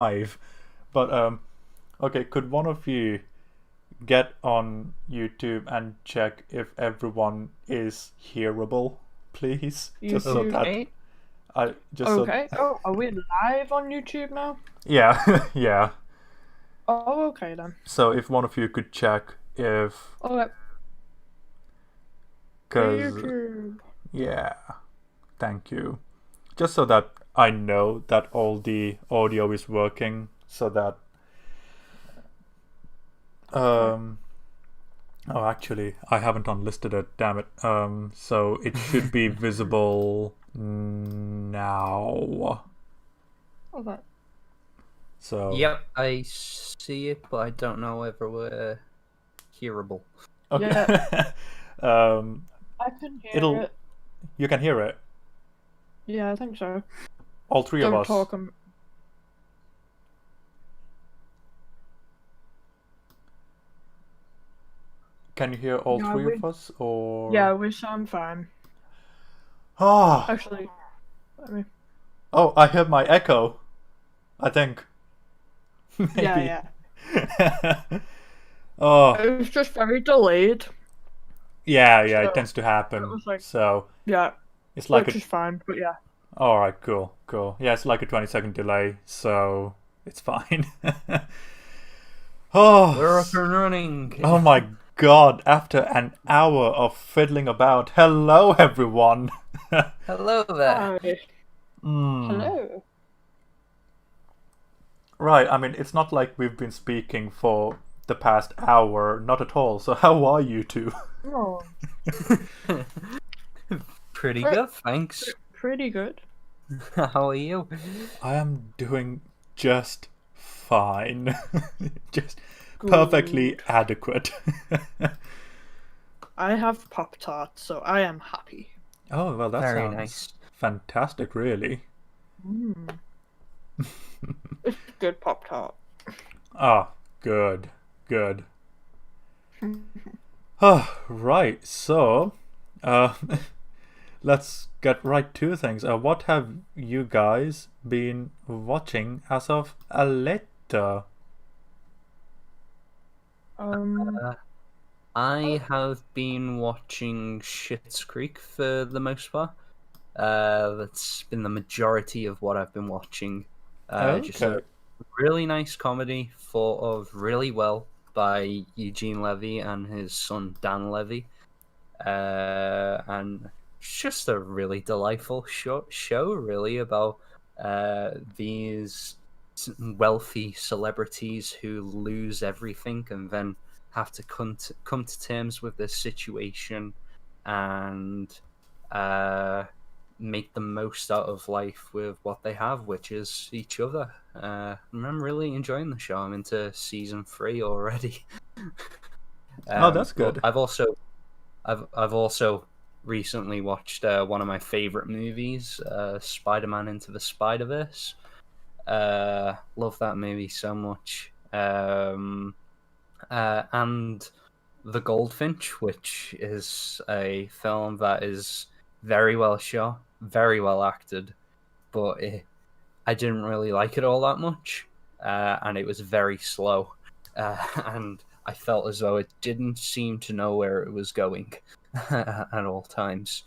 live. But okay, could one of you get on YouTube and check if everyone is hearable, please? Just so YouTube. that Okay. I just so Okay. Oh, are we live on YouTube now? yeah, yeah. Oh, okay then. So if one of you could check if Okay. cause YouTube. yeah, thank you. Just so that I know that all the audio is working so that oh, actually, I haven't unlisted it. Damn it. So it should be visible now. Okay. So Yep, I see it, but I don't know whether we're hearable. okay. I can hear It'll. it. You can hear it. Yeah, I think so. All three Don't of us. talk. Can you hear all Yeah, three of us, or? Yeah, we sound fine. Ah. Actually, let me. Oh, I heard my echo. I think. Maybe. Yeah. Oh. It was just very delayed. Yeah. So, It tends to happen. it was like- So Yeah, it's like which is fine. But yeah. All right, cool. Yeah, it's like a 20-second delay, so it's fine. Oh, We're up and running. oh my god! After an hour of fiddling about, hello everyone. Hello there. Hi. Hello. Right. I mean, it's not like we've been speaking for the past hour, not at all. So how are you two? Oh, Pretty good, thanks. pretty good. How are you? I am doing just fine. Just perfectly Good. adequate. I have Pop Tarts, so I am happy. Oh, well, that Very sounds nice. fantastic, really. It's good Pop Tart. Ah, good. Right, so, let's get right to things. What have you guys been watching as of later? I have been watching Schitt's Creek for the most part. That's been the majority of what I've been watching. Just a Okay. really nice comedy thought of really well by Eugene Levy and his son Dan Levy. And it's just a really delightful show really, about these wealthy celebrities who lose everything and then have to come to terms with this situation and make the most out of life with what they have, which is each other. And I'm really enjoying the show. I'm into season 3 already. Oh, that's good. I've also recently watched one of my favorite movies, Spider-Man Into the Spider-Verse. Love that movie so much. And The Goldfinch, which is a film that is very well shot, very well acted, but I didn't really like it all that much, and it was very slow, and I felt as though it didn't seem to know where it was going at all times.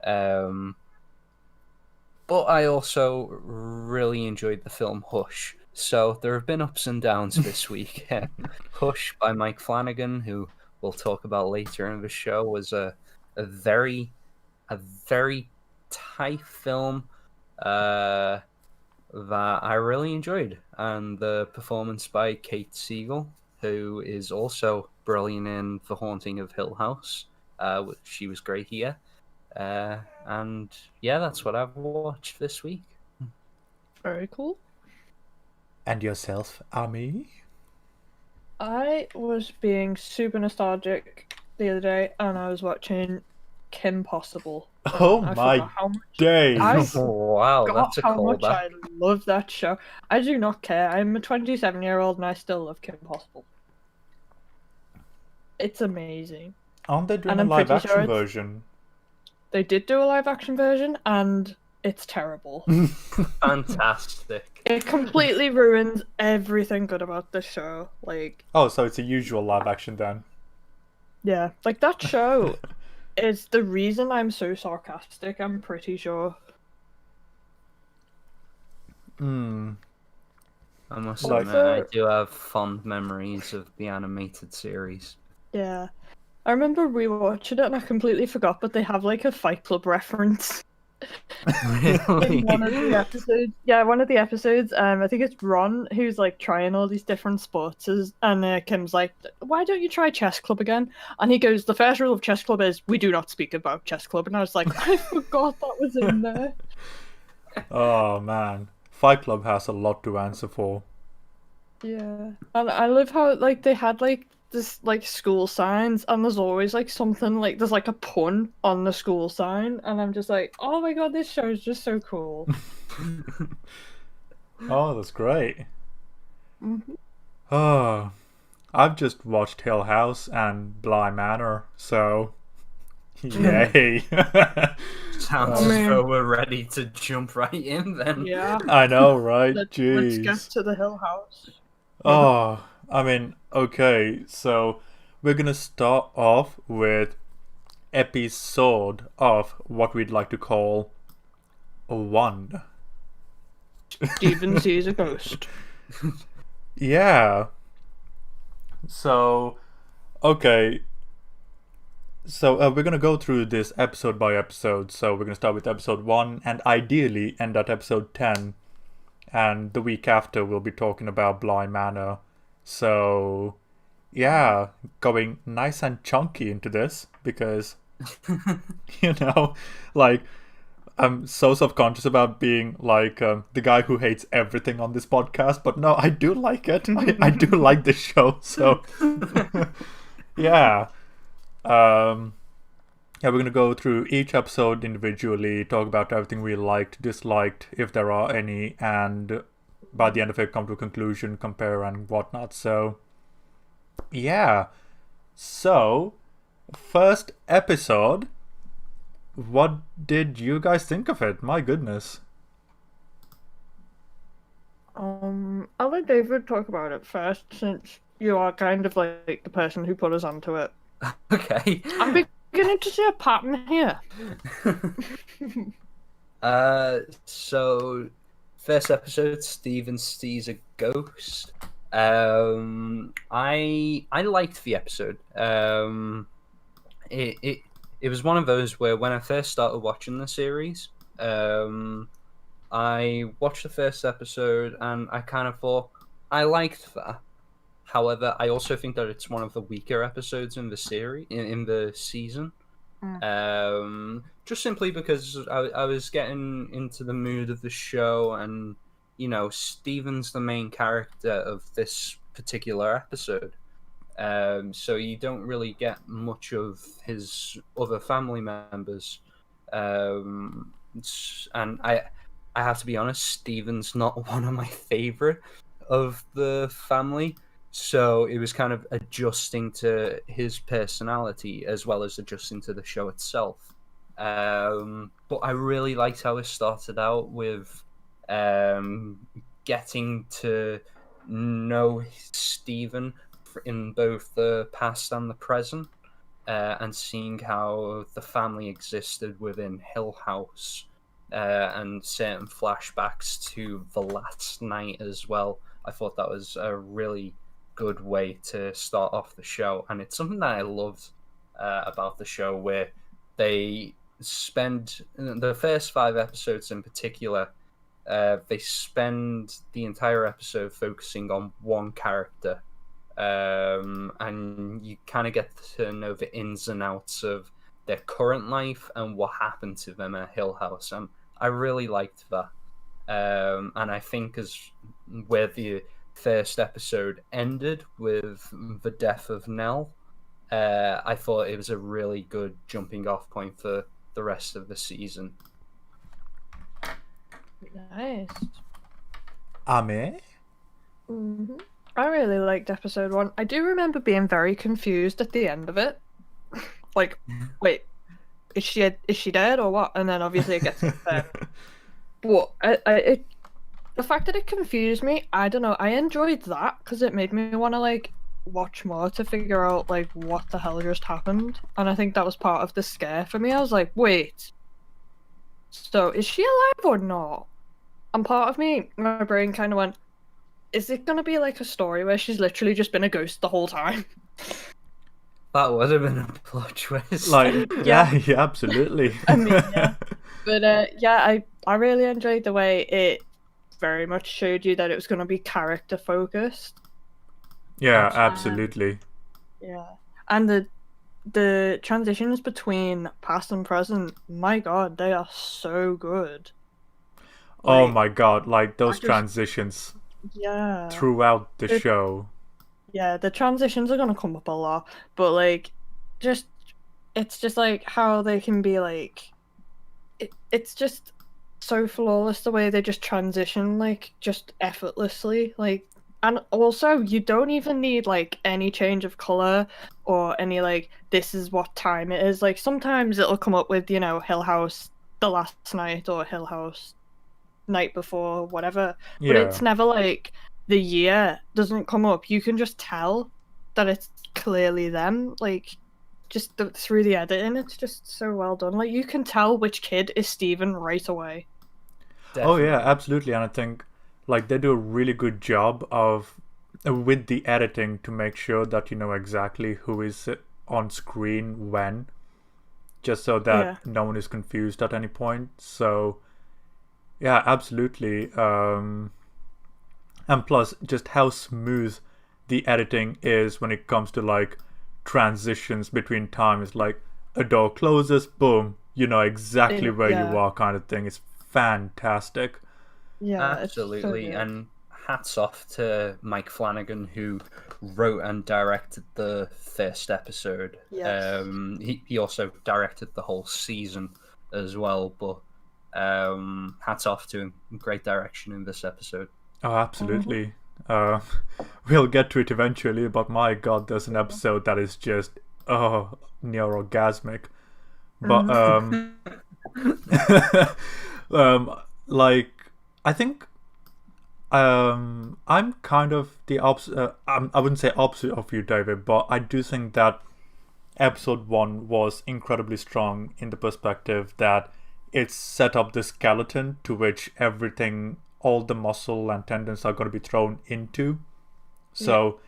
But I also really enjoyed the film Hush. So there have been ups and downs this week. Hush by Mike Flanagan, who we'll talk about later in the show, was a very tight film that I really enjoyed, and the performance by Kate Siegel, who is also brilliant in The Haunting of Hill House. She was great here. And yeah, that's what I've watched this week. Very cool. And yourself, Ami? I was being super nostalgic the other day, and I was watching Kim Possible. Oh I my forgot how much days! Wow, forgot that's a how much callback. I love that show. I do not care. I'm a 27-year-old and I still love Kim Possible. It's amazing. Aren't they doing And a I'm live pretty action sure version? They did do a live action version, and It's terrible. Fantastic. It completely ruins everything good about the show. Like, Oh, so it's a usual live action then. yeah, like that show is the reason I'm so sarcastic, I'm pretty sure. Hmm. I must Like- admit, I do have fond memories of the animated series. Yeah. I remember rewatching it and I completely forgot, but they have like a Fight Club reference Really? in one of the episodes. Yeah, one of the episodes. I think it's Ron who's like trying all these different sports, and Kim's like, "Why don't you try chess club again?" And he goes, "The first rule of chess club is we do not speak about chess club." And I was like, I forgot that was in there. Oh man, Fight Club has a lot to answer for. Yeah, and I love how like they had like this like school signs, and there's always like something like there's like a pun on the school sign, and I'm just like, oh my god, this show is just so cool. Oh, that's great. Mhm. Oh, I've just watched Hill House and Bly Manor, so yay. Sounds Oh, as man. though we're ready to jump right in then. Yeah, I know, right? let's Jeez. get to the Hill House. Oh, I mean, okay, so we're gonna start off with episode of what we'd like to call 1. Steven sees a ghost. Yeah. So, okay. So we're gonna go through this episode by episode. So we're gonna start with episode 1 and ideally end at episode 10. And the week after we'll be talking about Bly Manor. So, yeah, going nice and chunky into this because, you know, like, I'm so self-conscious about being like the guy who hates everything on this podcast, but no, I do like it. I do like this show, so yeah. Yeah, we're gonna go through each episode individually, talk about everything we liked, disliked, if there are any, and by the end of it, come to a conclusion, compare, and whatnot. So, yeah. So, first episode. What did you guys think of it? My goodness. I'll let David talk about it first, since you are kind of like the person who put us onto it. Okay. I'm beginning to see a pattern here. So first episode, Steven sees a ghost. I liked the episode. It was one of those where when I first started watching the series, I watched the first episode and I kind of thought I liked that. However, I also think that it's one of the weaker episodes in the series, in the season. Just simply because I was getting into the mood of the show, and you know, Steven's the main character of this particular episode. So you don't really get much of his other family members. And I have to be honest, Steven's not one of my favorite of the family. So it was kind of adjusting to his personality as well as adjusting to the show itself. But I really liked how it started out with getting to know Steven in both the past and the present, and seeing how the family existed within Hill House, and certain flashbacks to the last night as well. I thought that was a really good way to start off the show, and it's something that I loved about the show, where they spend the first 5 episodes in particular. They spend the entire episode focusing on one character, and you kind of get to know the ins and outs of their current life and what happened to them at Hill House. And I really liked that. And I think as where the first episode ended with the death of Nell, I thought it was a really good jumping off point for the rest of the season. Nice. Ame? I really liked episode 1. I do remember being very confused at the end of it. Like, wait, is she dead or what? And then obviously it gets confirmed. But the fact that it confused me, I don't know. I enjoyed that because it made me want to like watch more to figure out like what the hell just happened. And I think that was part of the scare for me. I was like, wait, so is she alive or not? And part of me, my brain kind of went, is it gonna be like a story where she's literally just been a ghost the whole time? That would have been a plot twist. Like, Yeah. yeah, absolutely. I mean, yeah. But I really enjoyed the way it very much showed you that it was going to be character focused. Yeah, absolutely. Yeah, and the transitions between past and present, my god, they are so good. Oh Like, my god, like those just- transitions yeah, throughout the It- show. yeah, the transitions are going to come up a lot, but like, it's just like how they can be like, it's just so flawless the way they just transition like just effortlessly, like. And also, you don't even need like any change of color or any like this is what time it is. Like sometimes it'll come up with, you know, Hill House the last night or Hill House night before, whatever. But Yeah. it's never like the year doesn't come up. You can just tell that it's clearly them. Like just through the editing, it's just so well done. Like you can tell which kid is Steven right away. Oh yeah, Definitely. absolutely. And I think like they do a really good job of with the editing to make sure that you know exactly who is on screen when, just so that Yeah. no one is confused at any point. So yeah, absolutely. And plus just how smooth the editing is when it comes to like transitions between time. It's like a door closes, boom, you know exactly where Yeah. you are, kind of thing. It's fantastic. Yeah, it's so Absolutely, good. and hats off to Mike Flanagan who wrote and directed the first episode. Yes. He also directed the whole season as well. But hats off to him. Great direction in this episode. Oh, absolutely. We'll get to it eventually, but my god, there's an episode that is just near orgasmic. But like I think I'm kind of the opposite. I wouldn't say opposite of you, David, but I do think that episode 1 was incredibly strong in the perspective that it set up the skeleton to which everything, all the muscle and tendons are going to be thrown into. So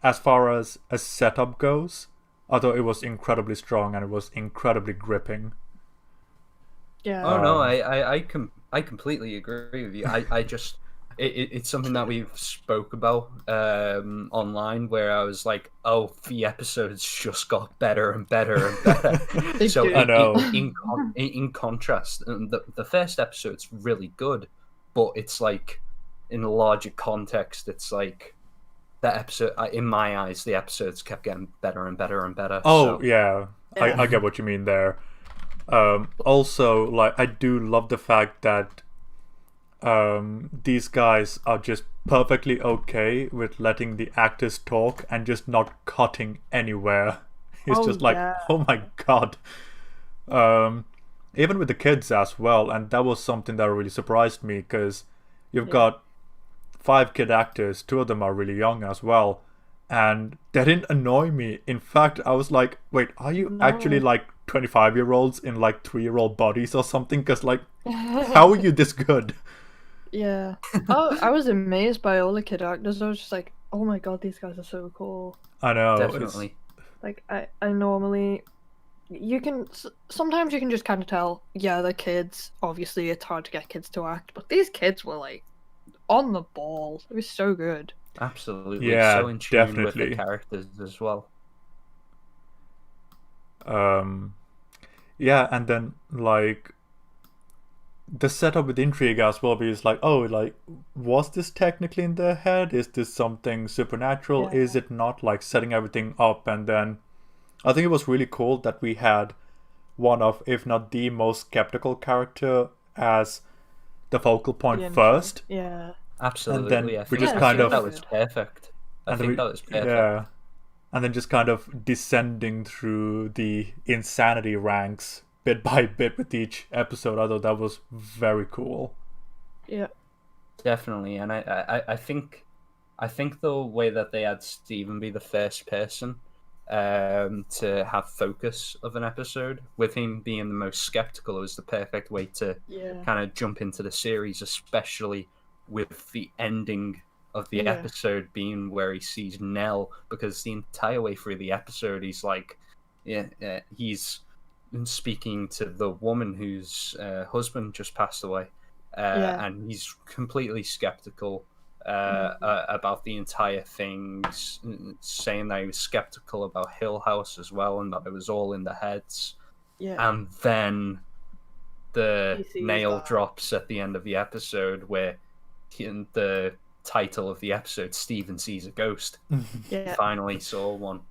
as far as a setup goes, I thought it was incredibly strong and it was incredibly gripping. Yeah. Oh no, I completely agree with you. I just it's something that we've spoke about online where I was like, oh, the episodes just got better and better and better. They So do. I know. in contrast, the first episode's really good, but it's like in a larger context, it's like that episode. In my eyes, the episodes kept getting better and better and better. Oh, so. yeah. I get what you mean there. Also, like, I do love the fact that these guys are just perfectly okay with letting the actors talk and just not cutting anywhere. It's Oh, just like, yeah. oh my god. Even with the kids as well, and that was something that really surprised me because you've got 5 kid actors, 2 of them are really young as well, and they didn't annoy me. In fact, I was like, wait, are you actually No. like 25-year-olds in like 3-year-old bodies or something? Because like, how are you this good? Yeah. Oh, I was amazed by all the kid actors. I was just like, oh my god, these guys are so cool. I know. Definitely. Like, I normally, sometimes you can just kind of tell, yeah, they're kids. Obviously, it's hard to get kids to act, but these kids were like on the ball. It was so good. Absolutely. Yeah, So in tune with definitely. the characters as well. Yeah, and then like the setup with intrigue as well, because like, oh, like, was this technically in their head? Is this something supernatural? Yeah. Is it not? Like setting everything up, and then I think it was really cool that we had one of, if not the most skeptical character as the focal point The intro. first. Yeah. Absolutely. then I we think, just I kind think of- that was perfect. I And then think that was perfect. Yeah. And then just kind of descending through the insanity ranks bit by bit with each episode. I thought that was very cool. Yeah. Definitely, and I think the way that they had Stephen be the first person to have focus of an episode, with him being the most skeptical, was the perfect way to Yeah. kind of jump into the series, especially with the ending of the Yeah. episode being where he sees Nell, because the entire way through the episode he's like, he's speaking to the woman whose husband just passed away, and he's completely skeptical about the entire thing, saying that he was skeptical about Hill House as well, and that it was all in the heads. Yeah. And then the He sees nail that. drops at the end of the episode, where in the title of the episode, Stephen sees a ghost. Yeah. Finally saw one.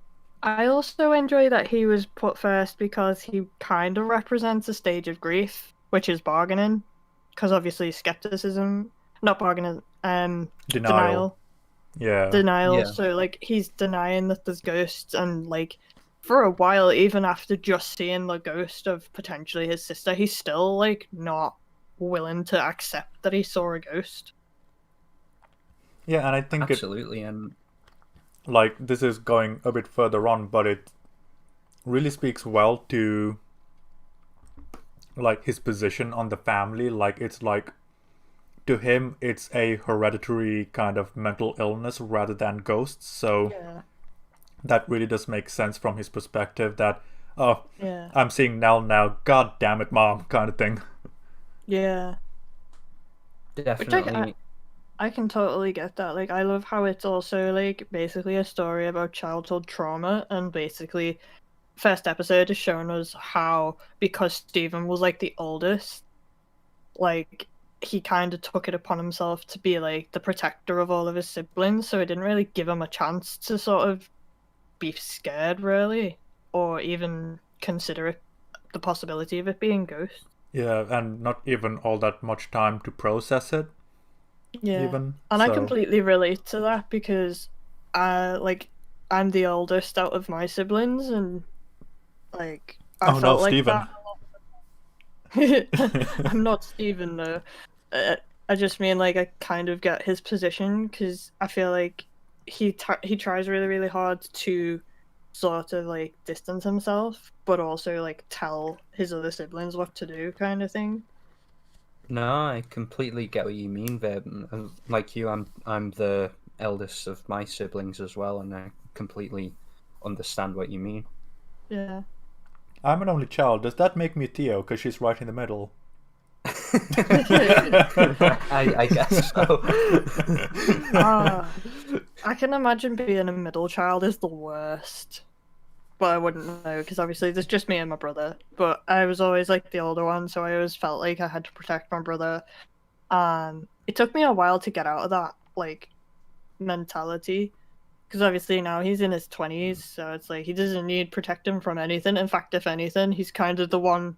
I also enjoy that he was put first because he kind of represents a stage of grief, which is bargaining. Because obviously skepticism, not bargaining, denial. Yeah. Denial. Yeah. So like he's denying that there's ghosts, and like for a while, even after just seeing the ghost of potentially his sister, he's still like not willing to accept that he saw a ghost. Yeah, and I think Absolutely, and like this is going a bit further on, but it really speaks well to like his position on the family. Like it's like, to him it's a hereditary kind of mental illness rather than ghosts, so Yeah. that really does make sense from his perspective, that oh, Yeah. I'm seeing Nell now, god damn it mom, kind of thing. Yeah. definitely. I can totally get that. Like, I love how it's also, like, basically a story about childhood trauma, and basically, first episode is showing us how, because Stephen was, like, the oldest, like, he kind of took it upon himself to be, like, the protector of all of his siblings, so it didn't really give him a chance to sort of be scared, really, or even consider it, the possibility of it being ghosts. Yeah, and not even all that much time to process it. Yeah. Even And I so- completely relate to that because like I'm the oldest out of my siblings, and like I Oh, no, felt like Stephen. that. I'm not Stephen though. I just mean like I kind of get his position because I feel like he tries really really hard to sort of like distance himself, but also like tell his other siblings what to do, kind of thing. No, I completely get what you mean there. Like you, I'm the eldest of my siblings as well, and I completely understand what you mean. Yeah. I'm an only child. Does that make me Theo? Because she's right in the middle. I guess so. I can imagine being a middle child is the worst. But I wouldn't know, because obviously there's just me and my brother. But I was always like the older one, so I always felt like I had to protect my brother. It took me a while to get out of that, like, mentality. Because obviously now he's in his 20s, so it's like he doesn't need protection from anything. In fact, if anything, he's kind of the one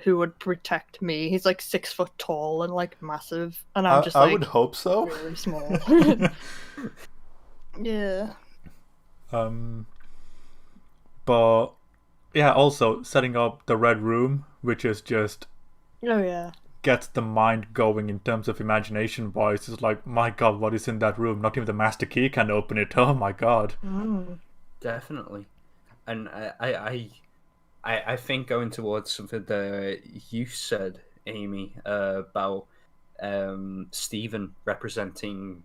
who would protect me. He's like 6 foot tall and like massive, and I'm just I like would hope so. really small. Yeah. But yeah, also setting up the Red Room, which is just Oh yeah. gets the mind going in terms of imagination wise. It's like, my god, what is in that room? Not even the master key can open it. Oh my god. Mm. Definitely, and I think going towards something that you said, Amy, about Stephen representing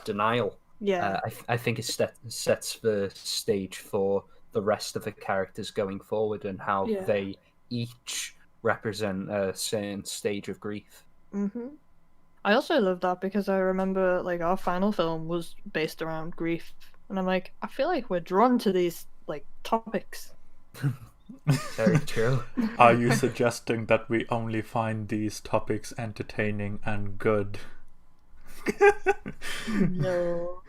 denial. Yeah. I think it sets the stage for the rest of the characters going forward, and how Yeah. they each represent a certain stage of grief. Mm-hmm. I also love that because I remember like our final film was based around grief, and I'm like, I feel like we're drawn to these like topics. Very true. Are you suggesting that we only find these topics entertaining and good? No.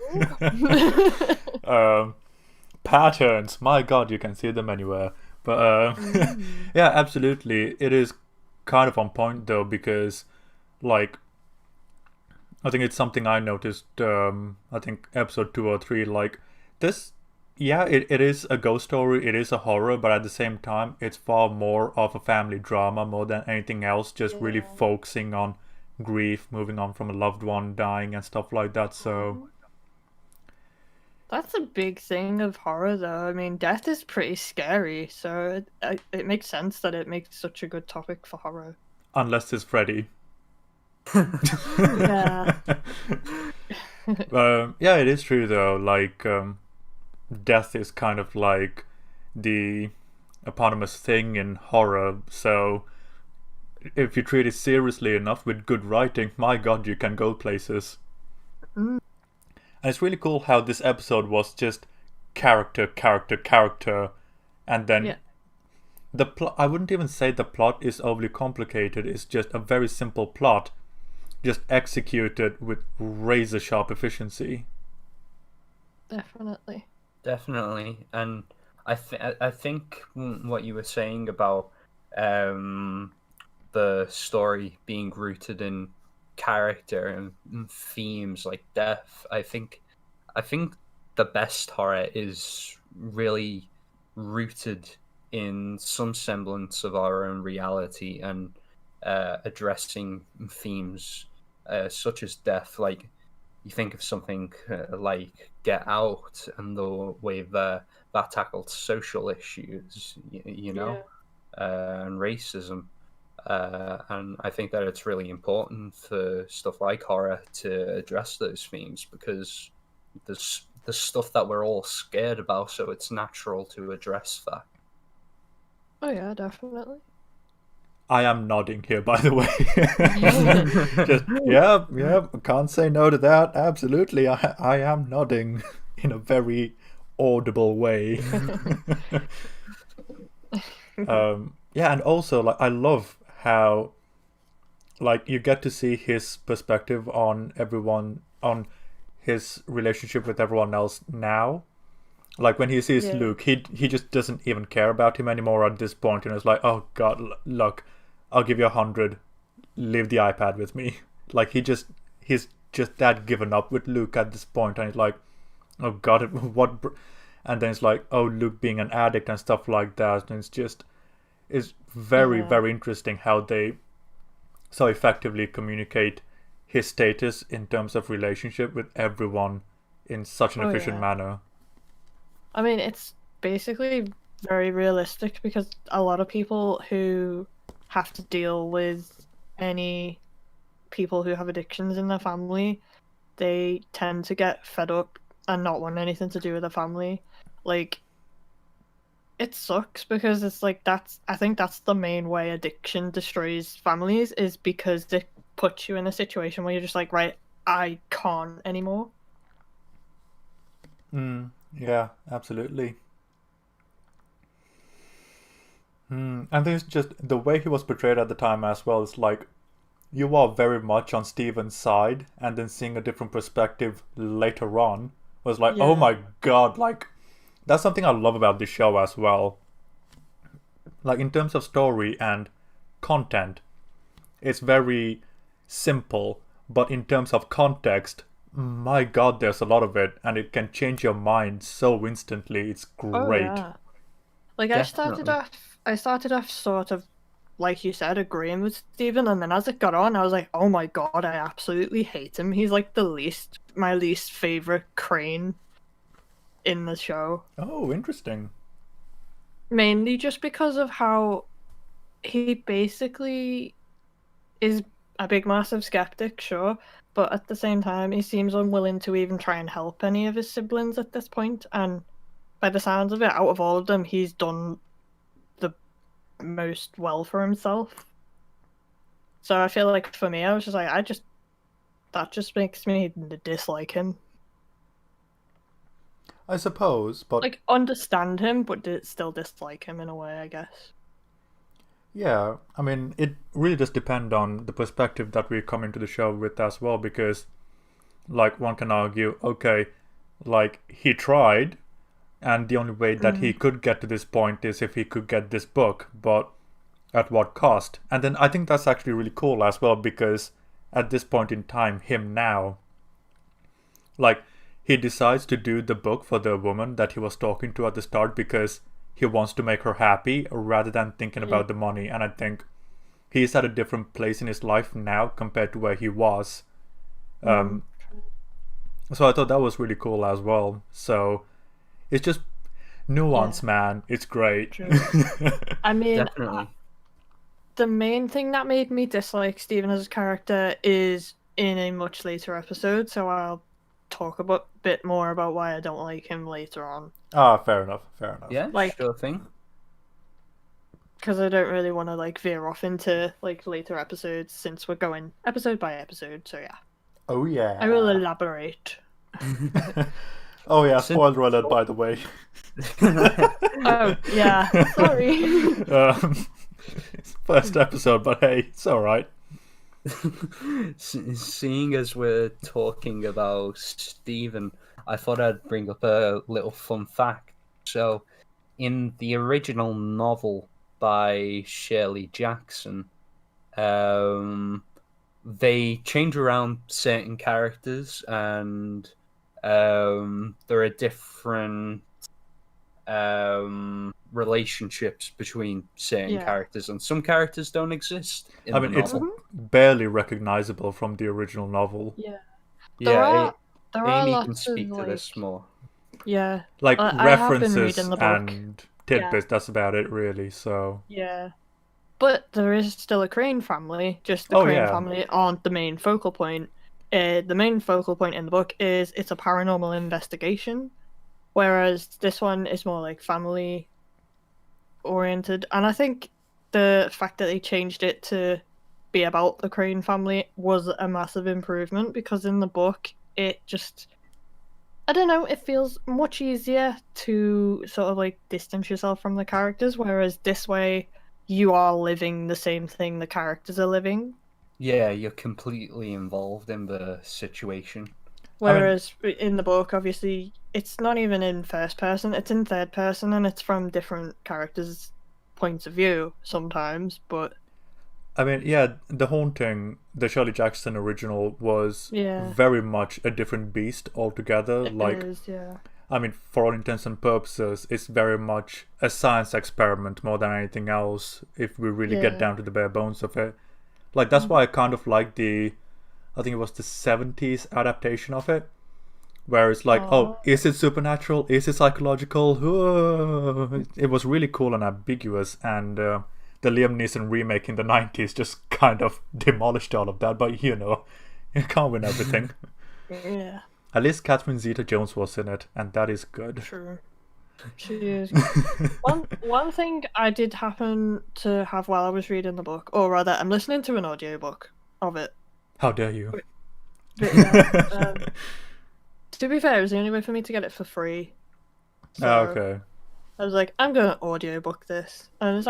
Patterns. My god, you can see them anywhere. But yeah, absolutely. It is kind of on point though, because like I think it's something I noticed, I think episode 2 or 3, like this yeah, it is a ghost story, it is a horror, but at the same time, it's far more of a family drama more than anything else, just really Yeah. focusing on grief, moving on from a loved one dying and stuff like that. So, That's a big thing of horror, though. I mean, death is pretty scary, so it makes sense that it makes such a good topic for horror. unless it's Freddy. Yeah. Yeah, it is true though. Like, death is kind of like the eponymous thing in horror. So, if you treat it seriously enough with good writing, my god, you can go places. Mm. And it's really cool how this episode was just character, character, character, and then Yeah. the plot. I wouldn't even say the plot is overly complicated. It's just a very simple plot, just executed with razor sharp efficiency. Definitely. Definitely, and I think what you were saying about the story being rooted in character and themes like death. I think the best horror is really rooted in some semblance of our own reality and addressing themes such as death. Like you think of something like Get Out and the way that tackled social issues, you know, and racism. And I think that it's really important for stuff like horror to address those themes because there's stuff that we're all scared about, so it's natural to address that. Oh yeah, definitely. I am nodding here, by the way. Just yeah, can't say no to that. Absolutely, I am nodding in a very audible way. Yeah, and also like I love how like you get to see his perspective on everyone, on his relationship with everyone else now. Like when he sees Yeah. Luke, he just doesn't even care about him anymore at this point, and it's like, oh god, look, I'll give you 100, leave the iPad with me. Like he's just that given up with Luke at this point, and he's like, oh god, what? And then it's like, oh, Luke being an addict and stuff like that, and it's very Yeah. very interesting how they so effectively communicate his status in terms of relationship with everyone in such an Oh, efficient yeah. manner. I mean, it's basically very realistic because a lot of people who have to deal with any people who have addictions in their family, they tend to get fed up and not want anything to do with their family. Like, it sucks because it's like I think that's the main way addiction destroys families is because it puts you in a situation where you're just like, right, I can't anymore. Yeah, absolutely. And there's just the way he was portrayed at the time as well. It's like you are very much on Steven's side, and then seeing a different perspective later on was like, oh Yeah. my god, like that's something I love about this show as well. Like in terms of story and content, it's very simple, but in terms of context, my god, there's a lot of it, and it can change your mind so instantly. It's Oh great. yeah. Like Definitely. I started off sort of like you said, agreeing with Steven, and then as it got on, I was like, oh my god, I absolutely hate him. He's like my least favorite Crane in the show. Oh, interesting. Mainly just because of how he basically is a big massive skeptic, sure, but at the same time he seems unwilling to even try and help any of his siblings at this point, and by the sounds of it, out of all of them, he's done the most well for himself. So I feel like for me, I was just like, that just makes me dislike him. I suppose, but Like, understand him, but still dislike him in a way, I guess. yeah, I mean, it really does depend on the perspective that we come into the show with as well, because, like, one can argue, okay, like, he tried, and the only way that he could get to this point is if he could get this book, but at what cost? And then I think that's actually really cool as well, because at this point in time, him now, like, he decides to do the book for the woman that he was talking to at the start because he wants to make her happy rather than thinking about the money. And I think he's at a different place in his life now compared to where he was. So I thought that was really cool as well. So it's just nuance, man. It's great. True. I mean, Definitely. the main thing that made me dislike Stephen as a character is in a much later episode, so I'll talk a bit more about why I don't like him later on. Ah, fair enough. Yeah, Like- sure thing. Because I don't really want to like veer off into like later episodes since we're going episode by episode. So yeah, Oh yeah. I will elaborate. Oh yeah, spoiler alert, by the way. Oh yeah, sorry. It's the first episode, but hey, it's alright. Seeing as we're talking about Stephen, I thought I'd bring up a little fun fact. So, in the original novel by Shirley Jackson, they change around certain characters, and there are different relationships between certain characters, and some characters don't exist in I the mean, it's novel. barely recognizable from the original novel. Yeah, Yeah, there are Amy lots can speak of to like, this more. yeah, Like I have been references reading the book. and tidbits, that's about it, really. So, yeah. But there is still a Crane family. Just the Oh, Crane yeah. family aren't the main focal point. The main focal point in the book is it's a paranormal investigation, whereas this one is more like family oriented. And I think the fact that they changed it to be about the Crane family was a massive improvement, because in the book it just, I don't know, it feels much easier to sort of like distance yourself from the characters, whereas this way you are living the same thing the characters are living. Yeah, you're completely involved in the situation. Whereas in the book, obviously, it's not even in first person, it's in third person, and it's from different characters' points of view sometimes, but I mean, yeah, The Haunting, the Shirley Jackson original, was yeah, very much a different beast altogether. it Like, is, yeah. I mean, for all intents and purposes, it's very much a science experiment more than anything else, if we really get Yeah. down to the bare bones of it. Like, that's why I kind of like I think it was the 70s adaptation of it, where it's like, oh, is it supernatural? Is it psychological? It was really cool and ambiguous, and the Liam Neeson remake in the 90s just kind of demolished all of that, but you can't win everything. Yeah, At least Catherine Zeta-Jones was in it, and that is good. true. She is. One thing I did happen to have while I was reading the book, or rather, I'm listening to an audiobook of it. How dare you? But yeah, to be fair, it was the only way for me to get it for free. So Oh, okay. I was like, I'm going to audiobook this. And it's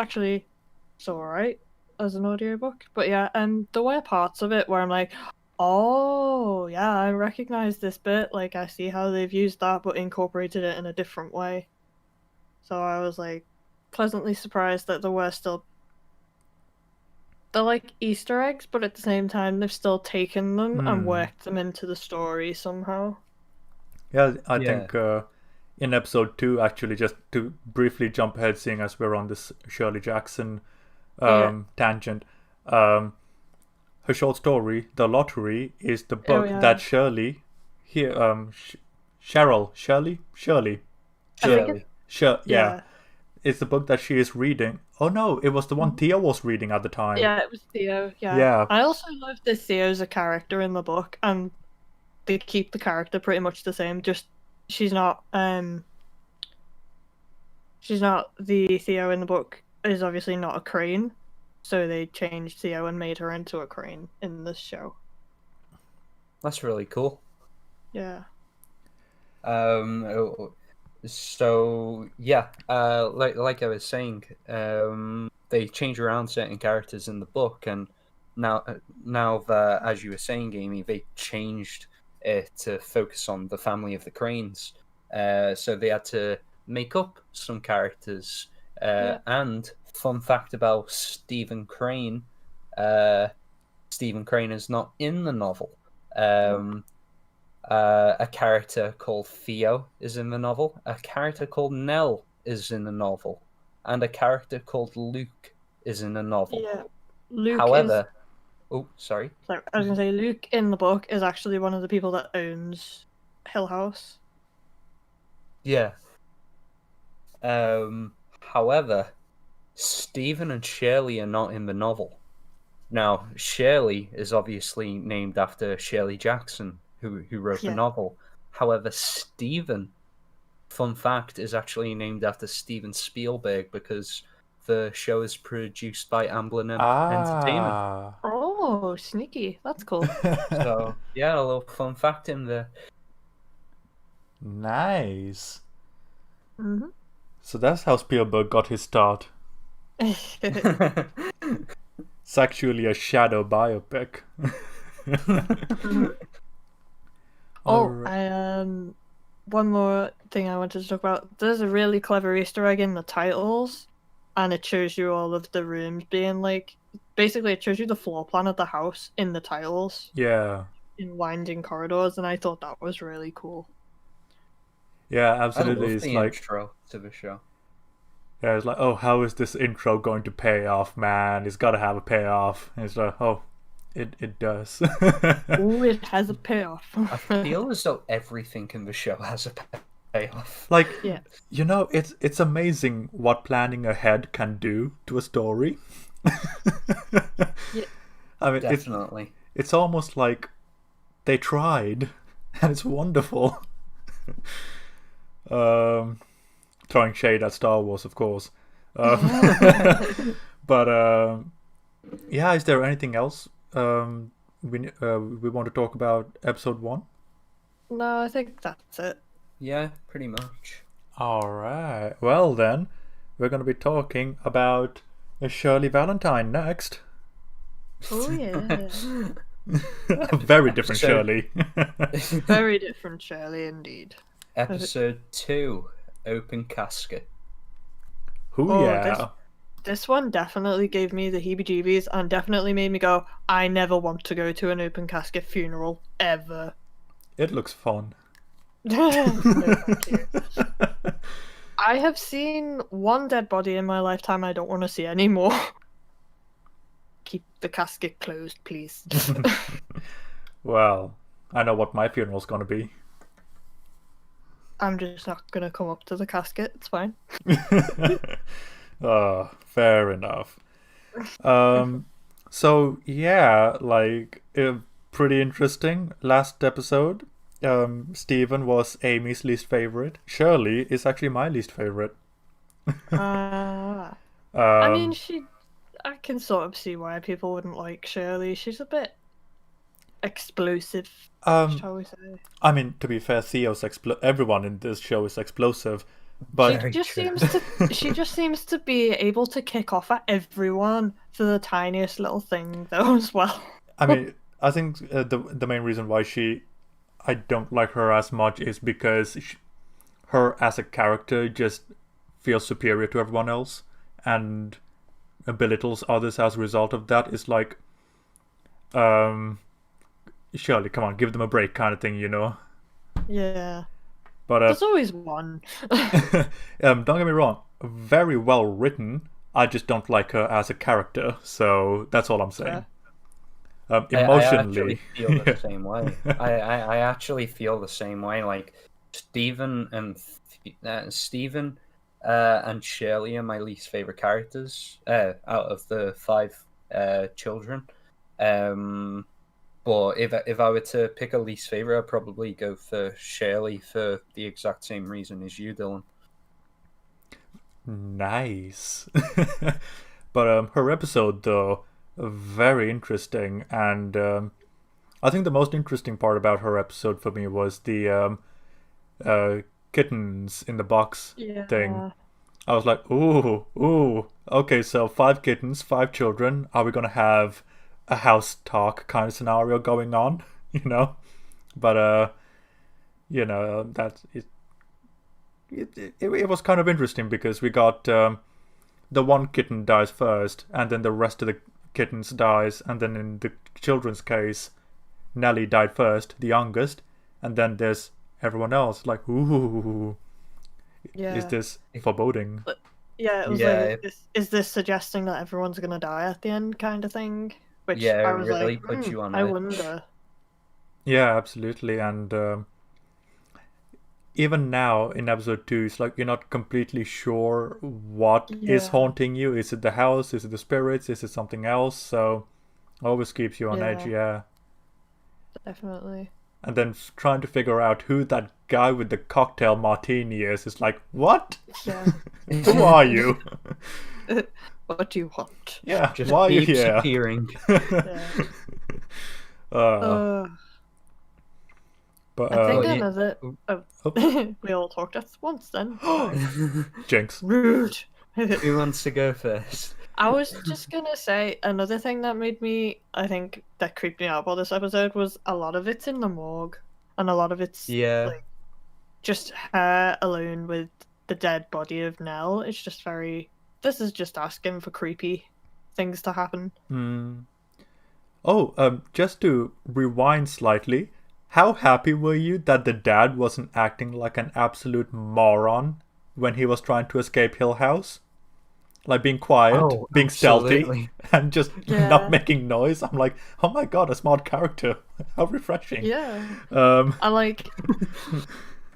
alright as an audiobook. But yeah, and there were parts of it where I'm like, oh, yeah, I recognize this bit. Like, I see how they've used that, but incorporated it in a different way. So I was like, pleasantly surprised that there were still. They're like Easter eggs, but at the same time, they've still taken them and worked them into the story somehow. Yeah, I Yeah. think in episode 2, actually, just to briefly jump ahead, seeing as we're on this Shirley Jackson tangent, her short story, The Lottery, is the book that Shirley, here, Shirley, I think yeah, it's the book that she is reading. Oh no, it was the one Theo was reading at the time. Yeah, it was Theo. Yeah. Yeah. I also love that Theo's a character in the book, and they keep the character pretty much the same. Just she's not the Theo in the book is obviously not a crane, so they changed Theo and made her into a crane in this show. That's really cool. Yeah. So yeah, like I was saying, they change around certain characters in the book, and now that, as you were saying, Amy, they changed it to focus on the family of the Cranes. So they had to make up some characters. And fun fact about Stephen Crane, Stephen Crane is not in the novel. A character called Theo is in the novel. A character called Nell is in the novel. And a character called Luke is in the novel. Yeah. Luke However, sorry. I was gonna say Luke in the book is actually one of the people that owns Hill House. Yeah. However, Stephen and Shirley are not in the novel. Now, Shirley is obviously named after Shirley Jackson, who wrote the novel. However, Stephen, fun fact, is actually named after Steven Spielberg because the show is produced by Amblin Entertainment. Oh, sneaky. That's cool. So, yeah, a little fun fact in there. Nice. Mm-hmm. So that's how Spielberg got his start. It's actually a shadow biopic. One more thing I wanted to talk about. There's a really clever Easter egg in the titles, and it shows you all of the rooms being like, basically it shows you the floor plan of the house in the titles. Yeah. In winding corridors, and I thought that was really cool. Yeah, absolutely. I love it's the like intro to the show. Yeah, it's like, oh, how is this intro going to pay off, man? It's got to have a payoff. And it's like, oh, it does. Oh, it has a payoff. I feel as though everything in the show has a payoff. Like, yeah. You know, it's amazing what planning ahead can do to a story. Yeah. I mean, Definitely. It's almost like they tried, and it's wonderful. Throwing shade at Star Wars, of course. But yeah, is there anything else we want to talk about episode 1? No, I think that's it. Yeah, pretty much. All right. Well then, we're going to be talking about Shirley Valentine next. Oh yeah. A very different Shirley. Very different Shirley indeed. Episode 2, Open Casket. Oh yeah. This one definitely gave me the heebie-jeebies and definitely made me go, I never want to go to an open casket funeral ever. It looks fun. No, thank you. I have seen one dead body in my lifetime. I don't want to see any more. Keep the casket closed, please. Well, I know what my funeral's gonna be. I'm just not gonna come up to the casket. It's fine. Fair enough. So yeah, like pretty interesting. Last episode, Stephen was Amy's least favorite. Shirley is actually my least favorite. I mean, I can sort of see why people wouldn't like Shirley. She's a bit explosive, shall we say. I mean, to be fair, everyone in this show is explosive, but she just seems to be able to kick off at everyone for the tiniest little thing, though, as well. I mean, I think the main reason why I don't like her as much is because her as a character just feels superior to everyone else and belittles others as a result of that. It's like, Shirley, come on, give them a break kind of thing, you know? Yeah. But there's always one. Don't get me wrong, very well written. I just don't like her as a character, so that's all I'm saying. Emotionally, I actually feel the same way. I actually feel the same way. Like Stephen and Shirley are my least favorite characters out of the 5 children. But if I were to pick a least favorite, I'd probably go for Shirley for the exact same reason as you, Dylan. Nice. But her episode, though, very interesting, and I think the most interesting part about her episode for me was the kittens in the box thing. I was like, ooh, okay, so 5 kittens, 5 children. Are we gonna have a house talk kind of scenario going on? You know? But you know, that it was kind of interesting because we got the one kitten dies first, and then the rest of the kittens dies, and then in the children's case, Nellie died first, the youngest, and then there's everyone else like, ooh, Yeah. is this foreboding? Yeah, it was Yeah. like, is this suggesting that everyone's gonna die at the end, kind of thing? Which Yeah, I it was really like, puts you on I edge. wonder. Yeah, absolutely. And even now in episode 2, it's like you're not completely sure what is Yeah. haunting you. Is it the house? Is it the spirits? Is it something else? So always keeps you on edge. Yeah. Yeah. Definitely. And then trying to figure out who that guy with the cocktail martini is like, what? Yeah. Who are you? What do you want? Yeah, Just why are you keeps here? appearing. Yeah. But I think yeah. another. Oh, we all talked at once then. Jinx. Rude. Who wants to go first? I was just gonna say another thing that made me, I think, that creeped me out about this episode was a lot of it's in the morgue, and a lot of it's Yeah. like just her alone with the dead body of Nell. It's just very. This is just asking for creepy things to happen. Oh, just to rewind slightly, how happy were you that the dad wasn't acting like an absolute moron when he was trying to escape Hill House? Like being quiet, Oh, being stealthy, absolutely. and just Yeah. not making noise. I'm like, oh my god, a smart character. How refreshing. Yeah. I like.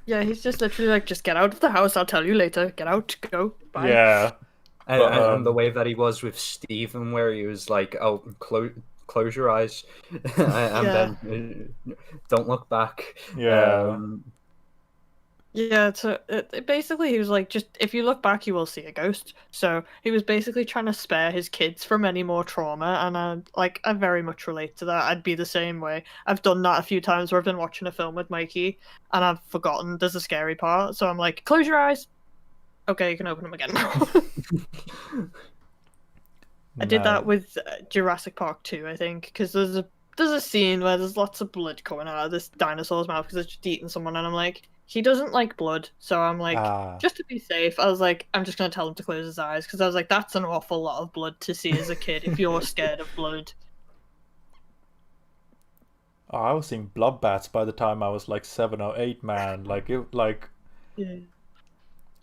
Yeah, he's just literally like, just get out of the house. I'll tell you later. Get out. Go. Bye. Yeah. And the way that he was with Stephen, where he was like, "Oh, close your eyes, and then don't look back." Yeah. Yeah, so basically he was like, just if you look back, you will see a ghost. So he was basically trying to spare his kids from any more trauma, and I very much relate to that. I'd be the same way. I've done that a few times where I've been watching a film with Mikey, and I've forgotten there's a scary part. So I'm like, close your eyes. Okay, you can open them again now. I did that with Jurassic Park 2, I think, because there's a scene where there's lots of blood coming out of this dinosaur's mouth because it's just eating someone, and I'm like, he doesn't like blood, so I'm like, just to be safe, I was like, I'm just gonna tell him to close his eyes because I was like, that's an awful lot of blood to see as a kid if you're scared of blood. Oh, I was seeing bloodbaths by the time I was like 7 or 8, man. Yeah.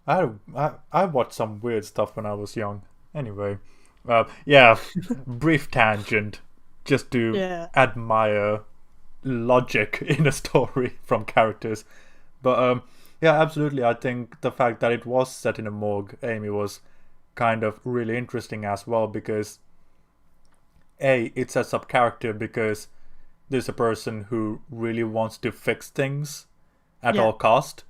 I watched some weird stuff when I was young. Anyway, yeah, brief tangent, just to admire logic in a story from characters. But yeah, absolutely. I think the fact that it was set in a morgue, Amy, was kind of really interesting as well because it sets up character because there's a person who really wants to fix things at all cost.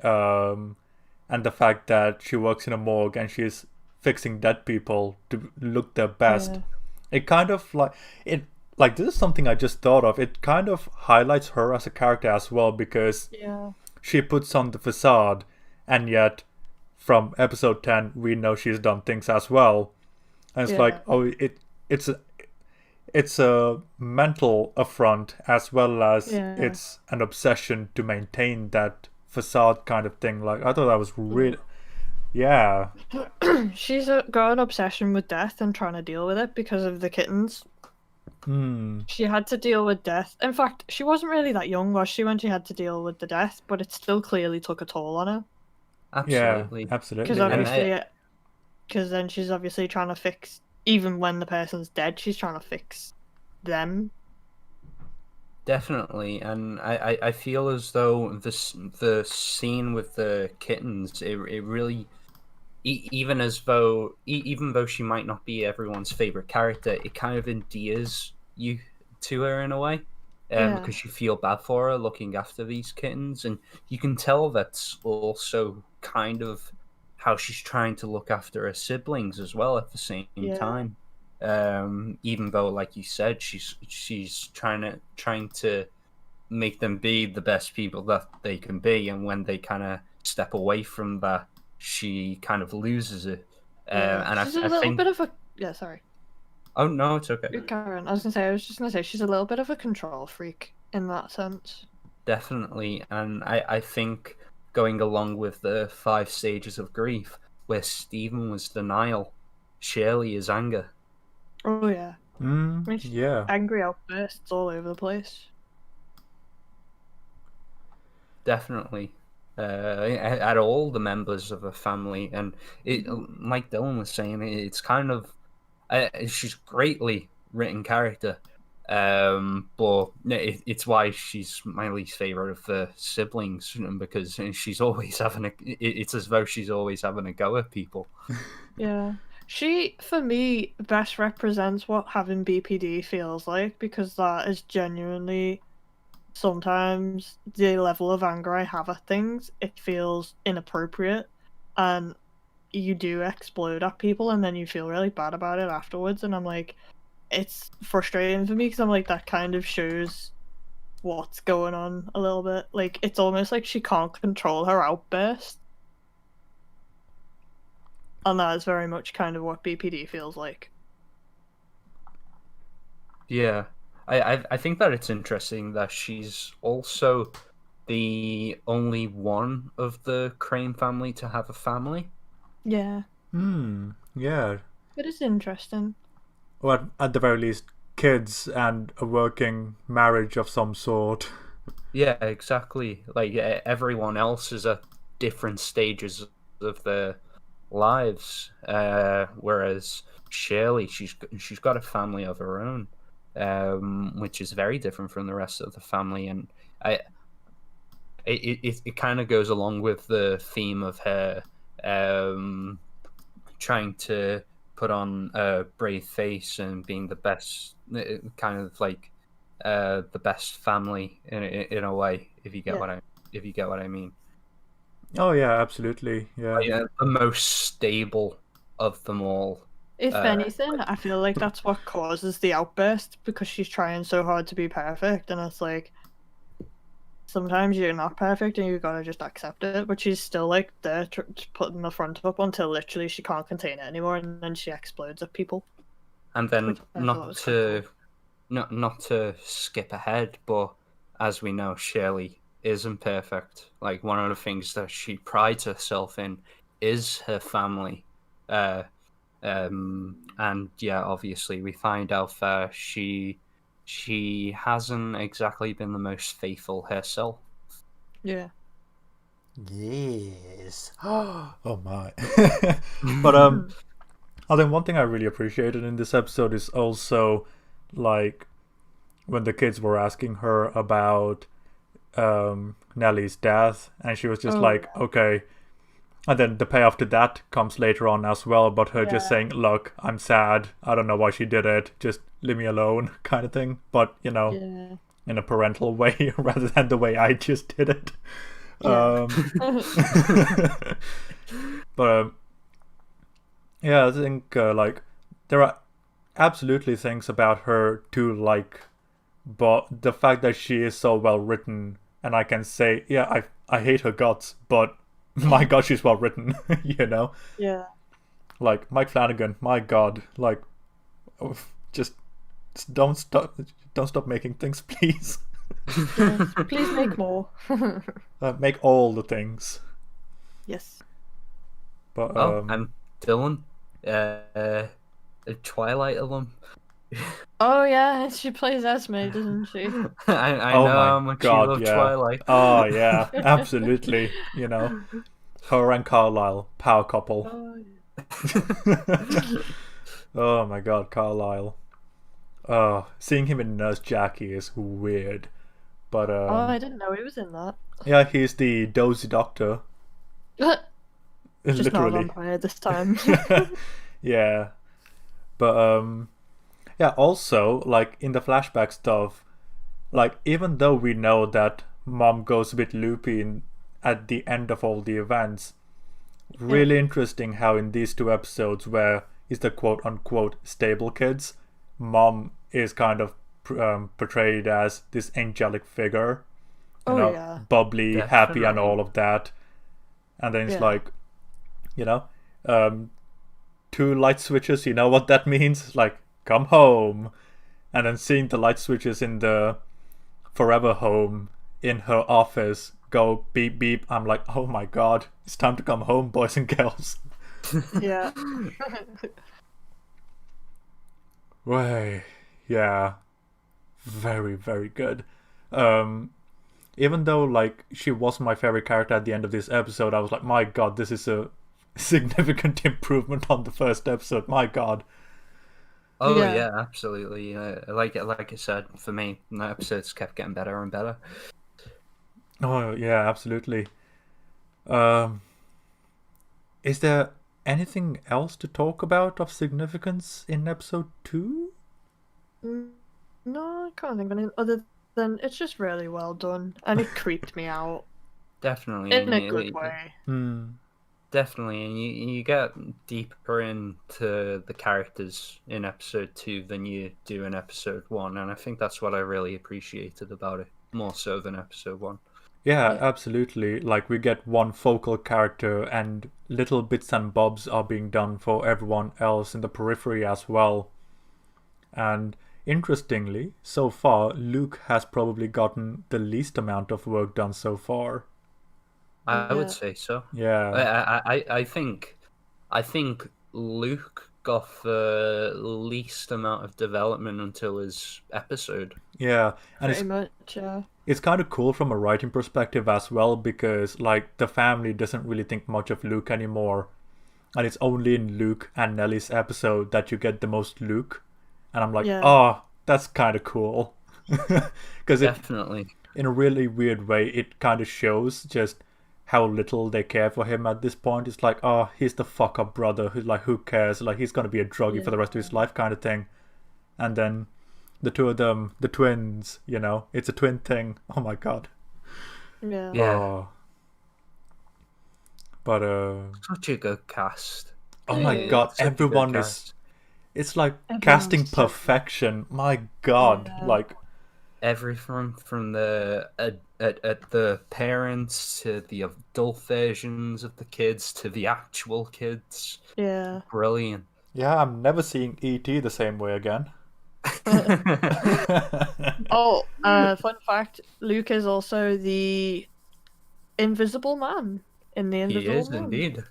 And the fact that she works in a morgue and she's fixing dead people to look their best, it kind of like this is something I just thought of. It kind of highlights her as a character as well because she puts on the facade, and yet from episode 10 we know she's done things as well. And it's like, oh, it's a mental affront as well as it's an obsession to maintain that facade kind of thing. Like, I thought that was really She's got an obsession with death and trying to deal with it because of the kittens. She had to deal with death. In fact, she wasn't really that young, was she, when she had to deal with the death, but it still clearly took a toll on her. Absolutely. Yeah, absolutely. Because obviously, because then she's obviously trying to fix, even when the person's dead, she's trying to fix them. Definitely, and I feel as though the scene with the kittens, it really, even though she might not be everyone's favorite character, it kind of endears you to her in a way, because you feel bad for her looking after these kittens, and you can tell that's also kind of how she's trying to look after her siblings as well at the same time. Even though, like you said, she's trying to make them be the best people that they can be, and when they kind of step away from that, she kind of loses it. And she's I think bit of a sorry. Oh no, it's okay. Karen, I was just gonna say she's a little bit of a control freak in that sense. Definitely, and I think going along with the 5 stages of grief, where Stephen was denial, Shirley is anger. Oh yeah. I mean, yeah. Angry outbursts all over the place. definitely. At all the members of a family, and it, like Dylan was saying, it's kind of she's greatly written character, but it's why she's my least favorite of the siblings, because she's always having it's as though she's always having a go at people. Yeah. She, for me, best represents what having BPD feels like, because that is genuinely sometimes the level of anger I have at things, it feels inappropriate, and you do explode at people, and then you feel really bad about it afterwards, and I'm like, it's frustrating for me, because I'm like, that kind of shows what's going on a little bit. Like, it's almost like she can't control her outburst. And that is very much kind of what BPD feels like. Yeah, I think that it's interesting that she's also the only one of the Crane family to have a family. Yeah. Yeah. It is interesting. Or at the very least, kids and a working marriage of some sort. Yeah, exactly. Like everyone else is at different stages of their lives, whereas Shirley, she's got a family of her own, which is very different from the rest of the family, and it kind of goes along with the theme of her trying to put on a brave face and being the best, kind of like the best family in a way, if you get what I mean. Oh yeah, absolutely. Yeah. The most stable of them all. If anything, I feel like that's what causes the outburst, because she's trying so hard to be perfect, and it's like, sometimes you're not perfect and you gotta just accept it, but she's still like there putting the front up until literally she can't contain it anymore, and then she explodes at people. And then not to skip ahead, but as we know, Shirley isn't perfect. Like, one of the things that she prides herself in is her family. And yeah, obviously we find out that she hasn't exactly been the most faithful herself. Yeah. Yes. Oh my. But I think one thing I really appreciated in this episode is also, like, when the kids were asking her about Nellie's death, and she was just okay. And then the payoff to that comes later on as well, but her just saying, look, I'm sad, I don't know why she did it, just leave me alone, kind of thing. But, in a parental way, rather than the way I just did it. Yeah. But, yeah, I think, there are absolutely things about her to like, but the fact that she is so well written, and I can say, yeah, I hate her guts, but my god, she's well written, Yeah. Like, Mike Flanagan, my god, like, just don't stop making things, please. Yes, please make more. Make all the things. Yes. But I'm Dylan, a Twilight alum. Oh yeah, she plays Esme, doesn't she? I know how much you love Twilight. Oh yeah, absolutely. Her and Carlisle, power couple. Oh, yeah. Oh my god, Carlisle. Seeing him in Nurse Jackie is weird. But I didn't know he was in that. Yeah, he's the dozy doctor. Just Literally. not a vampire this time. Yeah. But yeah, also, like, in the flashback stuff, like, even though we know that Mom goes a bit loopy at the end of all the events, really interesting how in these two episodes where is the quote-unquote stable kids, Mom is kind of portrayed as this angelic figure, bubbly, Definitely. happy, and all of that. And then it's like, two light switches, you know what that means? Like, come home. And then seeing the light switches in the forever home in her office go beep beep, I'm like, oh my god, it's time to come home, boys and girls. Yeah. Way, yeah, very very good. And even though like she was my favorite character at the end of this episode, I was like, my god, this is a significant improvement on the first episode. My god. Oh Yeah. yeah, absolutely. Like I said, for me, the episodes kept getting better and better. Oh yeah, absolutely. Um, is there anything else to talk about of significance in episode 2? No, I can't think of anything other than it's just really well done, and it creeped me out Definitely, in a and good way. definitely, and you get deeper into the characters in episode 2 than you do in episode 1, and I think that's what I really appreciated about it, more so than episode 1. Yeah, Yeah. absolutely. Like we get one focal character and little bits and bobs are being done for everyone else in the periphery as well. And interestingly, so far, Luke has probably gotten the least amount of work done so far. I would Yeah. say so. Yeah. I think Luke got the least amount of development until his episode. Yeah. And Pretty much, yeah. it's kind of cool from a writing perspective as well, because like the family doesn't really think much of Luke anymore. And it's only in Luke and Nellie's episode that you get the most Luke. And I'm like, Yeah. oh, that's kind of cool. Because Definitely. in a really weird way, it kind of shows just how little they care for him at this point. It's like, oh, he's the fuck up brother who's like, who cares? Like, he's gonna be a druggie for the rest of his life, kind of thing. And then the two of them, the twins, you know, it's a twin thing. Oh my god. Yeah. Yeah. Oh. But Such a good cast. oh my Yeah, god, Such a good everyone is. cast. It's like Everyone's casting so- perfection. My god, Yeah. like. Everything from the at the parents to the adult versions of the kids to the actual kids. Yeah. Brilliant. Yeah, I'm never seeing E.T. the same way again. Oh, fun fact: Luke is also the Invisible Man in the He Invisible is Man. indeed.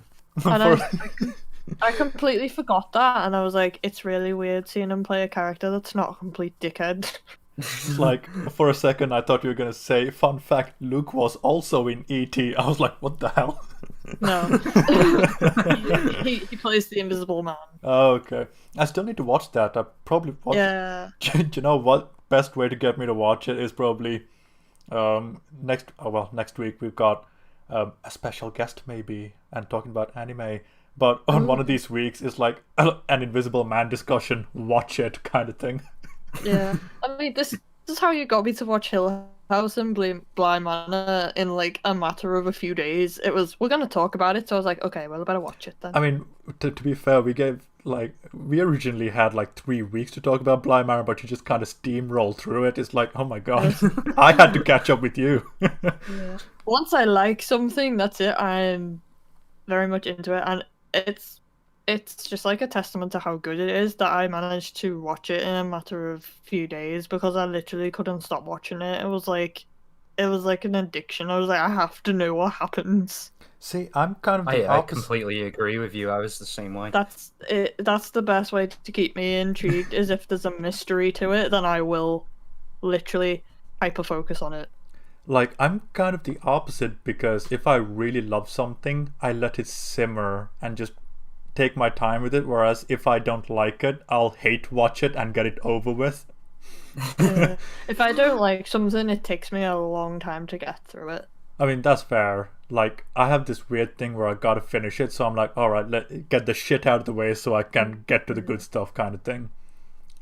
And For- I completely forgot that, and I was like, it's really weird seeing him play a character that's not a complete dickhead. like, for a second, I thought you were gonna say, fun fact, Luke was also in E.T. I was like, what the hell? No. he plays the Invisible Man. Oh, okay. I still need to watch that. I probably watch. Yeah. Do you know what? Best way to get me to watch it is probably next week we've got a special guest maybe and talking about anime. But on one of these weeks it's like an Invisible Man discussion. Watch it kind of thing. Yeah. I mean, this is how you got me to watch Hill House and Bly Manor in like a matter of a few days. It was, we're going to talk about it, so I was like, okay, well, I better watch it then. I mean, to be fair, we originally had like 3 weeks to talk about Bly Manor, but you just kind of steamroll through it. It's like, oh my god, I had to catch up with you. Yeah. Once I like something, that's it. I'm very much into it, and it's just like a testament to how good it is that I managed to watch it in a matter of few days, because I literally couldn't stop watching it. It was like an addiction. I was like, I have to know what happens. See, I'm kind of the I opposite. completely agree with you. I was the same way. That's it. That's the best way to keep me intrigued. Is if there's a mystery to it, then I will literally hyper focus on it. Like, I'm kind of the opposite, because if I really love something, I let it simmer and just take my time with it, whereas if I don't like it, I'll hate watch it and get it over with. Yeah. If I don't like something, it takes me a long time to get through it. I mean, that's fair. Like, I have this weird thing where I gotta finish it, so I'm like, alright, get the shit out of the way so I can get to the good stuff kind of thing.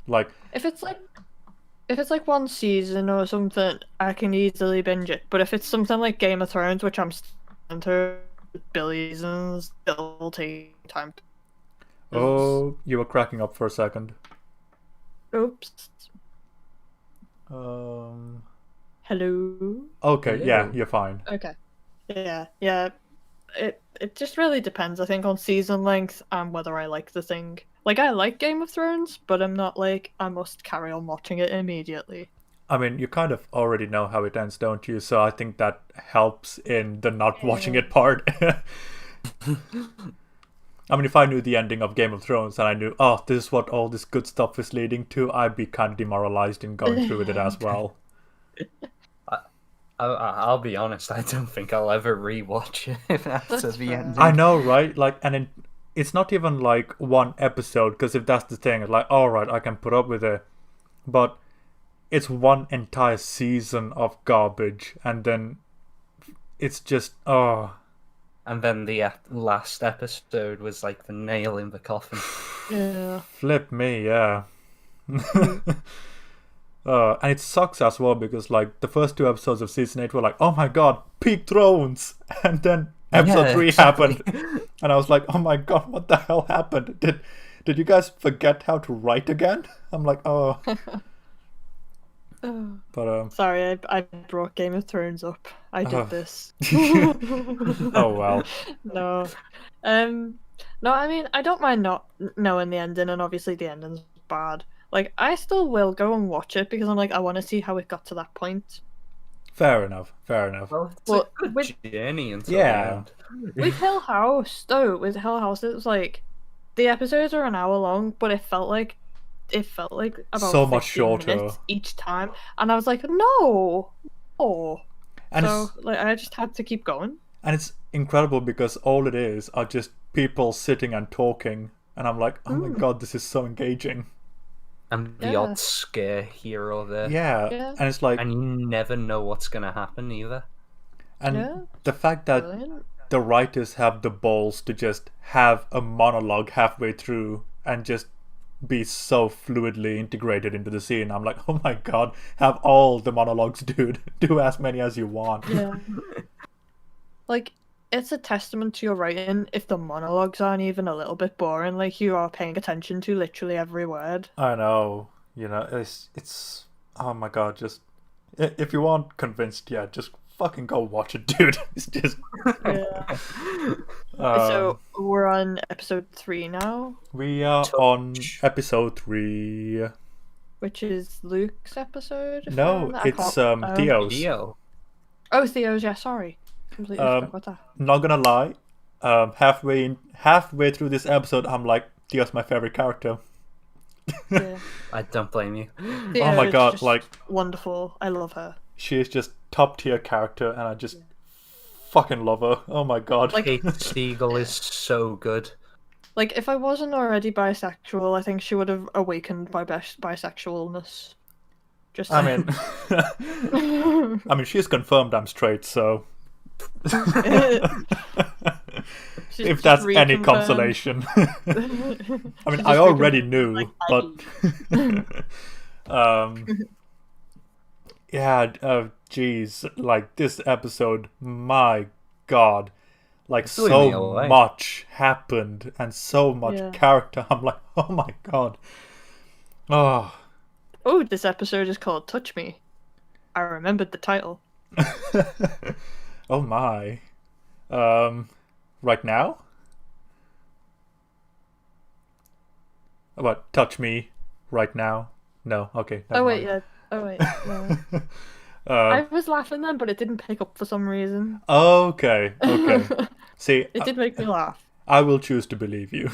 Like, If it's like one season or something, I can easily binge it. But if it's something like Game of Thrones, which I'm still into billions, it'll take time. oh, you were cracking up for a second. Oops. Hello. Okay, yeah, Hello. you're fine. Okay. Yeah. It just really depends, I think, on season length and whether I like the thing. Like, I like Game of Thrones, but I'm not like, I must carry on watching it immediately. I mean, you kind of already know how it ends, don't you? So I think that helps in the not watching it part. I mean, if I knew the ending of Game of Thrones and I knew, oh, this is what all this good stuff is leading to, I'd be kind of demoralized in going through with it as well. I'll be honest. I don't think I'll ever rewatch it after That's the fair. ending. I know, right? Like, and it's not even like one episode, because if that's the thing, it's like, all right, I can put up with it, but it's one entire season of garbage, and then it's just And then the last episode was like the nail in the coffin. Yeah. flip me, yeah. And it sucks as well because like the first 2 episodes of season 8 were like, oh my god, peak thrones, and then episode Yeah, 3 exactly. happened, and I was like, oh my god, what the hell happened? Did you guys forget how to write again? I'm like, oh. But Sorry, I brought Game of Thrones up. I did this. oh well. No. No, I mean, I don't mind not knowing the ending, and obviously the ending's bad. Like, I still will go and watch it because I'm like, I want to see how it got to that point. Fair enough. Well, it's Well, a good with- journey until Yeah. the end. With Hill House, though, with Hill House, it was like the episodes are an hour long, but it felt like about So much 15 shorter. minutes each time, and I was like, no. And So it's like, I just had to keep going. and it's incredible because all it is are just people sitting and talking, and I'm like, oh my god, this is so engaging. And the Yeah. odd scare here or there. Yeah. Yeah. And it's like, And you never know what's gonna happen either. and Yeah. the fact that Brilliant. the writers have the balls to just have a monologue halfway through and just be so fluidly integrated into the scene. I'm like, oh my god, have all the monologues, dude. Do as many as you want. Yeah. Like, it's a testament to your writing if the monologues aren't even a little bit boring. Like, you are paying attention to literally every word. I know. You know, it's oh my god, just if you aren't convinced yet, just fucking go watch it, dude. It's just Yeah. um, So we're on episode 3 now, we are on episode 3. which is Luke's episode. if I No, remember. I it's can't- Theo's. Theo. Oh, Theo's. Yeah, sorry. Completely forgot about that. Not gonna lie, halfway through this episode, I'm like, Theo's my favorite character. Yeah. I don't blame you. Theo Oh my is god, just like wonderful. I love her. she is just top tier character, and I just fucking love her. Oh my god. Like- Kate Siegel is so good. Like, if I wasn't already bisexual, I think she would have awakened my bisexualness. Just I mean, I mean, she's confirmed I'm straight, so She's if just that's any reconfirmed. consolation. I mean, She I just already reconfirmed, knew, like, but yeah, geez, like this episode, my god, like blew me so away. much happened and so much Yeah. character. I'm like, oh my god. Oh, Oh, this episode is called Touch Me. I remembered the title. oh my. Right now? What? Touch me right now? No. Okay. Oh never wait, mind. yeah. Oh wait. No. I Um, was laughing then, but it didn't pick up for some reason. okay. Okay. See, It did make me laugh. I will choose to believe you.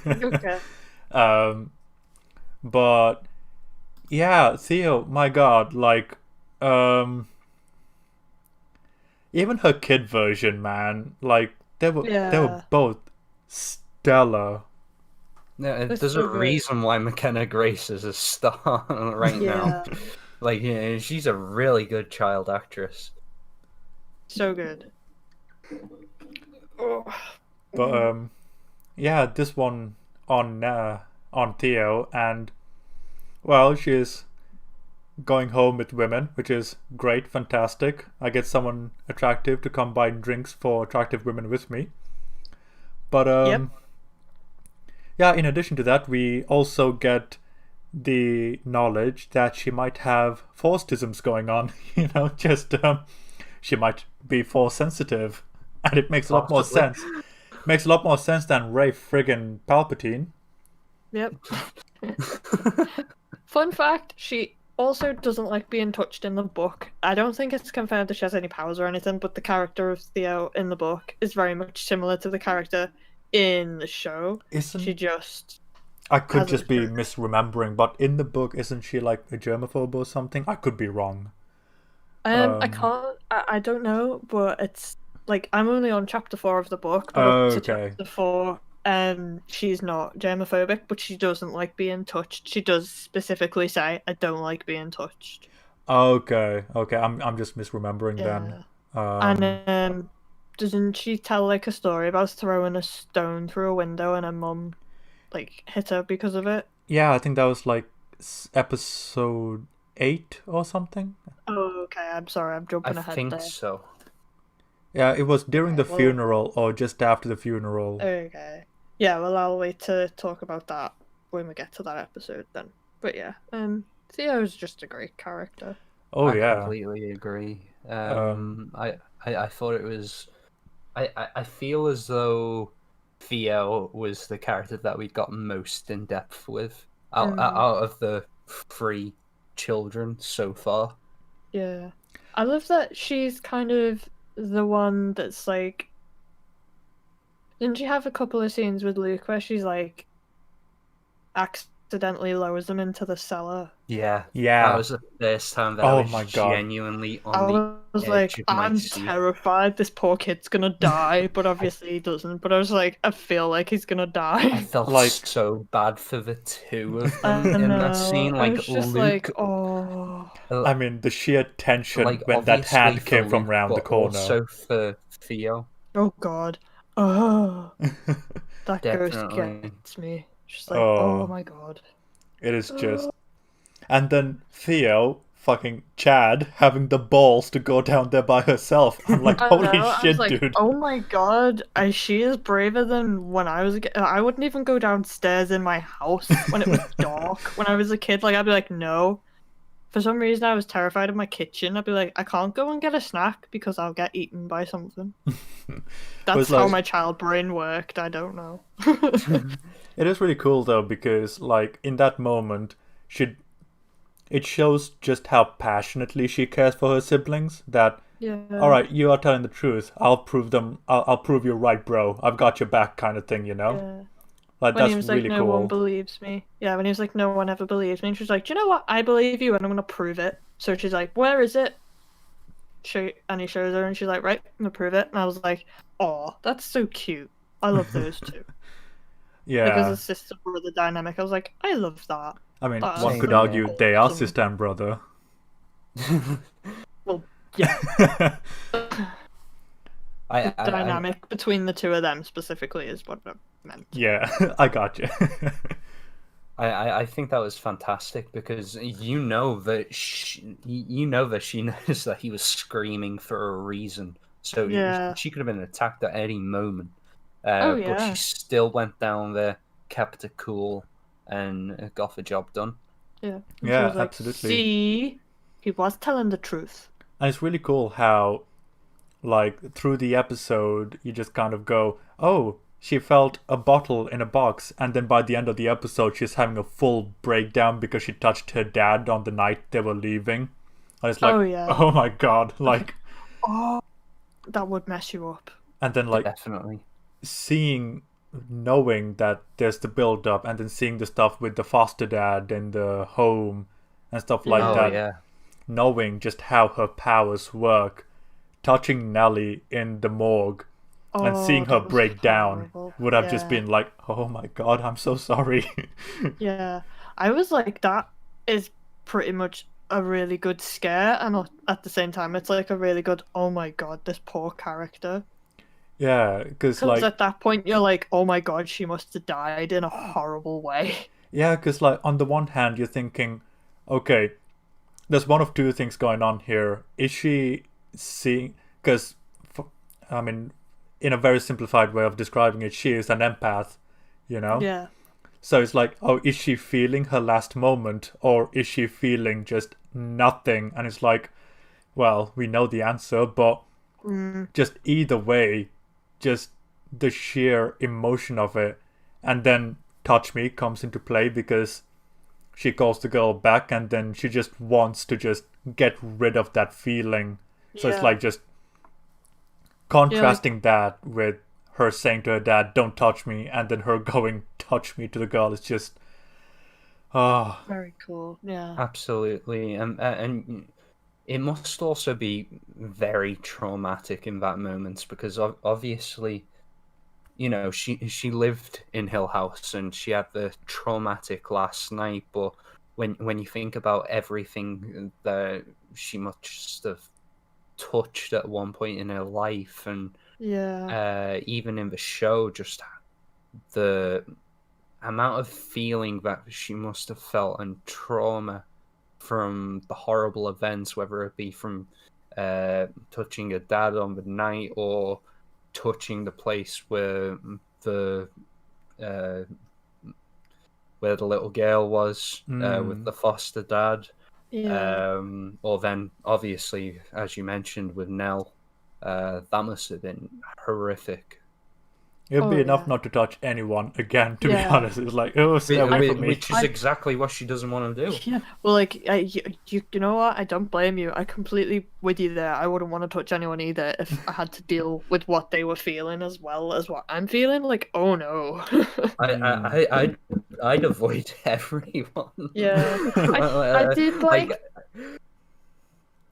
Okay. But yeah, Theo, my god, like, even her kid version, man, like they were Yeah. both stellar. Yeah, That's there's so a good. reason why McKenna Grace is a star right now. Yeah. Like, yeah, she's a really good child actress. So good. Oh. But yeah, this one on Theo, and well, she's going home with women, which is great, fantastic. I get someone attractive to come buy drinks for attractive women with me. But Yep. yeah, in addition to that, we also get the knowledge that she might have forceisms going on. You know, just she might be force sensitive, and it makes a lot more Possibly. sense. Makes a lot more sense than Ray friggin' Palpatine. Yep. Fun fact, she also doesn't like being touched in the book. I don't think it's confirmed that she has any powers or anything, but the character of Theo in the book is very much similar to the character in the show. Isn't She just... I could hasn't just be been- misremembering, but in the book, isn't she like a germaphobe or something? I could be wrong. I can't. I don't know, but it's like I'm only on chapter 4 of the book, but up to Okay. chapter 4, she's not germophobic, but she doesn't like being touched. She does specifically say, "I don't like being touched." Okay. I'm just misremembering then. Yeah. Um, And doesn't she tell like a story about throwing a stone through a window and her mum like hit her because of it? yeah, I think that was like episode 8 or something. Oh, okay. I'm sorry. I'm jumping I ahead think there. so. Yeah, it was during the Okay, well- funeral or just after the funeral. Okay. Yeah, well, I'll wait to talk about that when we get to that episode then. But yeah, Theo's just a great character. Oh I yeah. completely agree. Um, I thought it was. I feel as though Theo was the character that we got most in depth with out of the 3 children so far. Yeah. I love that she's kind of the one that's like. Didn't she have a couple of scenes with Luke where she's like accidentally lowers him into the cellar? Yeah, yeah. that was the first time that I Oh was my God. genuinely I on the was edge like, of my I'm seat. terrified this poor kid's gonna die, but obviously he doesn't. But I was like, I feel like he's gonna I die. felt Like- so bad for the 2 of I them in know. that scene. I Like was just Luke, like, oh. I mean, the sheer tension like when that obviously hand for came from Luke, round the but corner. also for Theo. Oh God. Oh, that ghost Definitely. gets me. Just like, Oh. oh my God. It is just. And then Theo, fucking Chad, having the balls to go down there by herself. I'm like, I holy know, I shit, was like, dude. oh my God, she is braver than when I was a kid. I wouldn't even go downstairs in my house when it was dark. When I was a kid, like I'd be like, no. For some reason, I was terrified of my kitchen. I'd be like, I can't go and get a snack because I'll get eaten by something. That's was how like- my child brain worked. I don't know. It is really cool though, because like in that moment, it shows just how passionately she cares for her siblings. That Yeah. all right, you are telling the truth. I'll prove them. I'll prove you're right, bro. I've got your back, kind of thing. You know, Yeah. like When that's he was like, really no one cool. believes me. Yeah, when he was like, no one ever believes me. And she's like, do you know what? I believe you and I'm going to prove it. So she's like, where is it? And he shows her and she's like, right, I'm going to prove it. And I was like, oh, that's so cute. I love those two. Yeah, Because the sister brother dynamic, I was like, I love that. I mean, That's one could really argue they are awesome. sister and brother. Well, yeah, I, the dynamic between the two of them specifically is what I meant. Yeah, I got you. I think that was fantastic because you know that she knows that he was screaming for a reason. So Yeah. she could have been attacked at any moment. Oh, But yeah. she still went down there, kept it cool, and got the job done. Yeah. And she Yeah, was like, absolutely. see, he was telling the truth. And it's really cool how, like, through the episode, you just kind of go, oh, she felt a bottle in a box. And then by the end of the episode, she's having a full breakdown because she touched her dad on the night they were leaving. And it's like, Oh, yeah. oh my God. Like, Oh, that would mess you up. and then, like, Definitely. knowing that there's the build up and then seeing the stuff with the foster dad in the home and stuff like Yeah. that. Yeah. Knowing just how her powers work, touching Nellie in the morgue and Oh, seeing her that was break down horrible. would have just Yeah. been like, oh my God, I'm so sorry. Yeah, I was like, that is pretty much a really good scare, and at the same time, it's like a really good, oh my God, this poor character. Yeah, because Because like, at that point, you're like, oh my God, she must have died in a horrible way. yeah, because like on the one hand, you're thinking, okay, there's one of two things going on here. Is she seeing? Because I mean, in a very simplified way of describing it, she is an empath, you know. Yeah, So it's like, oh, is she feeling her last moment or is she feeling just nothing? And it's like, well, we know the answer, but just either way, just the sheer emotion of it. And then Touch Me comes into play because she calls the girl back and then she just wants to just get rid of that feeling. So Yeah. it's like just contrasting that with her saying to her dad, don't touch me, and then her going, touch me to the girl. It's just, very cool. Yeah, Absolutely. And it must also be very traumatic in that moment because obviously, you know, she lived in Hill House and she had the traumatic last night, but when you think about everything that she must have touched at one point in her life, and Yeah. even in the show, just the amount of feeling that she must have felt and trauma from the horrible events, whether it be from touching her dad on the night or touching the place the uh, where the little girl was with the foster dad. Yeah. Or then, obviously, as you mentioned with Nell, that must have been horrific. It'd be Oh, enough yeah. not to touch anyone again, to be Yeah. honest. It's like, oh, stay away from me. Which is exactly what she doesn't want to do. Yeah, well, like, you know what? I don't blame you. I completely with you there. I wouldn't want to touch anyone either if I had to deal with what they were feeling as well as what I'm feeling. Like, oh no. I'd avoid everyone. Yeah, I did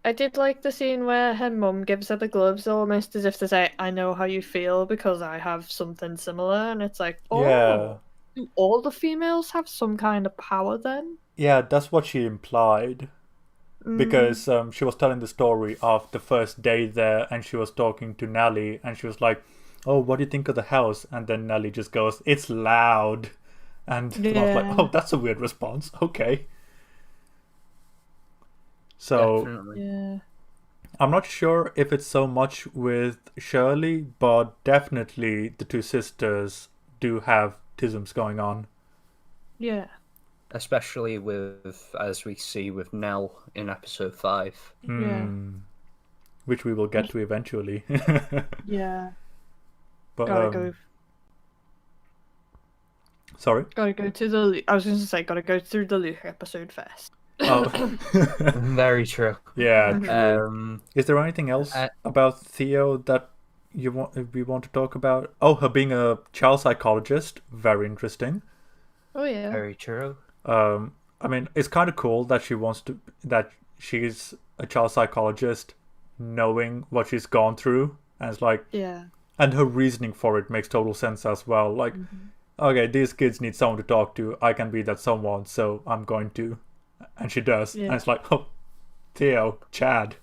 I did like the scene where her mum gives her the gloves almost as if to say, I know how you feel because I have something similar. And it's like, Yeah. oh, do all the females have some kind of power then? Yeah, that's what she implied. Because she was telling the story of the first day there, and she was talking to Nellie, and she was like, oh, what do you think of the house? And then Nellie just goes, it's loud. And I was like, oh, that's a weird response. Okay. So Definitely. Yeah. I'm not sure if it's so much with Shirley, but definitely the two sisters do have tisms going on. Yeah. Especially with, as we see with Nell in episode 5. Yeah. Which we will get to eventually. Yeah. But Gotta go. Sorry? Gotta go to the. I was going to say, gotta go through the Luke episode first. Oh. Very true. Yeah, true. Is there anything else about Theo that we want to talk about? Oh, her being a child psychologist. Very interesting. Oh, yeah. Very true. I mean, it's kind of cool that she's a child psychologist, knowing what she's gone through, and it's like, yeah, and her reasoning for it makes total sense as well. Like, okay, these kids need someone to talk to. I can be that someone, so I'm going to, and she does. Yeah. And it's like, oh, Theo, Chad.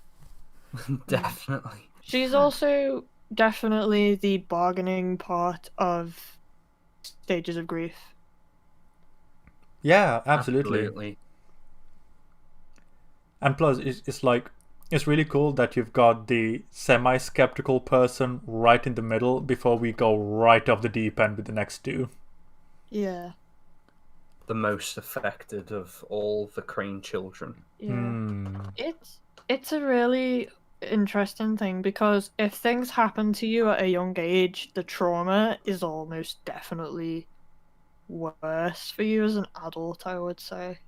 Definitely. She's also definitely the bargaining part of Stages of Grief. Yeah, absolutely. And plus, it's like, it's really cool that you've got the semi-skeptical person right in the middle before we go right off the deep end with the next two. Yeah. The most affected of all the Crane children. Yeah. It's a really interesting thing because if things happen to you at a young age, the trauma is almost definitely worse for you as an adult, I would say.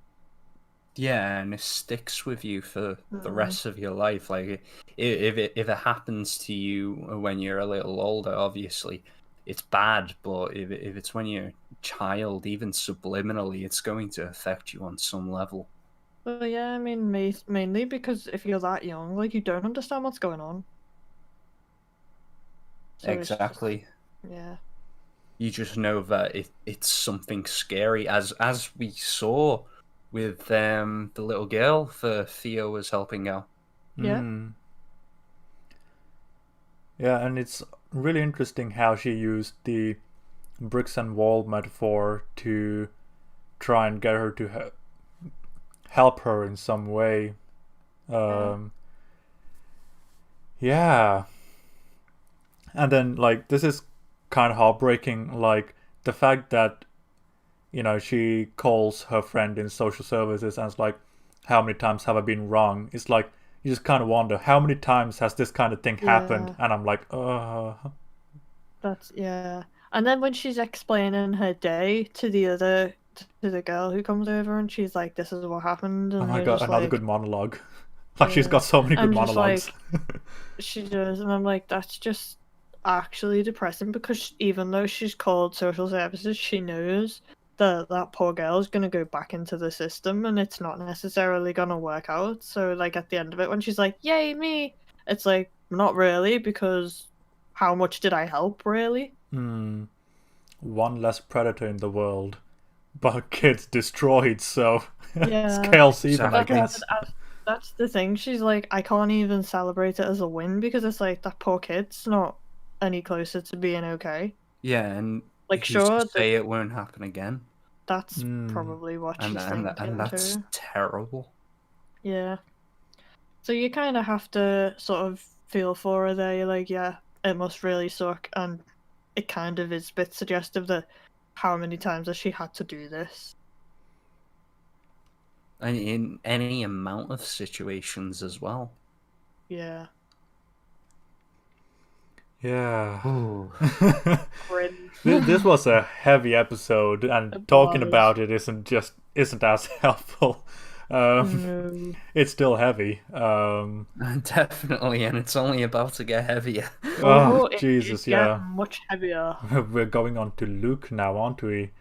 Yeah, and it sticks with you for the rest of your life. Like, if it happens to you when you're a little older, obviously, it's bad. But if it's when you're a child, even subliminally, it's going to affect you on some level. Well, yeah, I mean, mainly because if you're that young, like, you don't understand what's going on. So exactly. Yeah. You just know that it's something scary, as we saw with the little girl that Theo was helping out. Yeah. Yeah, and it's really interesting how she used the bricks and wall metaphor to try and get her to help her in some way. Yeah. And then, like, this is kind of heartbreaking, like, the fact that, you know, she calls her friend in social services and it's like, how many times have I been wrong? It's like, you just kind of wonder, how many times has this kind of thing happened? And I'm like, That's, yeah. And then when she's explaining her day to the girl who comes over and she's like, this is what happened. And oh my god, another like, good monologue. Like, she's got so many good monologues. Like, she does, and I'm like, that's just actually depressing because even though she's called social services, she knows that poor girl is gonna go back into the system, and it's not necessarily gonna work out. So like at the end of it, when she's like, "Yay me," it's like not really, because how much did I help really? One less predator in the world, but kids destroyed. So Yeah. scales even, I Exactly. guess. That's the thing. She's like, I can't even celebrate it as a win because it's like that poor kid's not any closer to being okay. Yeah, and Like, who's sure, to say it won't happen again? that's probably what And she's and, thinking and that's too. terrible. Yeah. So you kind of have to sort of feel for her there. You're like, yeah, it must really suck, and it kind of is a bit suggestive that how many times has she had to do this? And in any amount of situations as well. Yeah. Yeah. Ooh. Cringe. This was a heavy episode, and It talking was. about it isn't as helpful. No. It's still heavy. Definitely, and it's only about to get heavier. Oh, it Jesus, is yeah. getting much heavier. We're going on to Luke now, aren't we?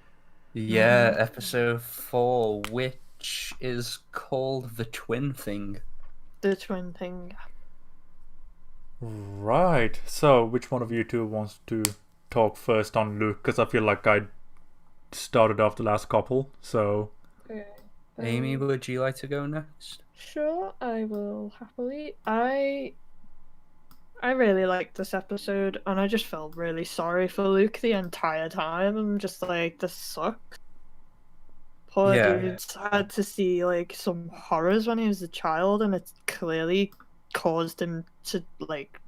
Yeah, episode 4, which is called The Twin Thing. The twin thing. Right. So, which one of you two wants to talk first on Luke? Because I feel like I started off the last couple. So, Okay. Amy, would you like to go next? Sure, I will happily. I really liked this episode, and I just felt really sorry for Luke the entire time. I'm just like, this sucks. Poor Yeah. dude's had to see like some horrors when he was a child, and it's clearly caused him to like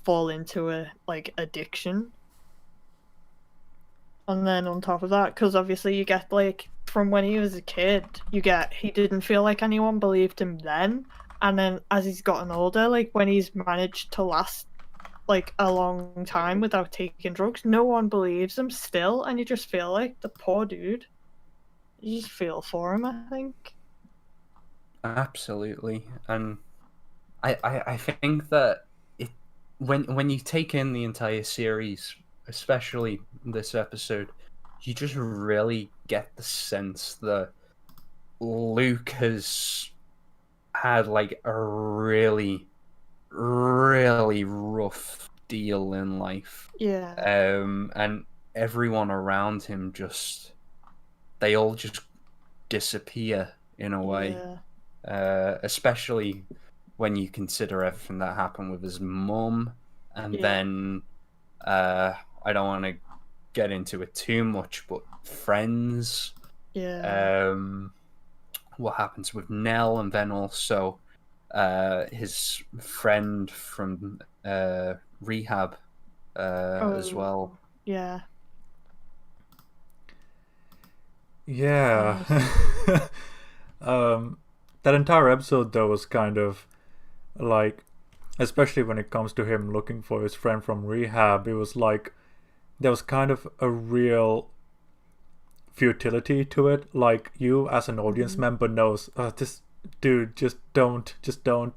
fall into a like addiction. And then on top of that, because obviously you get like from when he was a kid, you get he didn't feel like anyone believed him then, and then as he's gotten older, like when he's managed to last like a long time without taking drugs, no one believes him still, and you just feel like the poor dude. You just feel for him, I think. Absolutely, and I think that it when you take in the entire series, especially this episode, you just really get the sense that Luke has had like a really, really rough deal in life. Yeah. And everyone around him they all just disappear in a way. Yeah. Especially when you consider everything that happened with his mum, and Yeah. then I don't want to get into it too much, but friends, Yeah. what happens with Nell, and then also his friend from rehab as well. Yeah. yeah. That entire episode, though, was kind of like, especially when it comes to him looking for his friend from rehab, it was like there was kind of a real futility to it. Like, you as an audience member knows, this dude, just don't.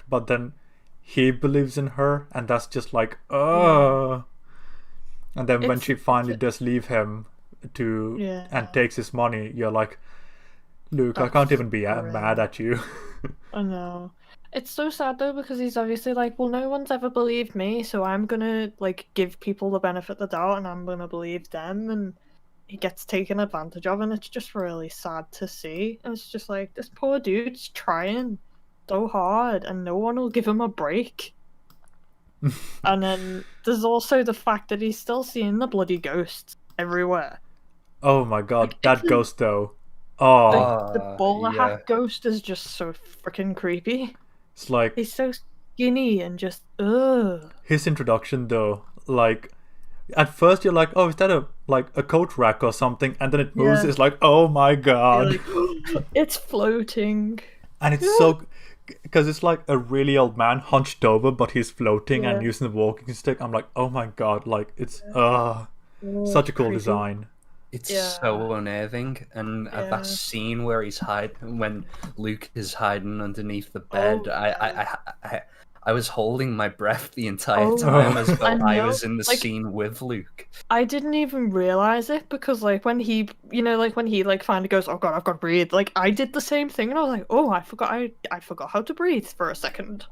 But then he believes in her, and that's just like, and then when It's- she finally does leave him to Yeah. and takes his money, you're like, Luke, I can't That's even be grim. mad at you. I know. It's so sad though, because he's obviously like, well, no one's ever believed me, so I'm gonna like give people the benefit of the doubt, and I'm gonna believe them, and he gets taken advantage of, and it's just really sad to see. And it's just like, this poor dude's trying so hard, and no one will give him a break. And then there's also the fact that he's still seeing the bloody ghosts everywhere. Oh my god, Like, that it's a- ghost though. Oh, The bowler yeah. hat ghost is just so freaking creepy. it's like He's so skinny and just ugh. his introduction though. Like, at first you're like, oh, is that a coat rack or something? And then it moves. Yeah. It's like, oh my god. You're like, it's floating. And it's so, because it's like a really old man hunched over, but he's floating and Yeah. using the walking stick. I'm like, oh my god, like it's Oh, such a cool creepy. design. It's Yeah. so unnerving, and at Yeah. that scene where when Luke is hiding underneath the bed, Oh, I I was holding my breath the entire Oh, time as though I I was know. in the Like, scene with Luke. I didn't even realize it because, like, when he, like when he like finally goes, "Oh God, I've got to breathe." Like, I did the same thing, and I was like, "Oh, I forgot how to breathe for a second."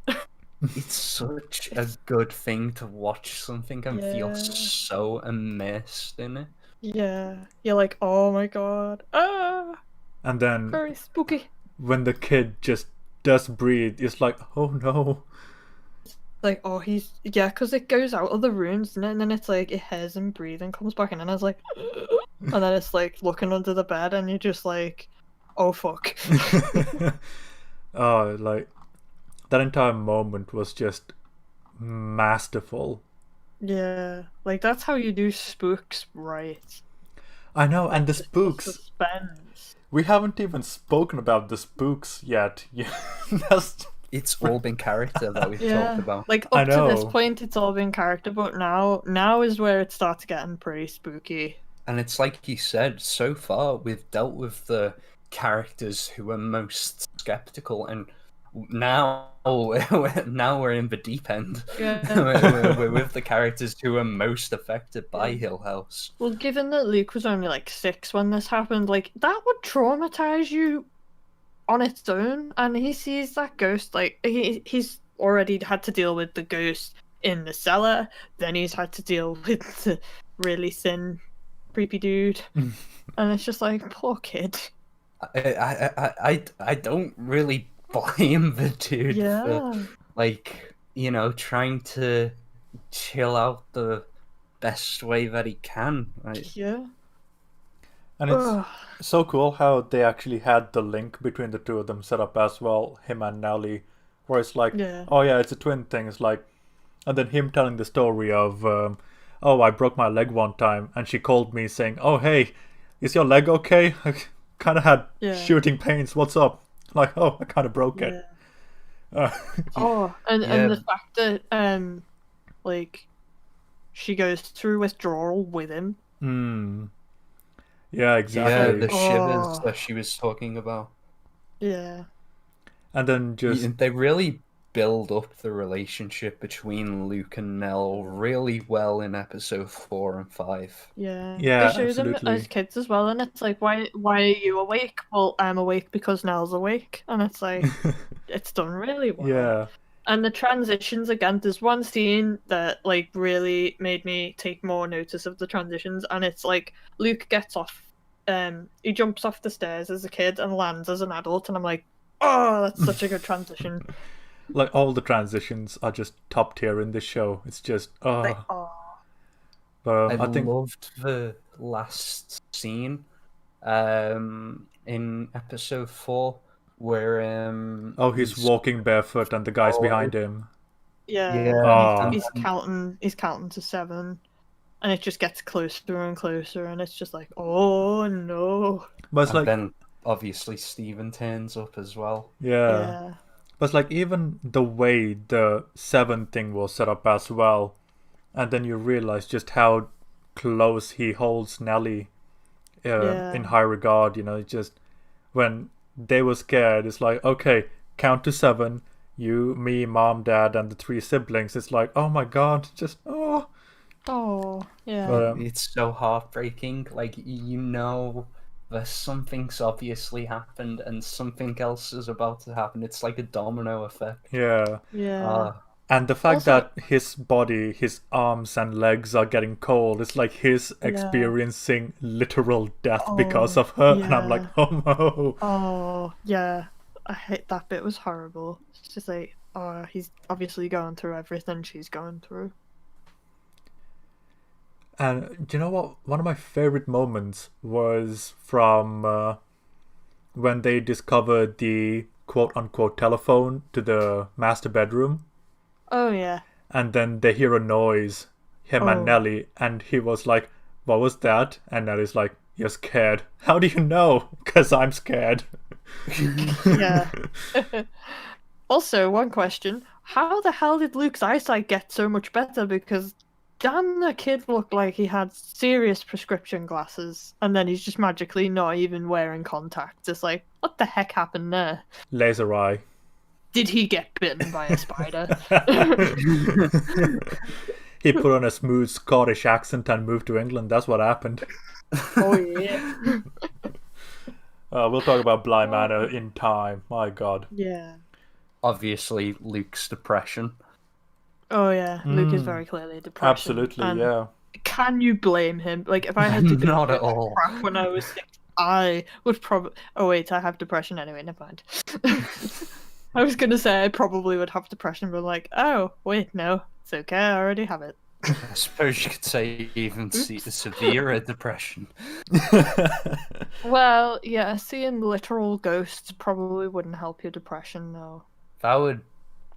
It's such a good thing to watch something and feel Yeah. so immersed in it. Yeah, you're like, "Oh my God, And then very spooky." when the kid just does breathe, it's like, oh no. Like, oh, because it goes out of the rooms, doesn't it? And then it's like it hears him breathing, comes back in, and I was like, and then it's like looking under the bed, and you're just like, oh fuck. Oh, like that entire moment was just masterful. Yeah, like that's how you do spooks right. I know, and the Just spooks. suspense. We haven't even spoken about the spooks yet. Yeah, that's It's all been character that we've Yeah, talked about. like I up to this know. point, it's all been character, but now is where it starts getting pretty spooky. And it's like you said, so far we've dealt with the characters who are most skeptical, and now we're in the deep end. Yeah. we're with the characters who are most affected by Yeah. Hill House. Well, given that Luke was only like 6 when this happened, like that would traumatize you on its own. And he sees that ghost, like he's already had to deal with the ghost in the cellar. Then he's had to deal with the really thin, creepy dude, and it's just like poor kid. I don't really blame the dude for, Yeah, like, trying to chill out the best way that he can. yeah. And it's Ugh. so cool how they actually had the link between the two of them set up as well, him and Nellie, where it's like, Yeah. oh yeah, it's a twin thing. It's like, and then him telling the story of, oh, I broke my leg one time, and she called me saying, oh hey, is your leg okay? I kind of had Yeah. shooting pains. What's up? Like, oh, I kind of broke it. Yeah. Oh, and Yeah. the fact that like she goes through withdrawal with him. Yeah, Yeah, exactly. the shivers Oh. that she was talking about. Yeah. And then just They really build up the relationship between Luke and Nell really well in episode 4 and 5. Yeah. Yeah, They show them absolutely. as kids as well, and it's like, why are you awake? Well, I'm awake because Nell's awake, and it's like it's done really well. yeah. And the transitions again, there's one scene that like really made me take more notice of the transitions, and it's like Luke gets off, he jumps off the stairs as a kid and lands as an adult, and I'm like, oh, that's such a good transition. Like all the transitions are just top tier in this show. It's just Like, oh, but I I think loved the last scene in episode 4 where oh, he's walking barefoot and the guy's behind him. yeah, Yeah. Oh. he's counting to 7, and it just gets closer and closer, and it's just like, oh no. But it's and like then obviously Steven turns up as well. yeah. But it's like even the way the 7 thing was set up as well, and then you realize just how close he holds Nellie in high regard. Just when they were scared, it's like, okay, count to 7. You, me, mom, dad, and the 3 siblings. It's like, oh my god, just oh. Oh yeah. But, It's so heartbreaking. Like, that something's obviously happened and something else is about to happen. It's like a domino effect. yeah. Yeah. And the fact Also- that his body, his arms and legs are getting cold, it's like he's experiencing literal death because of her. And I'm like, oh no. Oh yeah. I hate that bit. Was horrible. It's just like, oh, he's obviously going through everything she's going through. And do you know what? One of my favorite moments was from when they discovered the quote unquote telephone to the master bedroom. Oh yeah. And then they hear a noise, him and Oh. Nellie, and he was like, what was that? And Nellie's like, you're scared. How do you know? Because I'm scared. Yeah. Also, one question: how the hell did Luke's eyesight get so much better? Because damn, the kid looked like he had serious prescription glasses, and then he's just magically not even wearing contacts. It's like, what the heck happened there? Laser eye. Did he get bitten by a spider? He put on a smooth Scottish accent and moved to England. That's what happened. Oh yeah. We'll talk about Bly Manor in time. My God. Yeah. Obviously, Luke's depression. Oh yeah. Luke is very clearly depression. Absolutely, and yeah. Can you blame him? Like, if I had to go Not through at all. crap when I was 6, I would probably. Oh wait, I have depression anyway. Never mind. I was gonna say I probably would have depression, but like, oh wait, no, it's okay. I already have it. I suppose you could say even severe depression. Well, yeah, seeing literal ghosts probably wouldn't help your depression, though. That would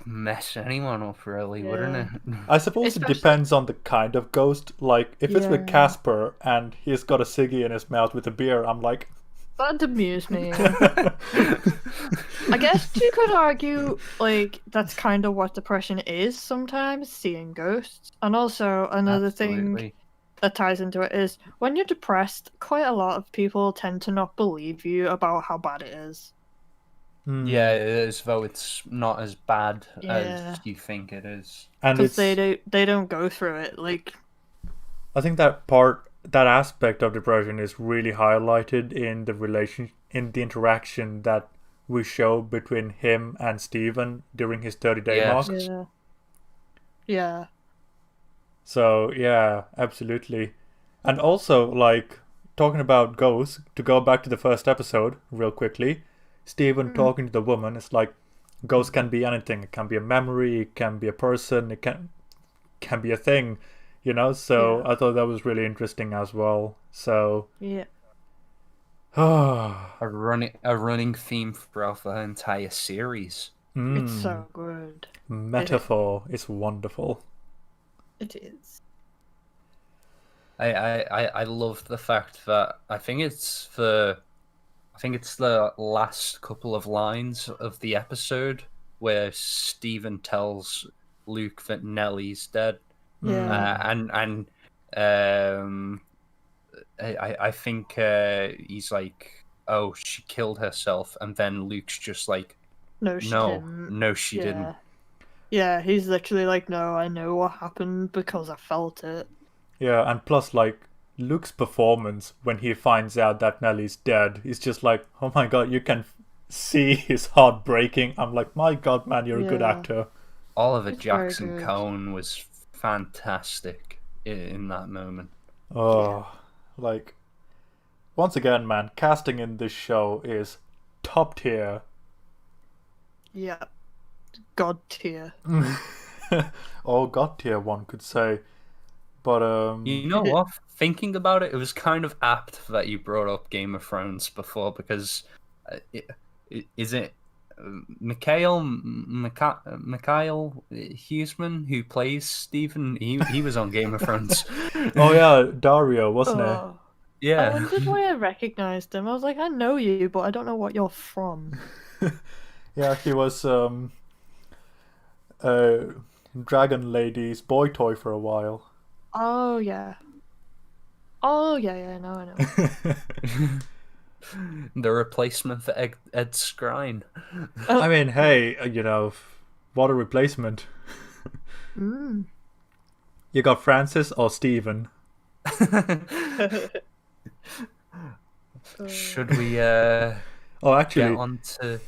mess anyone up, really, wouldn't it? I suppose it depends on the kind of ghost. Like, if it's with Yeah. Casper and he's got a ciggy in his mouth with a beer, I'm like, That'd amuse me. I guess you could argue, like, that's kind of what depression is sometimes, seeing ghosts. And also, another thing Absolutely. that ties into it is when you're depressed, quite a lot of people tend to not believe you about how bad it is. Yeah, it is, though it's not as bad Yeah. as you think it is. and Because it's, they don't go through it. Like, I think that aspect of depression is really highlighted in the interaction that we show between him and Steven during his 30-day Yes. mark. yeah. Yeah. So yeah, absolutely. And also, like, talking about ghosts, to go back to the first episode real quickly, Steven talking to the woman, it's like ghosts can be anything. It can be a memory, it can be a person, it can be a thing, you know? So Yeah. I thought that was really interesting as well. So Yeah. A running theme throughout the entire series. It's so good. metaphor is wonderful. It is. I love the fact that I think it's the last couple of lines of the episode where Steven tells Luke that Nellie's dead. Yeah. I think he's like, oh, she killed herself, and then Luke's just like, No, she didn't. no, she Yeah. didn't. Yeah, he's literally like, no, I know what happened because I felt it. Yeah, and plus, like, Luke's performance when he finds out that Nellie's dead is just like, oh my God, you can see his heart breaking. I'm like, my God, man, you're a good Yeah. actor. Oliver It's very Jackson good. Cohen was fantastic in that moment. Oh, like, once again, man, casting in this show is top tier. Yeah. God tier. Oh, God tier, one could say. But, You know what? Thinking about it, it was kind of apt that you brought up Game of Thrones before, because is it Mikhail Huseman who plays Stephen? He was on Game of Thrones. oh yeah, Dario, wasn't it? Oh, I Yeah. wondered why I recognized him. I was like, I know you, but I don't know what you're from. Yeah, he was Dragon Lady's boy toy for a while. Oh, yeah. Oh, yeah, no, I know. The replacement for Ed Skrein. I mean, hey, you know, what a replacement. Mm. You got Francis or Steven? Should we Oh, get actually, on to...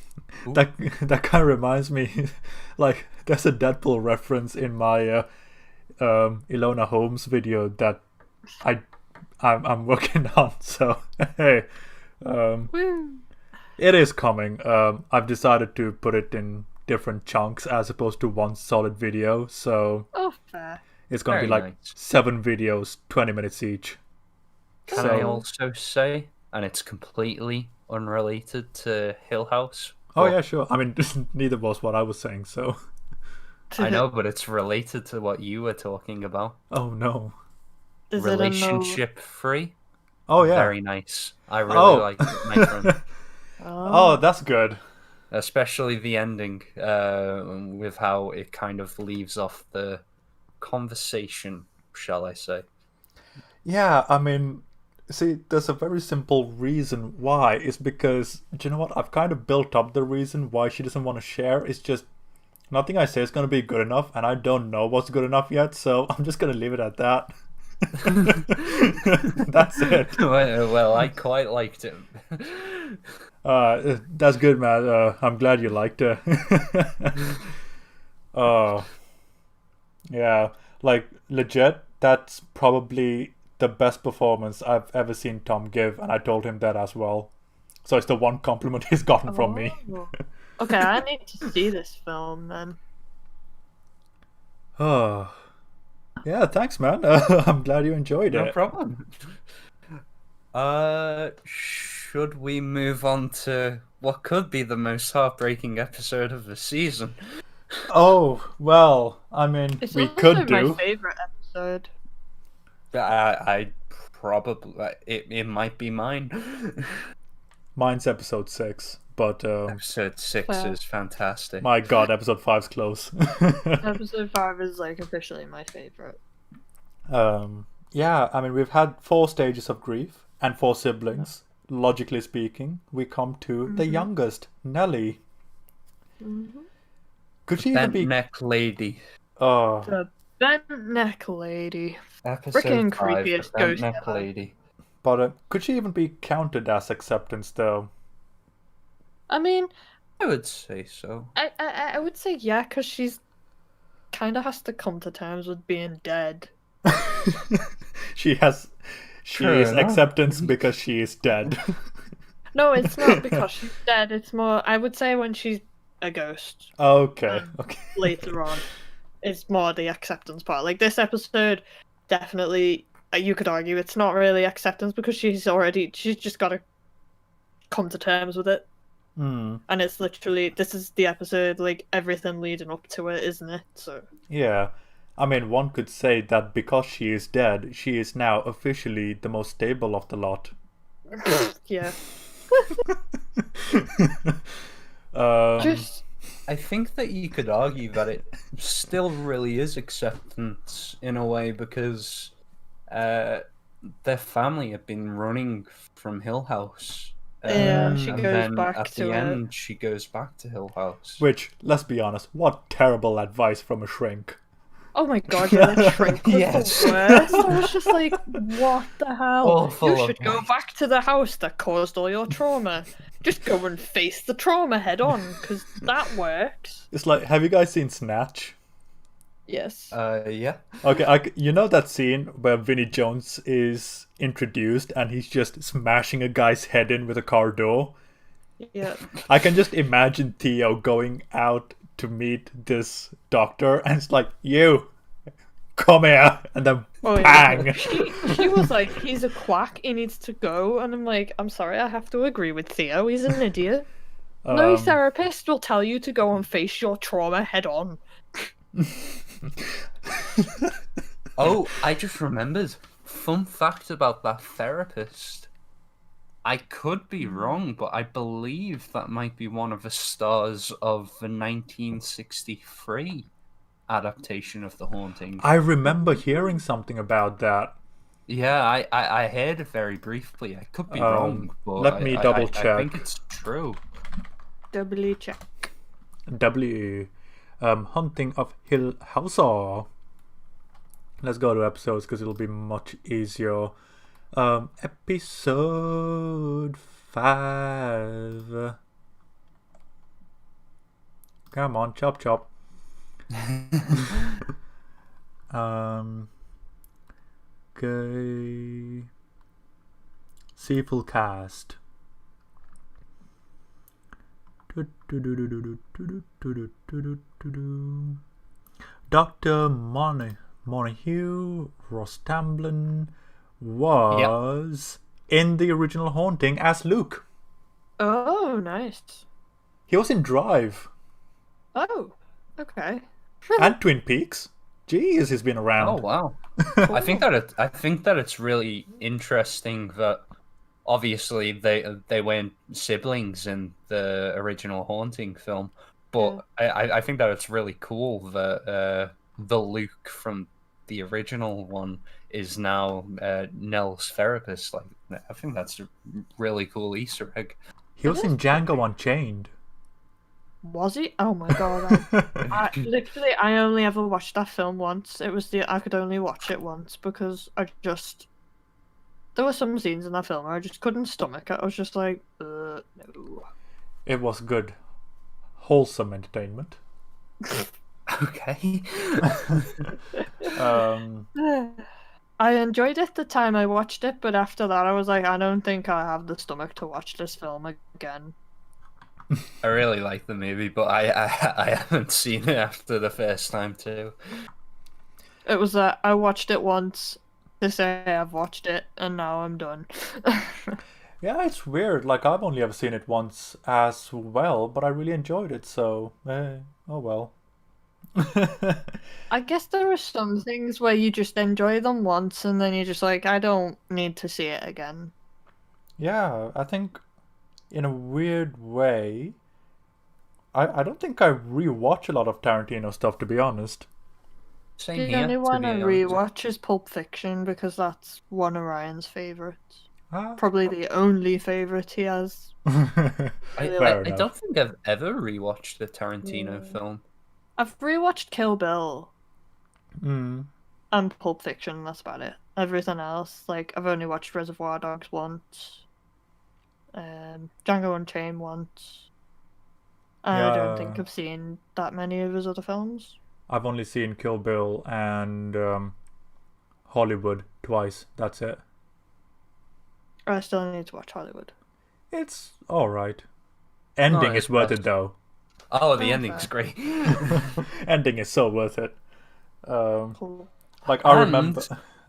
that kind of reminds me, like, there's a Deadpool reference in my Ilona Holmes video that I'm working on. So hey, Woo. it is coming. I've decided to put it in different chunks as opposed to one solid video. So Oh, fair. it's gonna be Very like nice. 7 videos, 20 minutes each. Can I So also say, and it's completely unrelated to Hill House. oh but- yeah, sure. I mean, neither was what I was saying. So I know, but it's related to what you were talking about. oh no. Is it a no? Relationship free. Oh yeah. Very nice. I really Oh. like it, my friend. Oh, that's good. Especially the ending, with how it kind of leaves off the conversation, shall I say. Yeah, I mean, See, there's a very simple reason why. It's because, do you know what? I've kind of built up the reason why she doesn't want to share. It's just nothing I say is going to be good enough, and I don't know what's good enough yet, so I'm just going to leave it at that. That's it. Well, I quite liked it. That's good, man. I'm glad you liked it. Oh, yeah. Like, legit, that's probably the best performance I've ever seen Tom give, and I told him that as well. So it's the one compliment he's gotten from me. Oh. Okay, I need to see this film then. Oh, yeah, thanks, man. I'm glad you enjoyed No it. problem. Should we move on to what could be the most heartbreaking episode of the season? Oh, well, I mean, It's we also could my do. favorite episode. I probably it might be mine. Mine's episode 6, but Episode 6 Fair. is fantastic. my god, episode 5's close. Episode 5 is like officially my favorite. Yeah, I mean, we've had 4 stages of grief and 4 siblings. Logically speaking, we come to the youngest, Nellie. Mm-hmm. Could she even Bent be? neck lady. Oh, The bent neck lady. Episode Freaking 5, creepiest the bent ghost neck ever. lady. but could she even be counted as acceptance, though? I mean, I would say so. I would say yeah, because she's kind of has to come to terms with being dead. She is Fair enough. acceptance because she is dead. No, it's not because she's dead. It's more, I would say, when she's a ghost Okay, okay. later on. It's more the acceptance part. Like this episode, definitely, you could argue it's not really acceptance because she's just got to come to terms with it. Hmm. And it's literally, this is the episode, like everything leading up to it, isn't it? So Yeah. I mean, one could say that because she is dead, she is now officially the most stable of the lot. yeah, Just I think that you could argue that it still really is acceptance in a way because their family have been running from Hill House. Yeah, she and goes then back at to the it. end, she goes back to Hill House. which, let's be honest, what terrible advice from a shrink. Oh my god, yeah, that shrink was Yes. the worst. I was just like, what the hell? Awful You should go advice. back to the house that caused all your trauma. Just go and face the trauma head on, because that works. It's like, have you guys seen Snatch? Yes. Yeah. Okay, you know that scene where Vinnie Jones is introduced and he's just smashing a guy's head in with a car door? Yeah. I can just imagine Theo going out to meet this doctor and it's like, you, come here, and then Oh, yeah. bang! She was like, he's a quack, he needs to go. And I'm like, I'm sorry, I have to agree with Theo, he's an idiot. No Um, therapist will tell you to go and face your trauma head on. Oh, I just remembered. Fun fact about that therapist. I could be wrong, but I believe that might be one of the stars of the 1963 adaptation of The Haunting. I remember hearing something about that. Yeah, I heard it very briefly. I could be wrong, but let me double check. I think it's true. Doubly check. W. Hunting of Hill House. Let's go to episodes because it'll be much easier. Episode 5. Come on, chop chop. Okay. See full cast. Dr. Montague Ross Tamblyn was in the original Haunting as Luke. Oh, nice. He was in Drive Oh, okay. and Twin Peaks. Jeez, he's been Oh around. wow! I think that it's really interesting that obviously they weren't siblings in the original Haunting film, but I think that it's really cool that the Luke from the original one is now Nell's therapist. Like I think that's a really cool Easter egg. He was in Django Unchained. Was he? Oh my god! I only ever watched that film once. I could only watch it once because there were some scenes in that film where I just couldn't stomach it. I was just like, no. It was good, wholesome entertainment. Okay. I enjoyed it the time I watched it, but after that I was like, I don't think I have the stomach to watch this film again. I really like the movie, but I haven't seen it after the first time too. It was that I watched it once to say I've watched it, and now I'm done. Yeah, it's weird. Like, I've only ever seen it once as well, but I really enjoyed it, so, oh well. I guess there are some things where you just enjoy them once, and then you're just like, I don't need to see it again. Yeah, I think in a weird way, I don't think I rewatch a lot of Tarantino stuff, to be honest. Same The here. only to one be I honest. rewatch is Pulp Fiction because that's one of Ryan's favourites. Ah. Probably the only favourite he has. Fair I enough. don't think I've ever rewatched a Tarantino Yeah. film. I've rewatched Kill Bill Mm. and Pulp Fiction, that's about it. Everything else, like, I've only watched Reservoir Dogs once, Django Unchained once. I don't think Yeah. I've seen that many of his other films. I've only seen Kill Bill and Hollywood twice. That's it. I still need to watch Hollywood. It's alright. Ending Nice, is worth nice. it, though. Oh, the Oh, ending's fair. great. Ending is so worth it. Cool. Like, I And remember...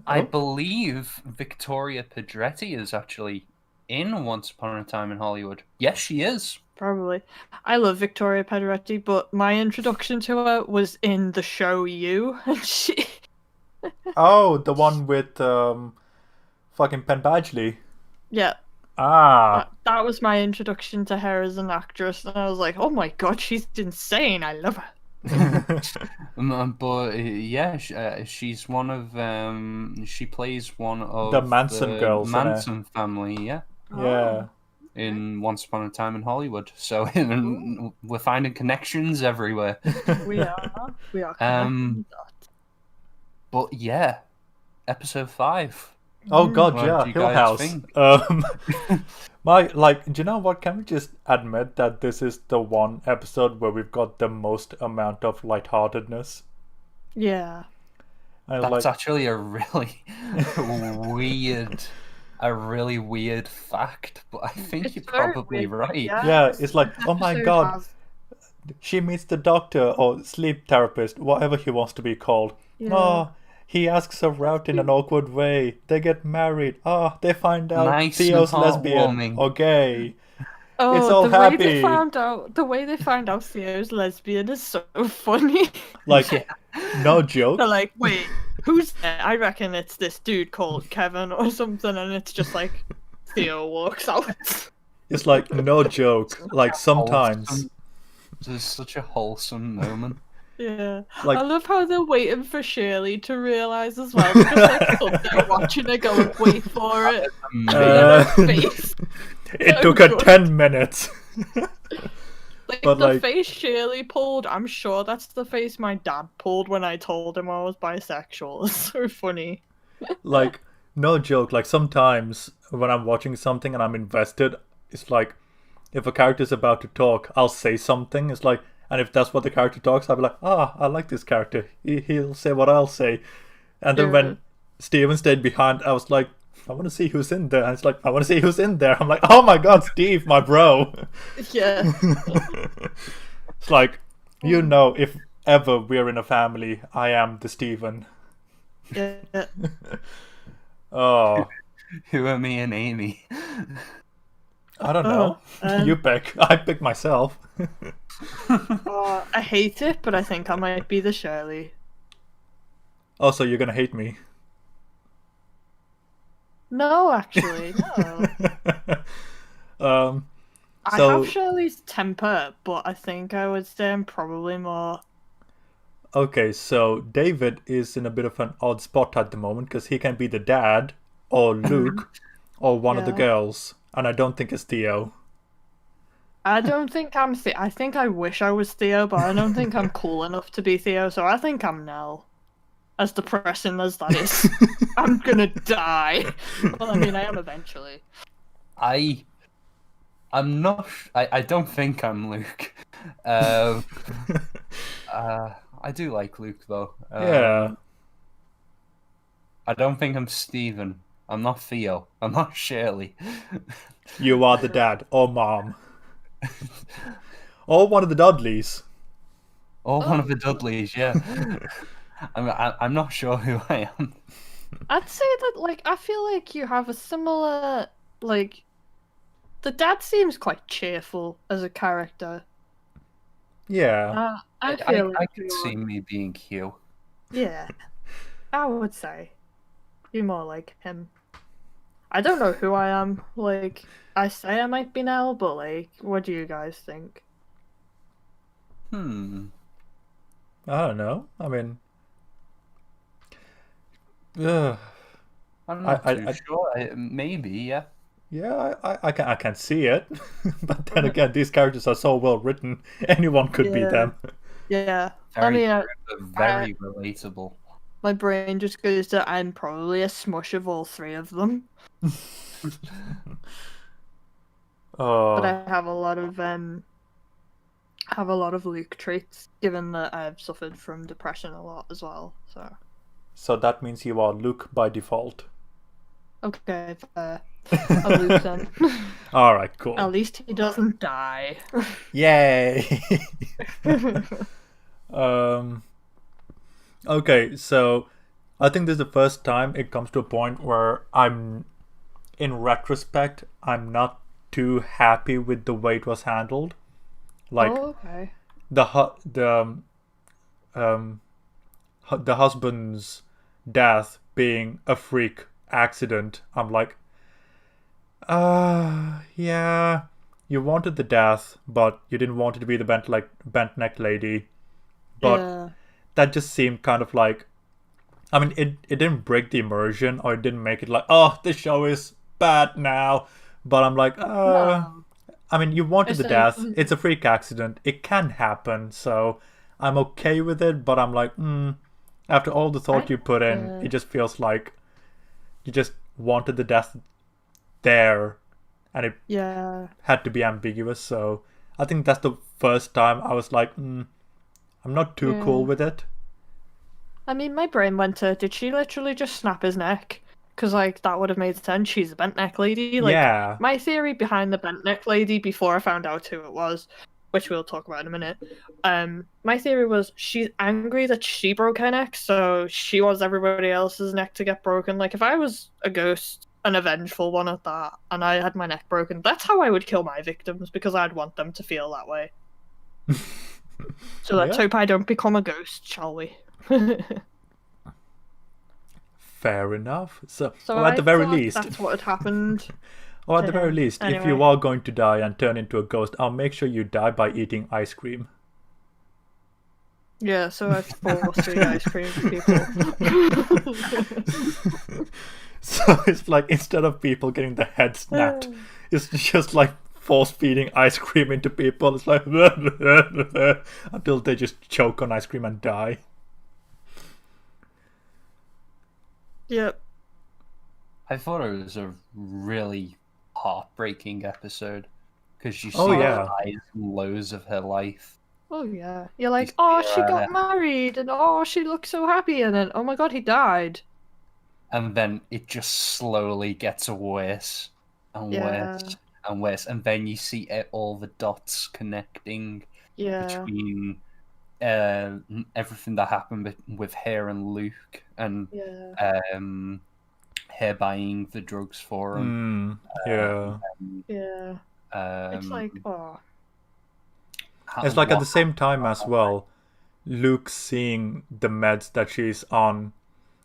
I Oh? believe Victoria Pedretti is actually in Once Upon a Time in Hollywood. Yes, she is. Probably. I love Victoria Pedretti, but my introduction to her was in the show You. And she... Oh, the one with fucking Penn Badgley. Yeah, Ah, that was my introduction to her as an actress, and I was like, oh my god, she's insane. I love her. But yeah, she's one of she plays one of The Manson girls, innit? Manson family, yeah, yeah. in Once Upon a Time in Hollywood. So we're finding connections everywhere. We are. We are. Um, But yeah, episode 5. Oh god, What yeah, do you Hill guys House. think? Do you know what? Can we just admit that this is the one episode where we've got the most amount of lightheartedness? Yeah. That's actually a really weird fact, but I think It's you're very probably weird, right. Yeah, it's like, oh my Episode god, has- she meets the doctor or sleep therapist, whatever he wants to be called. Yeah. Oh, he asks her out in an awkward way. They get married. Oh, they find out Nice and Theo's lesbian heartwarming. or gay. Oh, It's all the way happy. they found out Theo's lesbian is so funny. Like, no joke. They're like, wait, who's there? I reckon it's this dude called Kevin or something, and it's just like Theo walks out. It's like, no joke. Like, sometimes. Wholesome. There's such a wholesome moment. Yeah. Like- I love how they're waiting for Shirley to realise as well. They're just like stood there watching her go, wait for it. Uh, Face. It So took her good. 10 minutes. Like But, the like- face Shirley pulled, I'm sure that's the face my dad pulled when I told him I was bisexual. It's so funny. Like, no joke. Like, sometimes when I'm watching something and I'm invested, it's like, if a character's about to talk, I'll say something. It's like, and if that's what the character talks, I'll be like, I like this character. He'll say what I'll say. And then Yeah. when Steven stayed behind, I was like, I want to see who's in there. And it's like, I want to see who's in there. I'm like, oh my god, Steve, my bro. Yeah. It's like, you know, if ever we're in a family, I am the Steven. Yeah. Oh, Who are me and Amy? I don't know. You pick. I pick myself. I hate it, but I think I might be the Shirley. Oh, so you're gonna hate me. No, actually, no. I So- have Shirley's temper, but I think I would say I'm probably more. Okay, so David is in a bit of an odd spot at the moment because he can be the dad or Luke, or one of the Yeah. girls, and I don't think it's Theo. I don't think I'm Theo. I think I wish I was Theo, but I don't think I'm cool enough to be Theo, so I think I'm Nell. As depressing as that is. I'm gonna die. Well, I mean, I am eventually. I'm not. I don't think I'm Luke. I do like Luke though. Yeah. I don't think I'm Stephen. I'm not Theo. I'm not Shirley. You are the dad or mom. Or one of the Dudleys. Or one of the Dudleys, yeah. I'm not sure who I am. I'd say that, like, I feel like you have a similar, like, the dad seems quite cheerful as a character. Yeah. I feel I like could you're- see me being Hugh. Yeah, I would say you're more like him. I don't know who I am. Like, I say I might be Nell, but like, what do you guys think? I don't know. I mean, ugh. I'm not I- too I- sure. Maybe, yeah. Yeah, I can see it, but then again, these characters are so well written. Anyone could be Yeah. them. Yeah, Very, I mean, very relatable. my brain just goes to I'm probably a smush of all three of them. Oh, But I have a lot of Luke traits, given that I've suffered from depression a lot as well. so that means you are Luke by default. Okay, fair. I'm Luke then. All right, cool. At least he doesn't die. Yay! Okay, so I think this is the first time it comes to a point where in retrospect, I'm not too happy with the way it was handled. Like Oh, okay. the husband's death being a freak accident. I'm like, yeah, you wanted the death, but you didn't want it to be the bent neck lady. But Yeah. that just seemed kind of like, I mean, it didn't break the immersion, or it didn't make it like, oh, this show is bad now. But I'm like, No. I mean, you wanted It's the a- death. It's a freak accident. It can happen, so I'm okay with it. But I'm like, after all the thought you put in, yeah. it just feels like you just wanted the death there, and it Yeah. had to be ambiguous. So I think that's the first time I was like, I'm not too cool Yeah. with it. I mean, my brain went to, did she literally just snap his neck? Because, like, that would have made sense. She's a bent neck lady. Like, Yeah. my theory behind the bent neck lady before I found out who it was, which we'll talk about in a minute, my theory was she's angry that she broke her neck, so she wants everybody else's neck to get broken. Like, if I was a ghost, an avengeful one at that, and I had my neck broken, that's how I would kill my victims, because I'd want them to feel that way. So let's Yeah. hope I don't become a ghost, shall we? Fair enough. So, So or at I the very thought least, that's what had happened. or at to the very him. least, if Anyway. you are going to die and turn into a ghost, I'll make sure you die by eating ice cream. Yeah, so I forced the ice cream to people. So it's like, instead of people getting their head snapped, it's just like force feeding ice cream into people. It's like until they just choke on ice cream and die. Yep. I thought it was a really heartbreaking episode because you see Oh, the yeah. highs and lows of her life. Oh yeah. You're like, You oh, see, she got married, and oh, she looks so happy, and then, oh my god, he died. And then it just slowly gets worse and Yeah. worse and worse. And then you see all the dots connecting Yeah. between everything that happened with her and Luke, and Yeah. her buying the drugs for him. Yeah. Yeah. It's like, oh. It's like at the same time as well, Luke seeing the meds that she's on,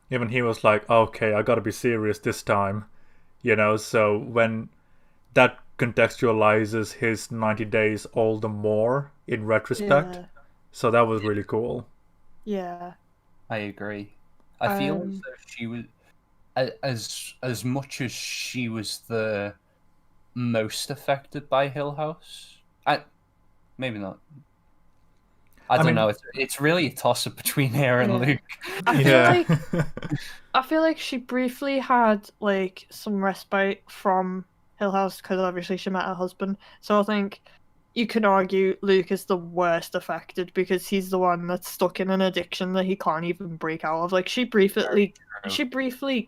even he was like, okay, I gotta be serious this time. You know, so when that contextualizes his 90 days all the more in retrospect. Yeah. So that was really cool. Yeah. I agree. I feel as Um, though she was. as much as she was the most affected by Hill House, maybe not. I don't mean, know. It's really a toss up between her and Yeah. Luke. I feel like she briefly had like some respite from Hill House because obviously she met her husband. So I think you can argue Luke is the worst affected because he's the one that's stuck in an addiction that he can't even break out of. Like she briefly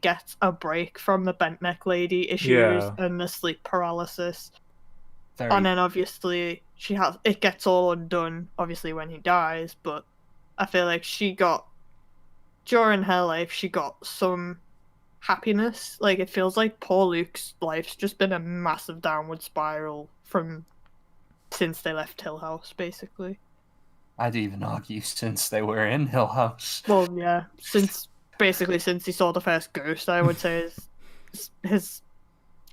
gets a break from the bent neck lady issues Yeah. and the sleep paralysis. Very And then obviously it gets all undone obviously when he dies, but I feel like during her life she got some happiness. Like it feels like poor Luke's life's just been a massive downward spiral since they left Hill House, basically. I'd even argue since they were in Hill House. Well, yeah, since he saw the first ghost, I would say his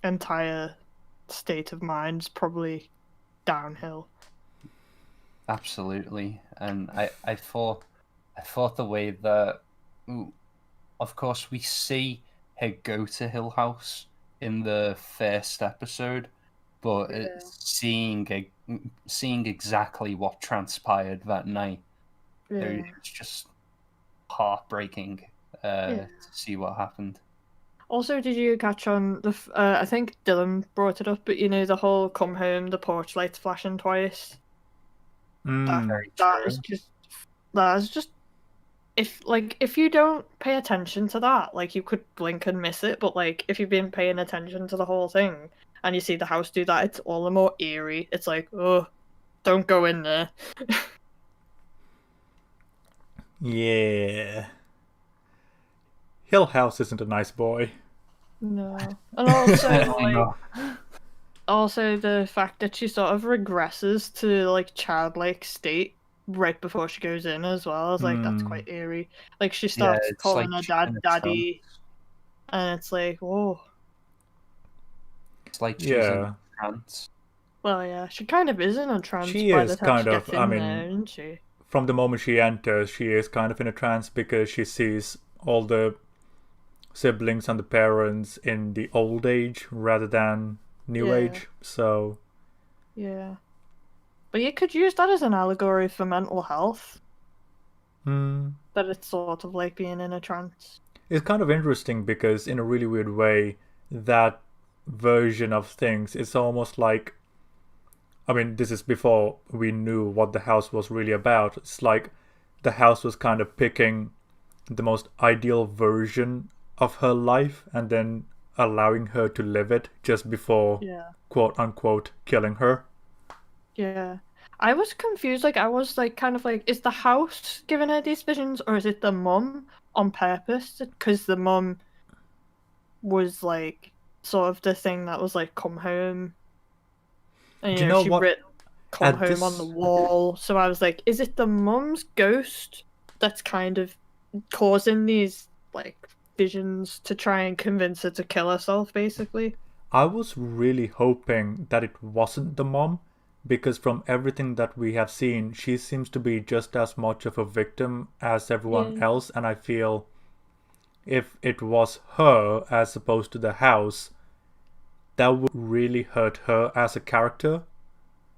entire state of mind's probably downhill. Absolutely, and I thought the way that, of course, we see her go to Hill House in the first episode, but seeing exactly what transpired that night, it's just heartbreaking to see what happened. Also, did you catch on I think Dylan brought it up, but the whole come home, the porch lights flashing twice. That is just if you don't pay attention to that, like you could blink and miss it, but like if you've been paying attention to the whole thing and you see the house do that, it's all the more eerie. It's like, oh, don't go in there. Yeah. Hill House isn't a nice boy. No. And also the fact that she sort of regresses to like childlike state right before she goes in as well. I was like, that's quite eerie. Like she starts calling her dad daddy, and it's like, whoa. It's like she's in a trance. Well, yeah, she kind of is in a trance. She by is the time kind she of. gets in there, isn't she? From the moment she enters, she is kind of in a trance because she sees all the siblings and the parents in the old age rather than new age. So yeah, but you could use that as an allegory for mental health. That it's sort of like being in a trance. It's kind of interesting because in a really weird way, that version of things, it's almost like, I mean, this is before we knew what the house was really about. It's like the house was kind of picking the most ideal version of her life and then allowing her to live it just before, quote unquote, killing her. Yeah. I was confused. Like, I was like, kind of like, is the house giving her these visions or is it the mum on purpose? Because the mum was like, sort of the thing that was like, come home. And Do you know she what? writ come home on the wall. So I was like, is it the mum's ghost that's kind of causing these like visions to try and convince her to kill herself, basically? I was really hoping that it wasn't the mom, because from everything that we have seen, she seems to be just as much of a victim as everyone else, and I feel if it was her as opposed to the house, that would really hurt her as a character.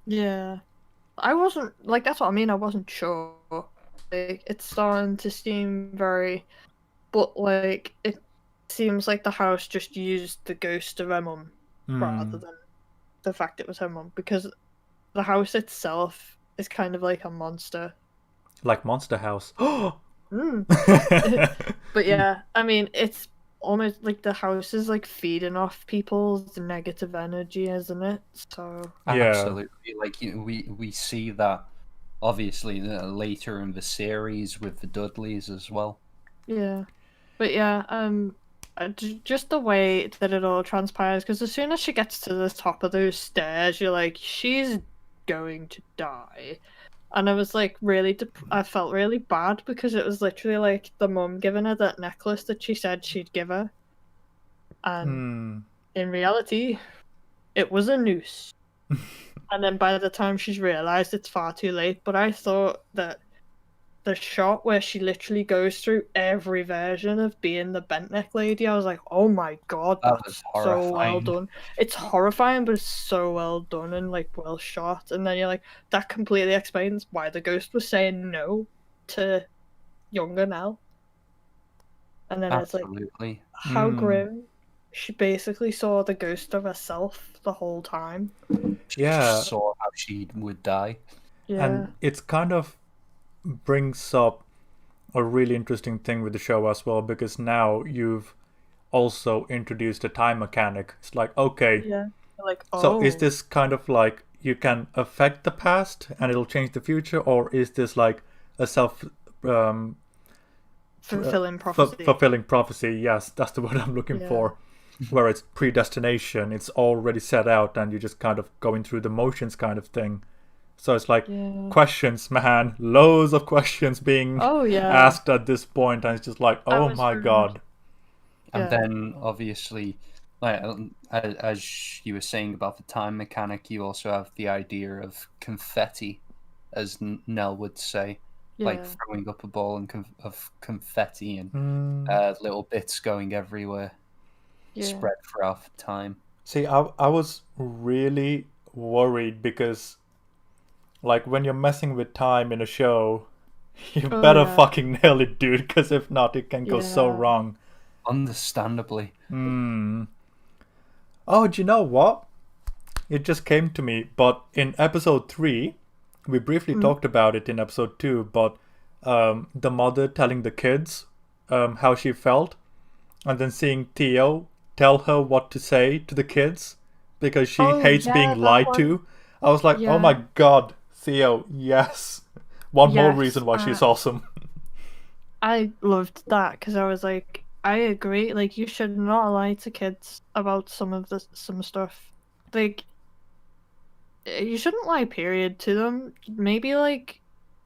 Yeah. I wasn't, like, that's what I mean, I wasn't sure. Like, it's starting to seem very, but, like, it seems like the house just used the ghost of her mum rather than the fact it was her mum, because the house itself is kind of like a monster. Like Monster House. But yeah, I mean, it's almost like the house is like feeding off people's negative energy, isn't it? So absolutely, like we see that obviously later in the series with the Dudleys as well. Yeah, but yeah, just the way that it all transpires, because as soon as she gets to the top of those stairs, you're like, she's going to die. And I was like, I felt really bad because it was literally like the mum giving her that necklace that she said she'd give her. And in reality, it was a noose. And then by the time she's realised, it's far too late. But I thought that the shot where she literally goes through every version of being the bent neck lady, I was like, oh my god, That that's was so well horrifying. done. It's horrifying, but it's so well done and like well shot. And then you're like, that completely explains why the ghost was saying no to younger Nell. And then it's like, Absolutely. how Mm. grim. She basically saw the ghost of herself the whole time. She Yeah. saw how she would die. Yeah. And it's kind of brings up a really interesting thing with the show as well, because now you've also introduced a time mechanic. It's like, okay, Yeah. Like, so oh. is this kind of like you can affect the past and it'll change the future, or is this like a self fulfilling prophecy? fulfilling prophecy? Yes, that's the word I'm looking Yeah. for. Where it's predestination, it's already set out, and you're just kind of going through the motions, kind of thing. So it's like Yeah. questions, man, loads of questions being Oh yeah. asked at this point, and it's just like, That oh was my rude. god. And Yeah. then obviously, like as you were saying about the time mechanic, you also have the idea of confetti, as Nell would say, like Yeah. throwing up a ball of confetti and Mm. little bits going everywhere, Yeah. spread throughout time. See, I was really worried because, like, when you're messing with time in a show, you Oh, better yeah. fucking nail it, dude, because if not, it can go so Yeah. wrong. Understandably. Hmm. Oh, do you know what? It just came to me, but in episode 3, we briefly talked about it in episode 2, but the mother telling the kids how she felt, and then seeing Theo tell her what to say to the kids because she Oh, hates yeah, being that lied one. to. I was like, oh Yeah. my god, Theo, yes. One more Yes, reason why she's awesome. I loved that because I was like, I agree. Like, you should not lie to kids about some stuff. Like, you shouldn't lie. Period to them. Maybe like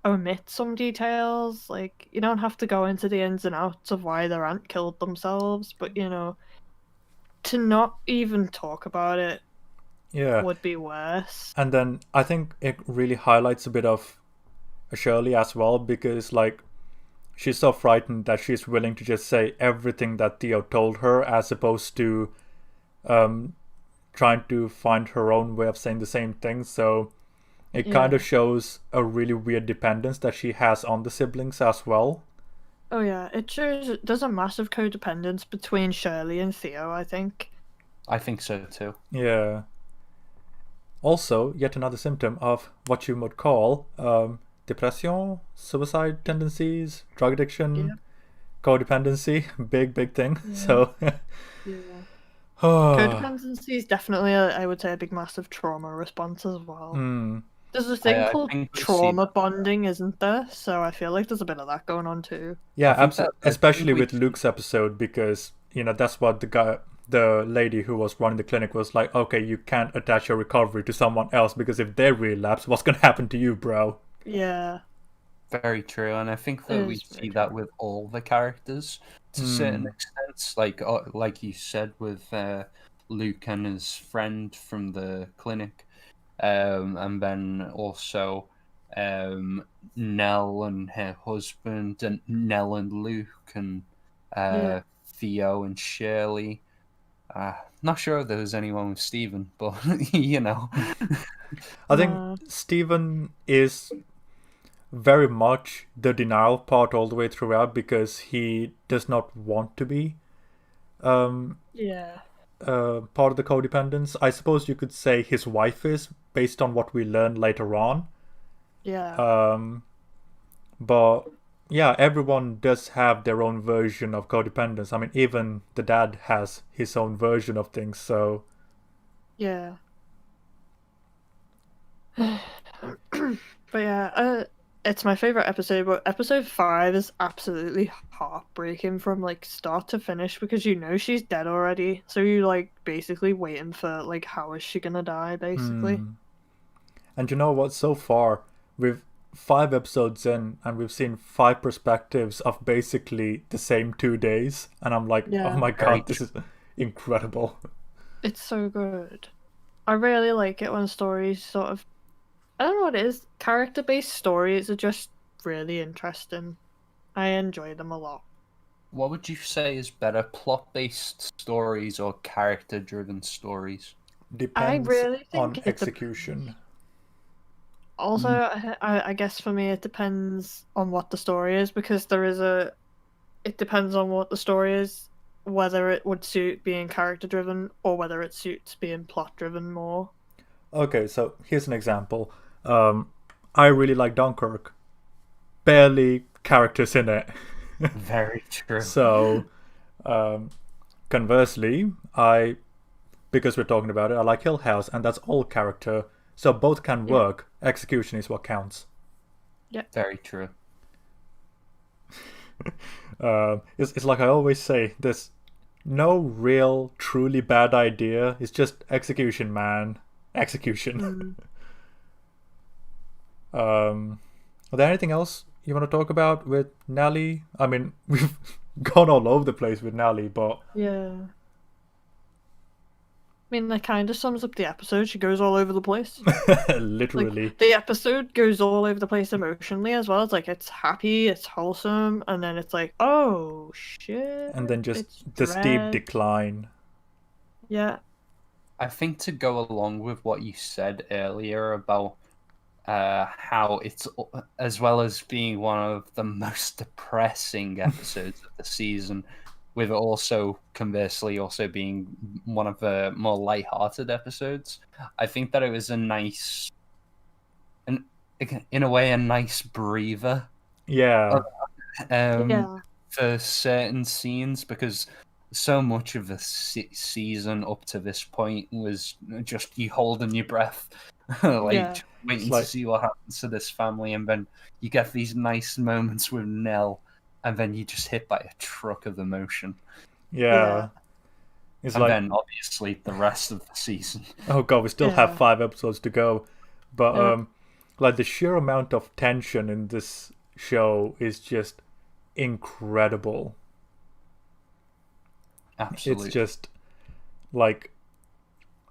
omit some details. Like, you don't have to go into the ins and outs of why their aunt killed themselves, but to not even talk about it Yeah. would be worse. And then I think it really highlights a bit of Shirley as well, because like she's so frightened that she's willing to just say everything that Theo told her, as opposed to trying to find her own way of saying the same thing. So it kind Yeah. of shows a really weird dependence that she has on the siblings as well. Oh yeah, it shows there's a massive codependence between Shirley and Theo, I think. I think so too. Yeah. Also, yet another symptom of what you would call depression, suicide tendencies, drug addiction, Yeah. codependency. Big thing. Yeah. So Yeah. Codependency is definitely, I would say, a big, massive trauma response as well. Hmm. There's a thing I called think we see trauma that. bonding, isn't there? So I feel like there's a bit of that going on too. Yeah, I think absolutely. I Especially think we with see- Luke's episode, because that's what the lady who was running the clinic was like. Okay, you can't attach your recovery to someone else, because if they relapse, what's gonna happen to you, bro? Yeah. Very true, and I think It that we is very see that true. with all the characters to a certain extent. Like you said with Luke and his friend from the clinic, and then also Nell and her husband, and Nell and Luke, and Yeah. Theo and Shirley. Not sure if there was anyone with Stephen, but I think Stephen is very much the denial part all the way throughout, because he does not want to be Yeah. part of the codependence. I suppose you could say his wife is, based on what we learn later on. Yeah. But yeah, everyone does have their own version of codependence. I mean, even the dad has his own version of things. So Yeah. But yeah, it's my favorite episode. But episode 5 is absolutely heartbreaking from like start to finish, because she's dead already. So you like basically waiting for like how is she gonna die, basically. And you know what? So far, we've 5 episodes in, and we've seen 5 perspectives of basically the same 2 days. And I'm like, Yeah. oh my Very god, this is incredible. It's so good. I really like it when stories sort of, I don't know what it is. Character-based stories are just really interesting. I enjoy them a lot. What would you say is better, plot-based stories or character-driven stories? Depends really on think it execution. Also, I guess for me it depends on what the story is, because it depends on what the story is, whether it would suit being character driven or whether it suits being plot driven more. Okay, so here's an example. I really like Dunkirk. Barely characters in it. Very true. So, conversely, because we're talking about it, I like Hill House, and that's all character. So both can work. Execution is what counts. Very true. It's like I always say, there's no real, truly bad idea. It's just execution, man. Execution. Are there anything else you want to talk about with Nelly? I mean, we've gone all over the place with Nelly, but Yeah. I mean, that kind of sums up the episode. She goes all over the place. literally. Like, the episode goes all over the place emotionally as well. It's like, it's happy, it's wholesome, and then it's like, oh shit. And then just it's the steep dread. decline. Yeah. I think to go along with what you said earlier about how it's, as well as being one of the most depressing episodes of the season, with also conversely also being one of the more light-hearted episodes, I think that it was a nice, in a way, a nice breather. Yeah. For certain scenes, because so much of the season up to this point was just you holding your breath, waiting to see what happens to this family, and then you get these nice moments with Nell, and then you just hit by a truck of emotion. Yeah. It's and like, then obviously the rest of the season. Oh god, we still have 5 episodes to go, but like the sheer amount of tension in this show is just incredible. Absolutely. It's just like,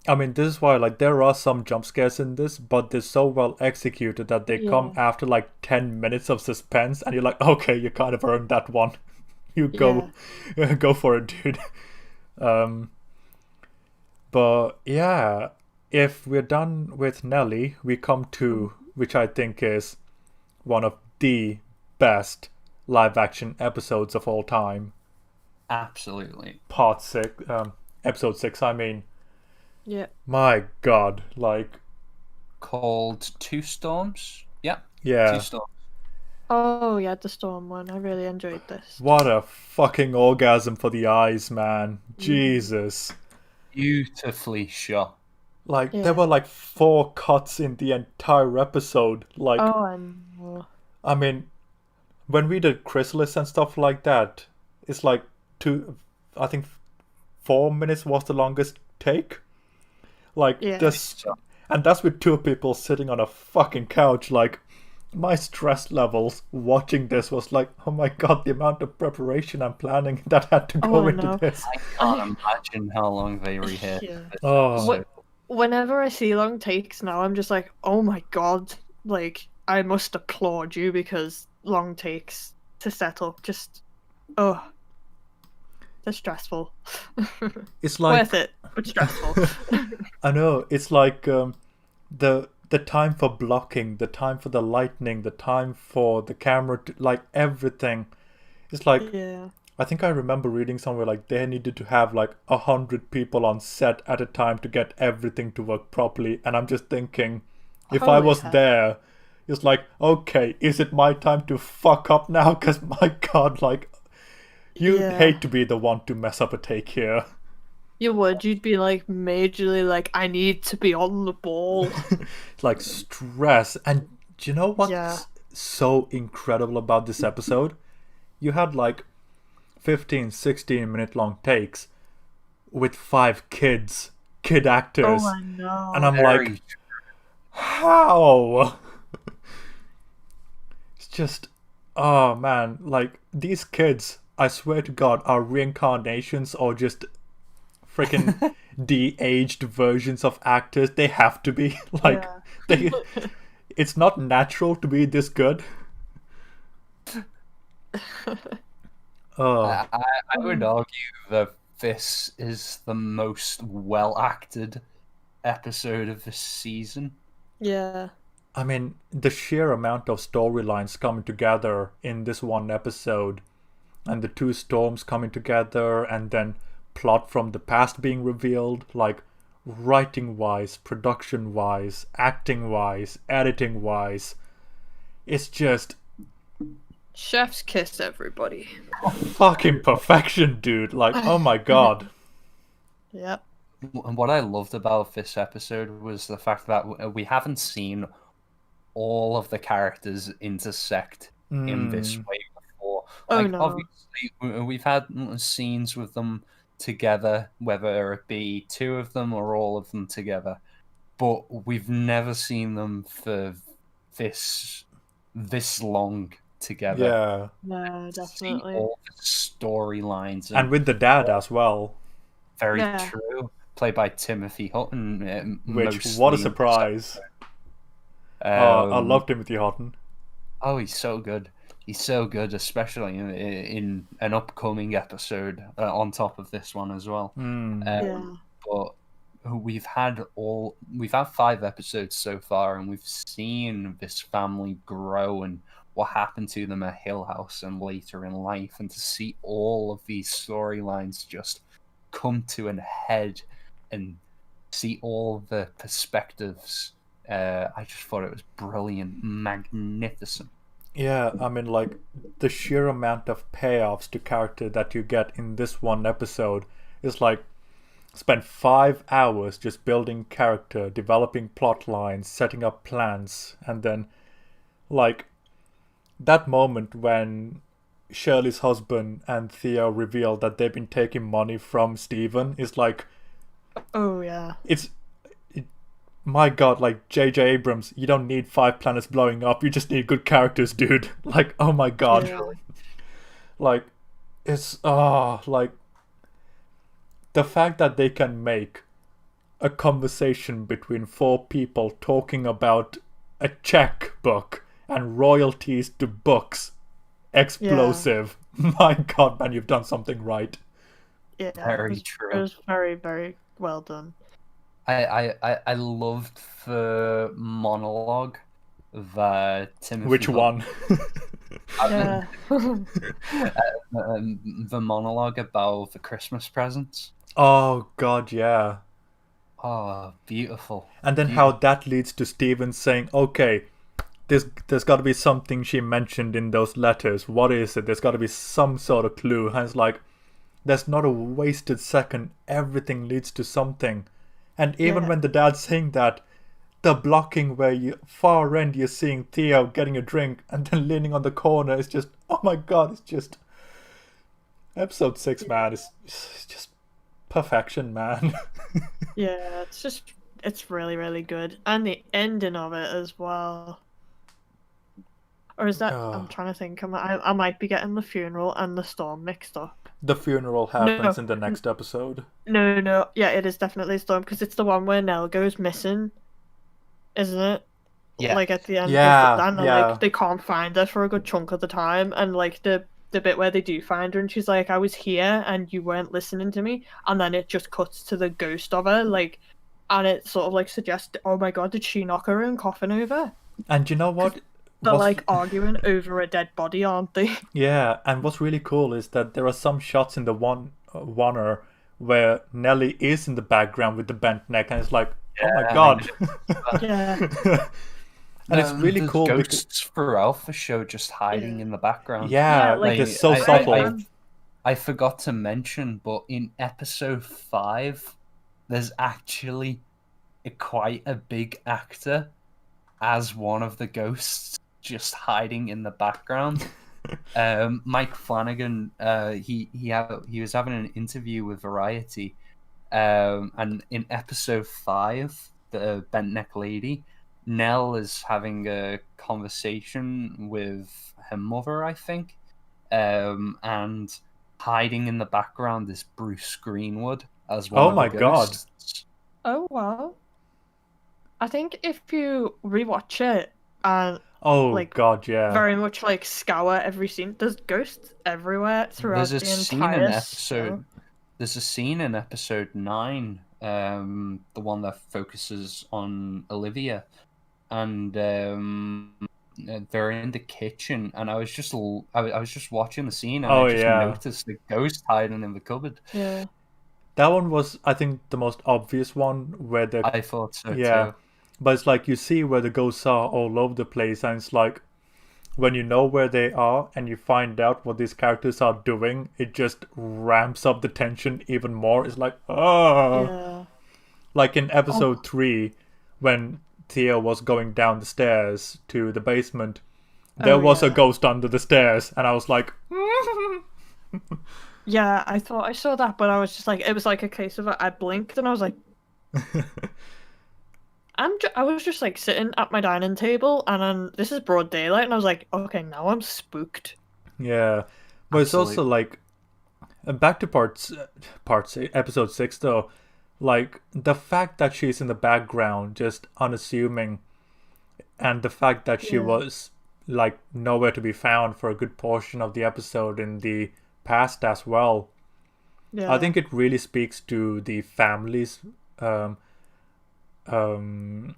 I mean, this is why, like, there are some jump scares in this, but they're so well executed that they come after like 10 minutes of suspense, and you're like, okay, you kind of earned that one. You go for it, dude. But yeah, if we're done with Nelly, we come to, which I think is one of the best live action episodes of all time. Absolutely. Episode 6, I mean. Yeah. My god, like, called Two Storms? Yeah. Yeah. 2 Storms. Oh yeah, the storm one. I really enjoyed this. What a fucking orgasm for the eyes, man. Jesus. Beautifully shot. Like, there were like 4 cuts in the entire episode. Like, oh, I know. I mean, when we did Chrysalis and stuff like that, it's like 4 minutes was the longest take. Like, just, and that's with 2 people sitting on a fucking couch. Like, my stress levels watching this was like, oh my god, the amount of preparation and planning that had to go into this. I can't imagine how long they rehearsed. Whenever I see long takes now, I'm just like, oh my god, like, I must applaud you, because long takes to set up just, they're stressful. It's like, worth it, but stressful. I know, it's like the time for blocking, the time for the lightning, the time for the camera to, like, everything. It's like, I think I remember reading somewhere like they needed to have like 100 people on set at a time to get everything to work properly. And I'm just thinking, if I was there, it's like, okay, is it my time to fuck up now? Because my god, like, you'd hate to be the one to mess up a take here. You would. You'd be like majorly like, I need to be on the ball. Like, stress. And do you know what's so incredible about this episode? You had like 15-16 minute long takes with 5 kid actors. Oh, I know. And I'm like, how? It's just, oh man, like, these kids, I swear to god, are reincarnations or just freaking de-aged versions of actors. They have to be, like, it's not natural to be this good. Oh, I would argue that this is the most well acted episode of this season. Yeah. I mean, the sheer amount of storylines coming together in this one episode, and the two storms coming together, and then plot from the past being revealed, like writing wise, production wise, acting wise, editing wise. It's just Chef's kiss, everybody. fucking perfection, dude. Like, oh my god. Yep. And what I loved about this episode was the fact that we haven't seen all of the characters intersect in this way before. Oh, Like, no. obviously, we've had scenes with them together, whether it be two of them or all of them together, but we've never seen them for this long together. Yeah. No, See definitely. all the storylines And with the dad as well. very Yeah. true, played by Timothy Hutton. Which, mostly what a in this surprise. episode. I love Timothy Houghton. Oh, he's so good. He's so good, especially in an upcoming episode on top of this one as well. Yeah. But we've had 5 episodes so far, and we've seen this family grow and what happened to them at Hill House and later in life, and to see all of these storylines just come to an head and see all the perspectives. I just thought it was brilliant, magnificent. Yeah, I mean, like, the sheer amount of payoffs to character that you get in this one episode is like, spend 5 hours just building character, developing plot lines, setting up plans, and then, like, that moment when Shirley's husband and Theo reveal that they've been taking money from Steven is like, Oh, yeah. my god, like, J.J. Abrams, you don't need 5 planets blowing up, you just need good characters, dude. Like, oh my god. Yeah. Like, it's, like, the fact that they can make a conversation between 4 people talking about a checkbook and royalties to books explosive. My god, man, you've done something right. Yeah. Very true. It was very, very well done. I loved the monologue that Timothy. Which one? Yeah. The monologue about the Christmas presents. Oh god, yeah. Oh, beautiful. And then how that leads to Steven saying, okay, there's got to be something she mentioned in those letters. What is it? There's got to be some sort of clue. And it's like, there's not a wasted second. Everything leads to something. And even Yeah. when the dad's saying that, the blocking where you far end you're seeing Theo getting a drink and then leaning on the corner is just, oh my god, it's just episode 6, man. It's just perfection, man. Yeah, it's really, really good. And the ending of it as well. Or is that, I'm trying to think, I might be getting the funeral and the storm mixed up. The funeral happens No. in the next episode. No, yeah, it is definitely storm, because it's the one where Nell goes missing, isn't it? Yeah. Like at the end Yeah, of the, and yeah. like they can't find her for a good chunk of the time, and like the bit where they do find her and she's like, I was here and you weren't listening to me, and then it just cuts to the ghost of her, like, and it sort of like suggests, oh my god, did she knock her own coffin over? And you know what? They're What's- like arguing over a dead body, aren't they? Yeah, and what's really cool is that there are some shots in the oneer where Nelly is in the background with the bent neck, and it's like, oh my Yeah, god. Yeah. And it's really there's cool because, ghosts throughout the show just hiding in the background. yeah, Yeah, like, it's so I- subtle. I forgot to mention, but in episode 5, there's actually quite a big actor as one of the ghosts just hiding in the background. Mike Flanagan, he was having an interview with Variety, and in episode 5, the bent neck lady, Nell is having a conversation with her mother, I think, and hiding in the background is Bruce Greenwood as one Oh of my the God. ghosts. Oh wow. I think if you rewatch it, and Oh like God, yeah. very much like scour every scene. There's ghosts everywhere throughout There's a the scene entire in show. episode. There's a scene in episode 9, the one that focuses on Olivia, and they're in the kitchen, and I was just watching the scene, and I Oh just yeah. noticed the ghost hiding in the cupboard. Yeah. That one was, I think, the most obvious one where the I thought so yeah. too. But it's like you see where the ghosts are all over the place, and it's like when you know where they are and you find out what these characters are doing, it just ramps up the tension even more. It's like, oh, Yeah. like in Oh, episode 3, when Theo was going down the stairs to the basement, there oh was a yeah. ghost under the stairs, and I was like, Yeah, I thought I saw that, but I was just like, it was like a case of I blinked and I was like, I was just like sitting at my dining table, and then this is broad daylight, and I was like, okay, now I'm spooked. yeah. But it's also Absolutely. like back to episode 6 though, like the fact that she's in the background just unassuming, and the fact that she Yeah. was like nowhere to be found for a good portion of the episode in the past as well. Yeah. I think it really speaks to the family's um um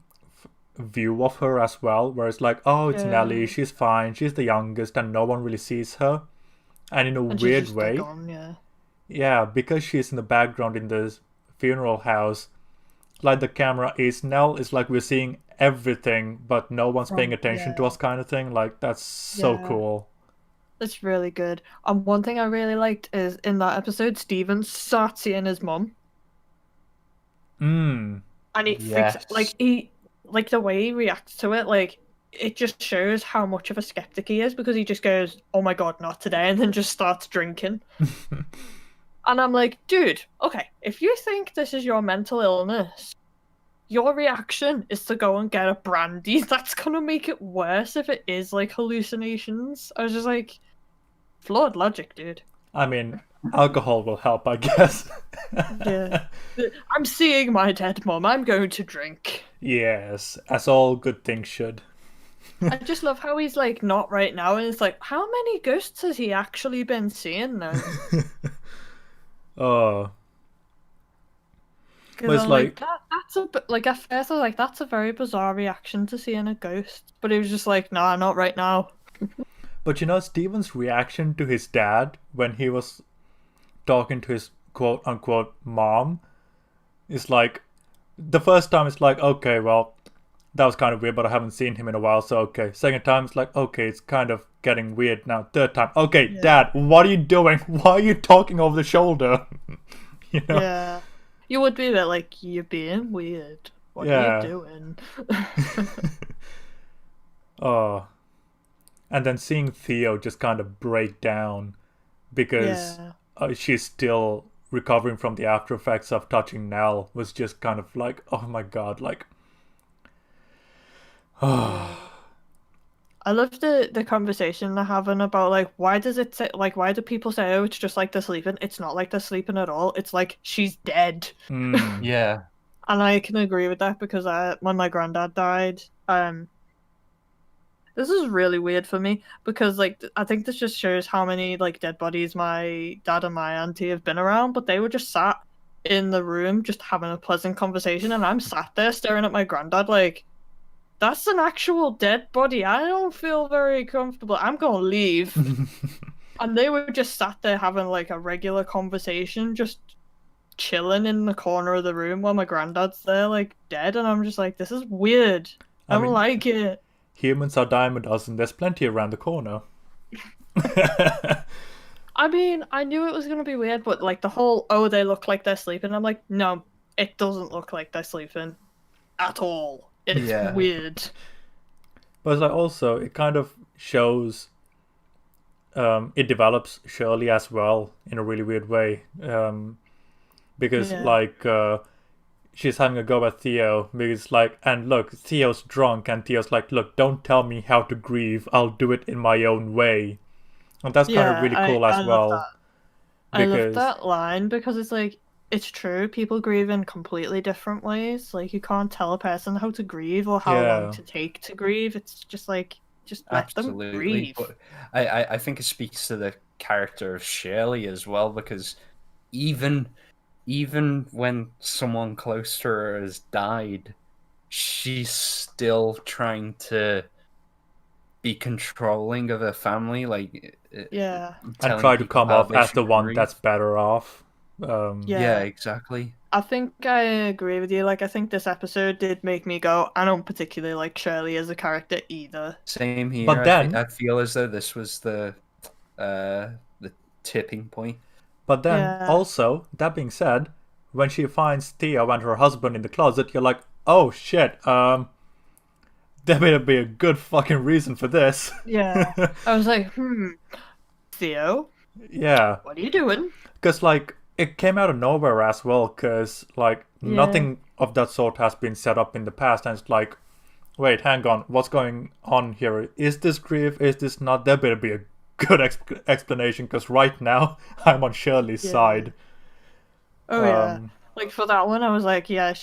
view of her as well, where it's like, oh, it's Nellie, Yeah. she's fine, she's the youngest and no one really sees her. And in a And she's weird just like way, gone, yeah. yeah, because she's in the background in the funeral house, like the camera is Nell, it's like we're seeing everything but no one's paying attention to Yeah. us kind of thing. Like that's so Yeah. cool. It's really good. And one thing I really liked is in that episode, Steven starts seeing his mum, Mm. and he freaks Yes. like the way he reacts to it, like it just shows how much of a skeptic he is, because he just goes, "Oh my god, not today," and then just starts drinking. And I'm like, dude, okay, if you think this is your mental illness, your reaction is to go and get a brandy. That's gonna make it worse if it is like hallucinations. I was just like, flawed logic, dude. I mean, alcohol will help, I guess. Yeah. I'm seeing my dead mum. I'm going to drink. Yes, as all good things should. I just love how he's like, not right now, and it's like, how many ghosts has he actually been seeing now? Oh, but Because it's I'm like, like, that's a bit like at first I was like, that's a very bizarre reaction to seeing a ghost, but he was just like, nah, not right now. but you know, Steven's reaction to his dad when he was talking to his quote unquote mom is like, the first time it's like, okay, well, that was kind of weird, but I haven't seen him in a while, so okay. Second time it's like, okay, it's kind of getting weird now. Third time, okay, Yeah. Dad, what are you doing? Why are you talking over the shoulder? You know? Yeah. You would be a bit like, you're being weird. What Yeah. are you doing? Oh. And then seeing Theo just kind of break down because Yeah. she's still recovering from the after effects of touching Nell was just kind of like, oh my god, like, oh, I love the conversation they're having about like, why does it say, like, why do people say, oh, it's just like they're sleeping? It's not like they're sleeping at all. It's like she's dead. mm, Yeah. And I can agree with that, because when my granddad died, this is really weird for me, because like I think this just shows how many like dead bodies my dad and my auntie have been around, but they were just sat in the room just having a pleasant conversation, and I'm sat there staring at my granddad like, that's an actual dead body. I don't feel very comfortable. I'm gonna leave. And they were just sat there having like a regular conversation, just chilling in the corner of the room while my granddad's there like dead, and I'm just like, this is weird. I don't mean, like it. humans are dime a dozen. There's plenty around the corner. I mean, I knew it was gonna be weird, but like the whole, oh, they look like they're sleeping, I'm like, no, it doesn't look like they're sleeping at all. It's Yeah. weird. But it's like also it kind of shows it develops Shirley as well in a really weird way. Because Yeah. like she's having a go at Theo because like, and look, Theo's drunk and Theo's like, look, don't tell me how to grieve, I'll do it in my own way. And that's kind of really cool as love well. that. I love Because that line, because it's like, it's true. People grieve in completely different ways. Like you can't tell a person how to grieve or how long Yeah. to take to grieve. It's just like just let them Absolutely, grieve. but I think it speaks to the character of Shirley as well, because even when someone close to her has died, she's still trying to be controlling of her family, like Yeah. And telling try to people come how off they as should the one grieve. that's better off. Yeah. Yeah, exactly. I think I agree with you. Like, I think this episode did make me go, I don't particularly like Shirley as a character either. Same here. But then- I feel as though this was the tipping point. But then Yeah. also, that being said, when she finds Theo and her husband in the closet, you're like, oh shit, there better be a good fucking reason for this. Yeah. I was like, Theo, Yeah, what are you doing? because like it came out of nowhere as well, because like Yeah. nothing of that sort has been set up in the past, and it's like, wait, hang on, what's going on here? Is this grief? Is this not? There better be a good explanation, because right now I'm on Shirley's Yeah. side. Oh, yeah. Um, Like, for that one, I was like, yeah,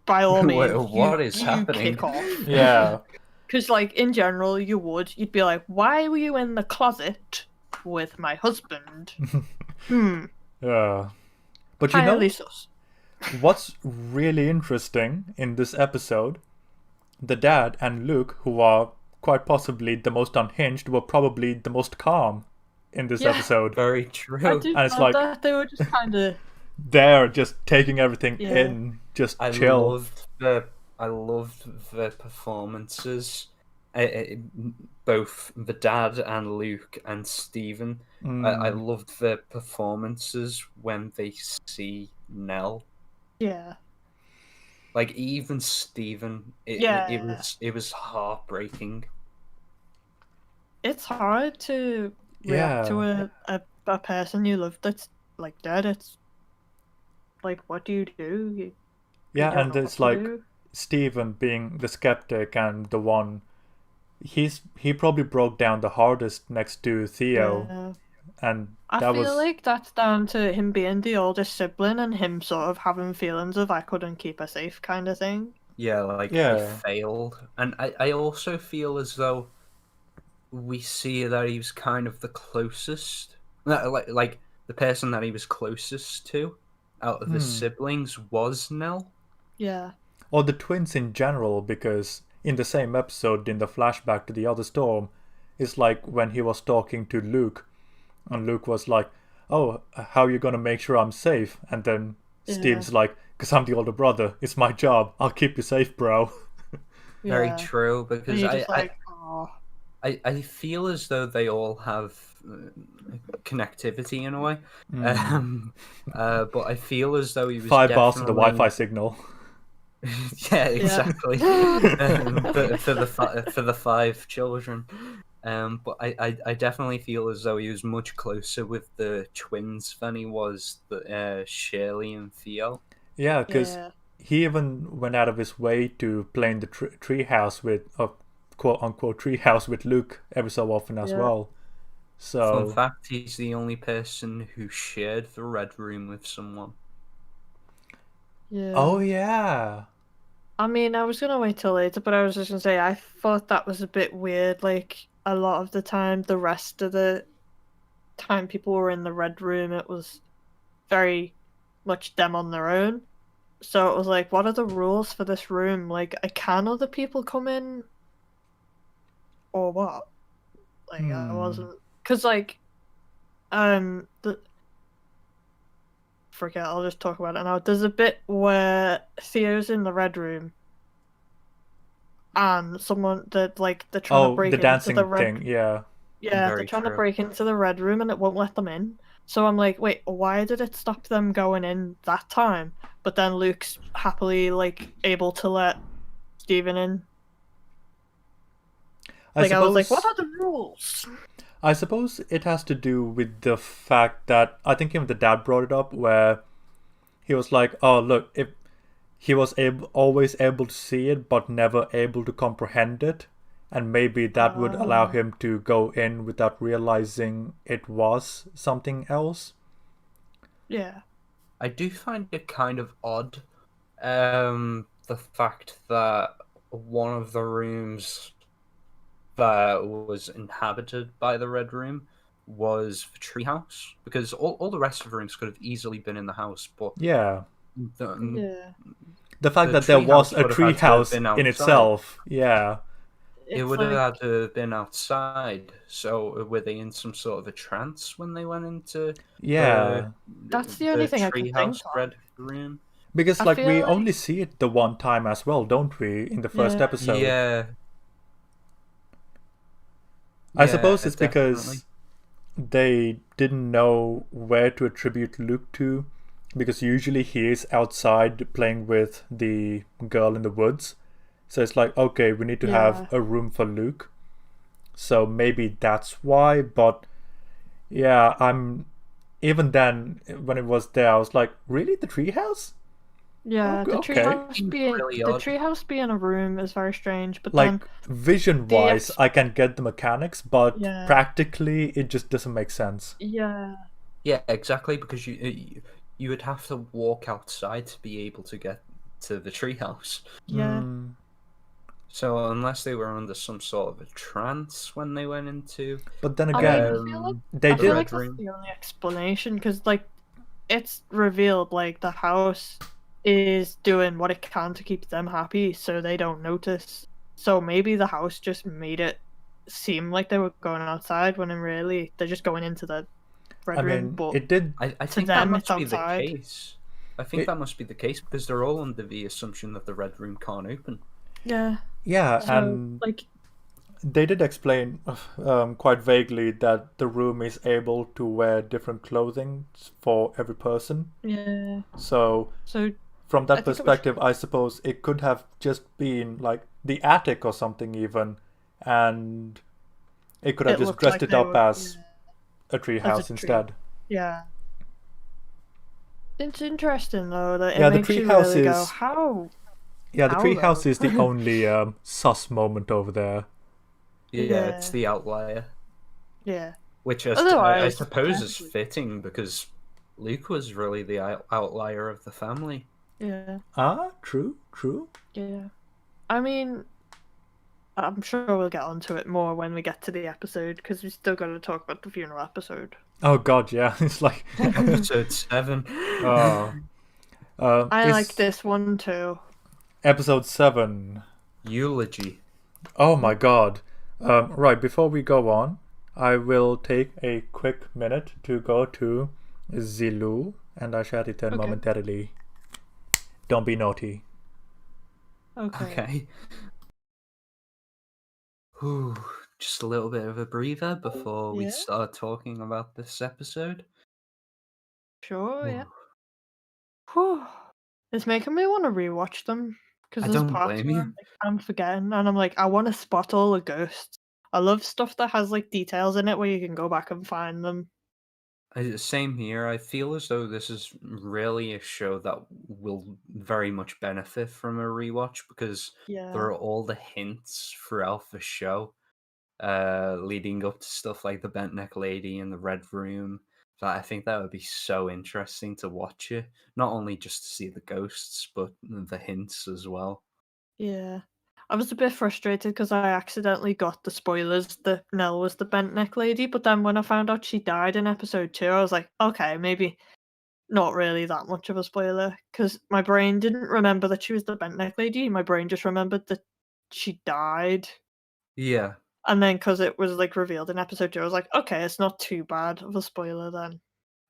by all means, Wait, what is you happening? kick off. Yeah. Because, like, in general, you'd be like, why were you in the closet with my husband? Yeah. But you know Highly sus. what's really interesting in this episode? The dad and Luke, who are quite possibly the most unhinged, were probably the most calm in this Yeah. episode. Very I true. did And it's love like- that. They were just kind of... They're just taking everything Yeah. in, just I chill. loved the performances. Both the dad and Luke and Stephen. I loved their performances when they see Nell. Yeah. Like even Stephen, it Yeah. was heartbreaking. It's hard to react to a person you love that's, like, dead. It's like, what do? You Yeah, don't and know it's what to like do. Stephen being the skeptic and the one he probably broke down the hardest next to Theo, Yeah. and I that feel was like that's down to him being the oldest sibling and him sort of having feelings of I couldn't keep her safe kind of thing. Yeah, like Yeah. he failed, and I also feel as though we see that he was kind of the closest, like the person that he was closest to out of the siblings was Nell. Yeah. or the twins in general, because in the same episode, in the flashback to the other storm, it's like when he was talking to Luke, and Luke was like, oh, how are you gonna make sure I'm safe? And then Steve's like, because I'm the older brother, it's my job, I'll keep you safe, bro. Very Yeah. true, And because you're just like, oh. I feel as though they all have connectivity in a way, but I feel as though he was 5 bars to the definitely- Wi-Fi signal. Yeah, exactly. For the 5 children, but I definitely feel as though he was much closer with the twins than he was the Shirley and Theo. Yeah, because Yeah. he even went out of his way to play in the treehouse with quote unquote treehouse with Luke every so often as Yeah. well. So Fun fact: he's the only person who shared the Red Room with someone. Yeah. oh yeah, I mean, I was gonna wait till later, but I was just gonna say I thought that was a bit weird. Like a lot of the time, the rest of the time people were in the Red Room, it was very much them on their own. So it was like, what are the rules for this room? Like, can other people come in, or what? Like, I wasn't, cause like, the. Forget, I'll just talk about it now. There's a bit where Theo's in the Red Room and someone that like they're trying to oh break the into dancing the red thing, yeah. yeah, Very they're trying to true. break into the Red Room and it won't let them in. So I'm like, wait, why did it stop them going in that time? But then Luke's happily like able to let Steven in. I Like I was like, suppose- what are the rules? I suppose it has to do with the fact that I think even the dad brought it up, where he was like, "Oh, look, if he was always able to see it, but never able to comprehend it, and maybe that would allow him to go in without realizing it was something else." Yeah. I do find it kind of odd, the fact that one of the rooms that was inhabited by the Red Room was the treehouse, because all the rest of the rooms could have easily been in the house, but Yeah. the, Yeah. The fact the that there was treehouse a would have had to have treehouse been in outside. itself. Yeah. It It's would have like had to have been outside. So were they in some sort of a trance when they went into Yeah. that's the only thing I can think treehouse of. Red Room? Because I like feel we like only see it the one time as well, don't we, in the first Yeah. episode? Yeah, I yeah, suppose it's definitely. because they didn't know where to attribute Luke to, because usually he is outside playing with the girl in the woods. So it's like, okay, we need to have Yeah. a room for Luke. So maybe that's why, but yeah, even then when it was there, I was like, really, the treehouse? Yeah, the Okay. Really odd. treehouse being a room is very strange, but then Like vision the wise, ex- I can get the mechanics, but Yeah. practically it just doesn't make sense. yeah, Yeah, exactly, because you would have to walk outside to be able to get to the treehouse. yeah. Hmm. So unless they were under some sort of a trance when they went into But then I mean, again, I feel like they I feel did. like that's the only explanation because like it's revealed like the house is doing what it can to keep them happy, so they don't notice. So maybe the house just made it seem like they were going outside when in really they're just going into the red I room. mean, But it did. I to think that them, it's must be the outside. case. I think It- that must be the case because they're all under the assumption that the Red Room can't open. Yeah. Yeah, So and like they did explain quite vaguely that the room is able to wear different clothing for every person. yeah. So So from I that think it was- perspective, I suppose it could have just been like the attic or something even, and it could have it just looked dressed like it they up were as a as treehouse a tree. instead. Yeah. It's interesting though that Yeah, it the makes you treehouse really go, is how? yeah, the How, treehouse though? is the only sus moment over there. Yeah, it's Yeah. the outlier, Yeah. which I Otherwise, suppose is technically- fitting because Luke was really the outlier of the family. Yeah. True. Yeah. I mean, I'm sure we'll get onto it more when we get to the episode because we still got to talk about the funeral episode. Oh god, yeah, it's like Episode 7. oh. I Is like this one too. episode 7. Eulogy. Oh my god. Right, before we go on, I will take a quick minute to go to Zillow and I shall return Okay. momentarily. Don't be naughty. Okay. Okay. Whew, just a little bit of a breather before we Yeah. start talking about this episode. Sure. Yeah. Whew. Whew. It's making me want to rewatch them because I there's don't parts blame where you. I'm, like, I'm forgetting, and I'm like, I want to spot all the ghosts. I love stuff that has like details in it where you can go back and find them. Same here. I feel as though this is really a show that will very much benefit from a rewatch because Yeah. there are all the hints throughout the show, leading up to stuff like the Bent Neck Lady and the Red Room. That I think that would be so interesting to watch it. Not only just to see the ghosts, but the hints as well. Yeah. I was a bit frustrated because I accidentally got the spoilers that Nell was the bent neck lady, but then when I found out she died in episode 2, I was like, okay, maybe not really that much of a spoiler because my brain didn't remember that she was the bent neck lady. My brain just remembered that she died. Yeah. And then because it was like revealed in episode 2, I was like, okay, it's not too bad of a spoiler then.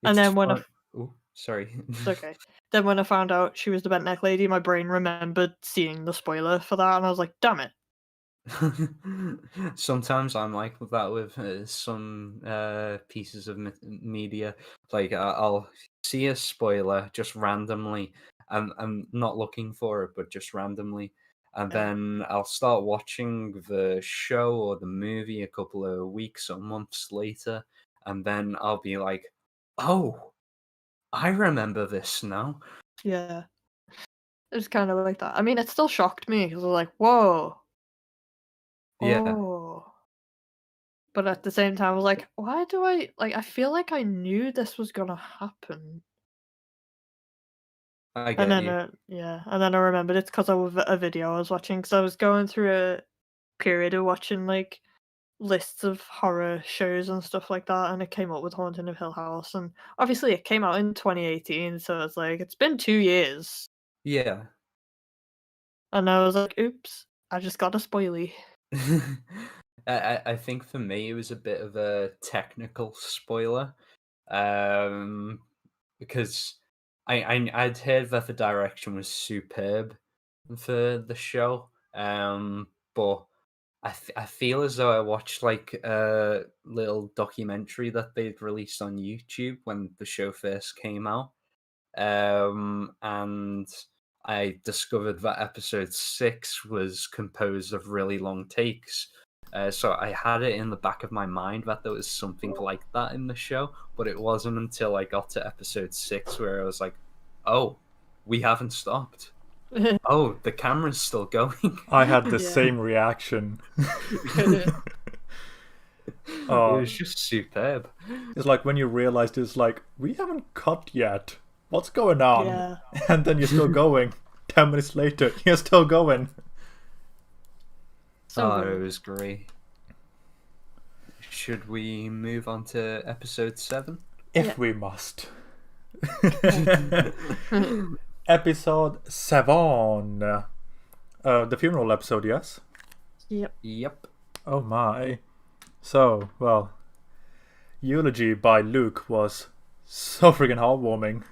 And then when Oh, sorry. It's okay. Then when I found out she was the bent neck lady, my brain remembered seeing the spoiler for that, and I was like, damn it. Sometimes I'm like that with some pieces of media. Like I'll see a spoiler just randomly, and I'm not looking for it, but just randomly, and Yeah. then I'll start watching the show or the movie a couple of weeks or months later, and then I'll be like, "Oh, I remember this now." Yeah. It was kind of like that. I mean, it still shocked me because I was like, whoa. Yeah. Oh. But at the same time, I was like, why do I feel like I knew this was gonna happen. I And get then, you. and then I remembered it's because of a video I was watching. Because I was going through a period of watching like lists of horror shows and stuff like that, and it came up with Haunting of Hill House, and obviously it came out in 2018, so it's like it's been 2 years, Yeah. and I was like, "Oops, I just got a spoilie." I think for me it was a bit of a technical spoiler, because I'd heard that the direction was superb for the show, but I feel as though I watched like a little documentary that they'd released on YouTube when the show first came out, and I discovered that episode 6 was composed of really long takes. So I had it in the back of my mind that there was something like that in the show, but it wasn't until I got to episode 6 where I was like, "Oh, we haven't stopped. Oh, the camera's still going." I had the Yeah. same reaction. It Oh, was just superb. it's like when you realize it's like, we haven't cut yet. What's going on? Yeah. And then you're still going. 10 minutes later, you're still going. So Oh, good. it was great. Should we move on to episode 7? If Yeah. we must. Episode 7. The funeral episode, yes? Yep. Yep. Oh my. So, well, Eulogy by Luke was so freaking heartwarming.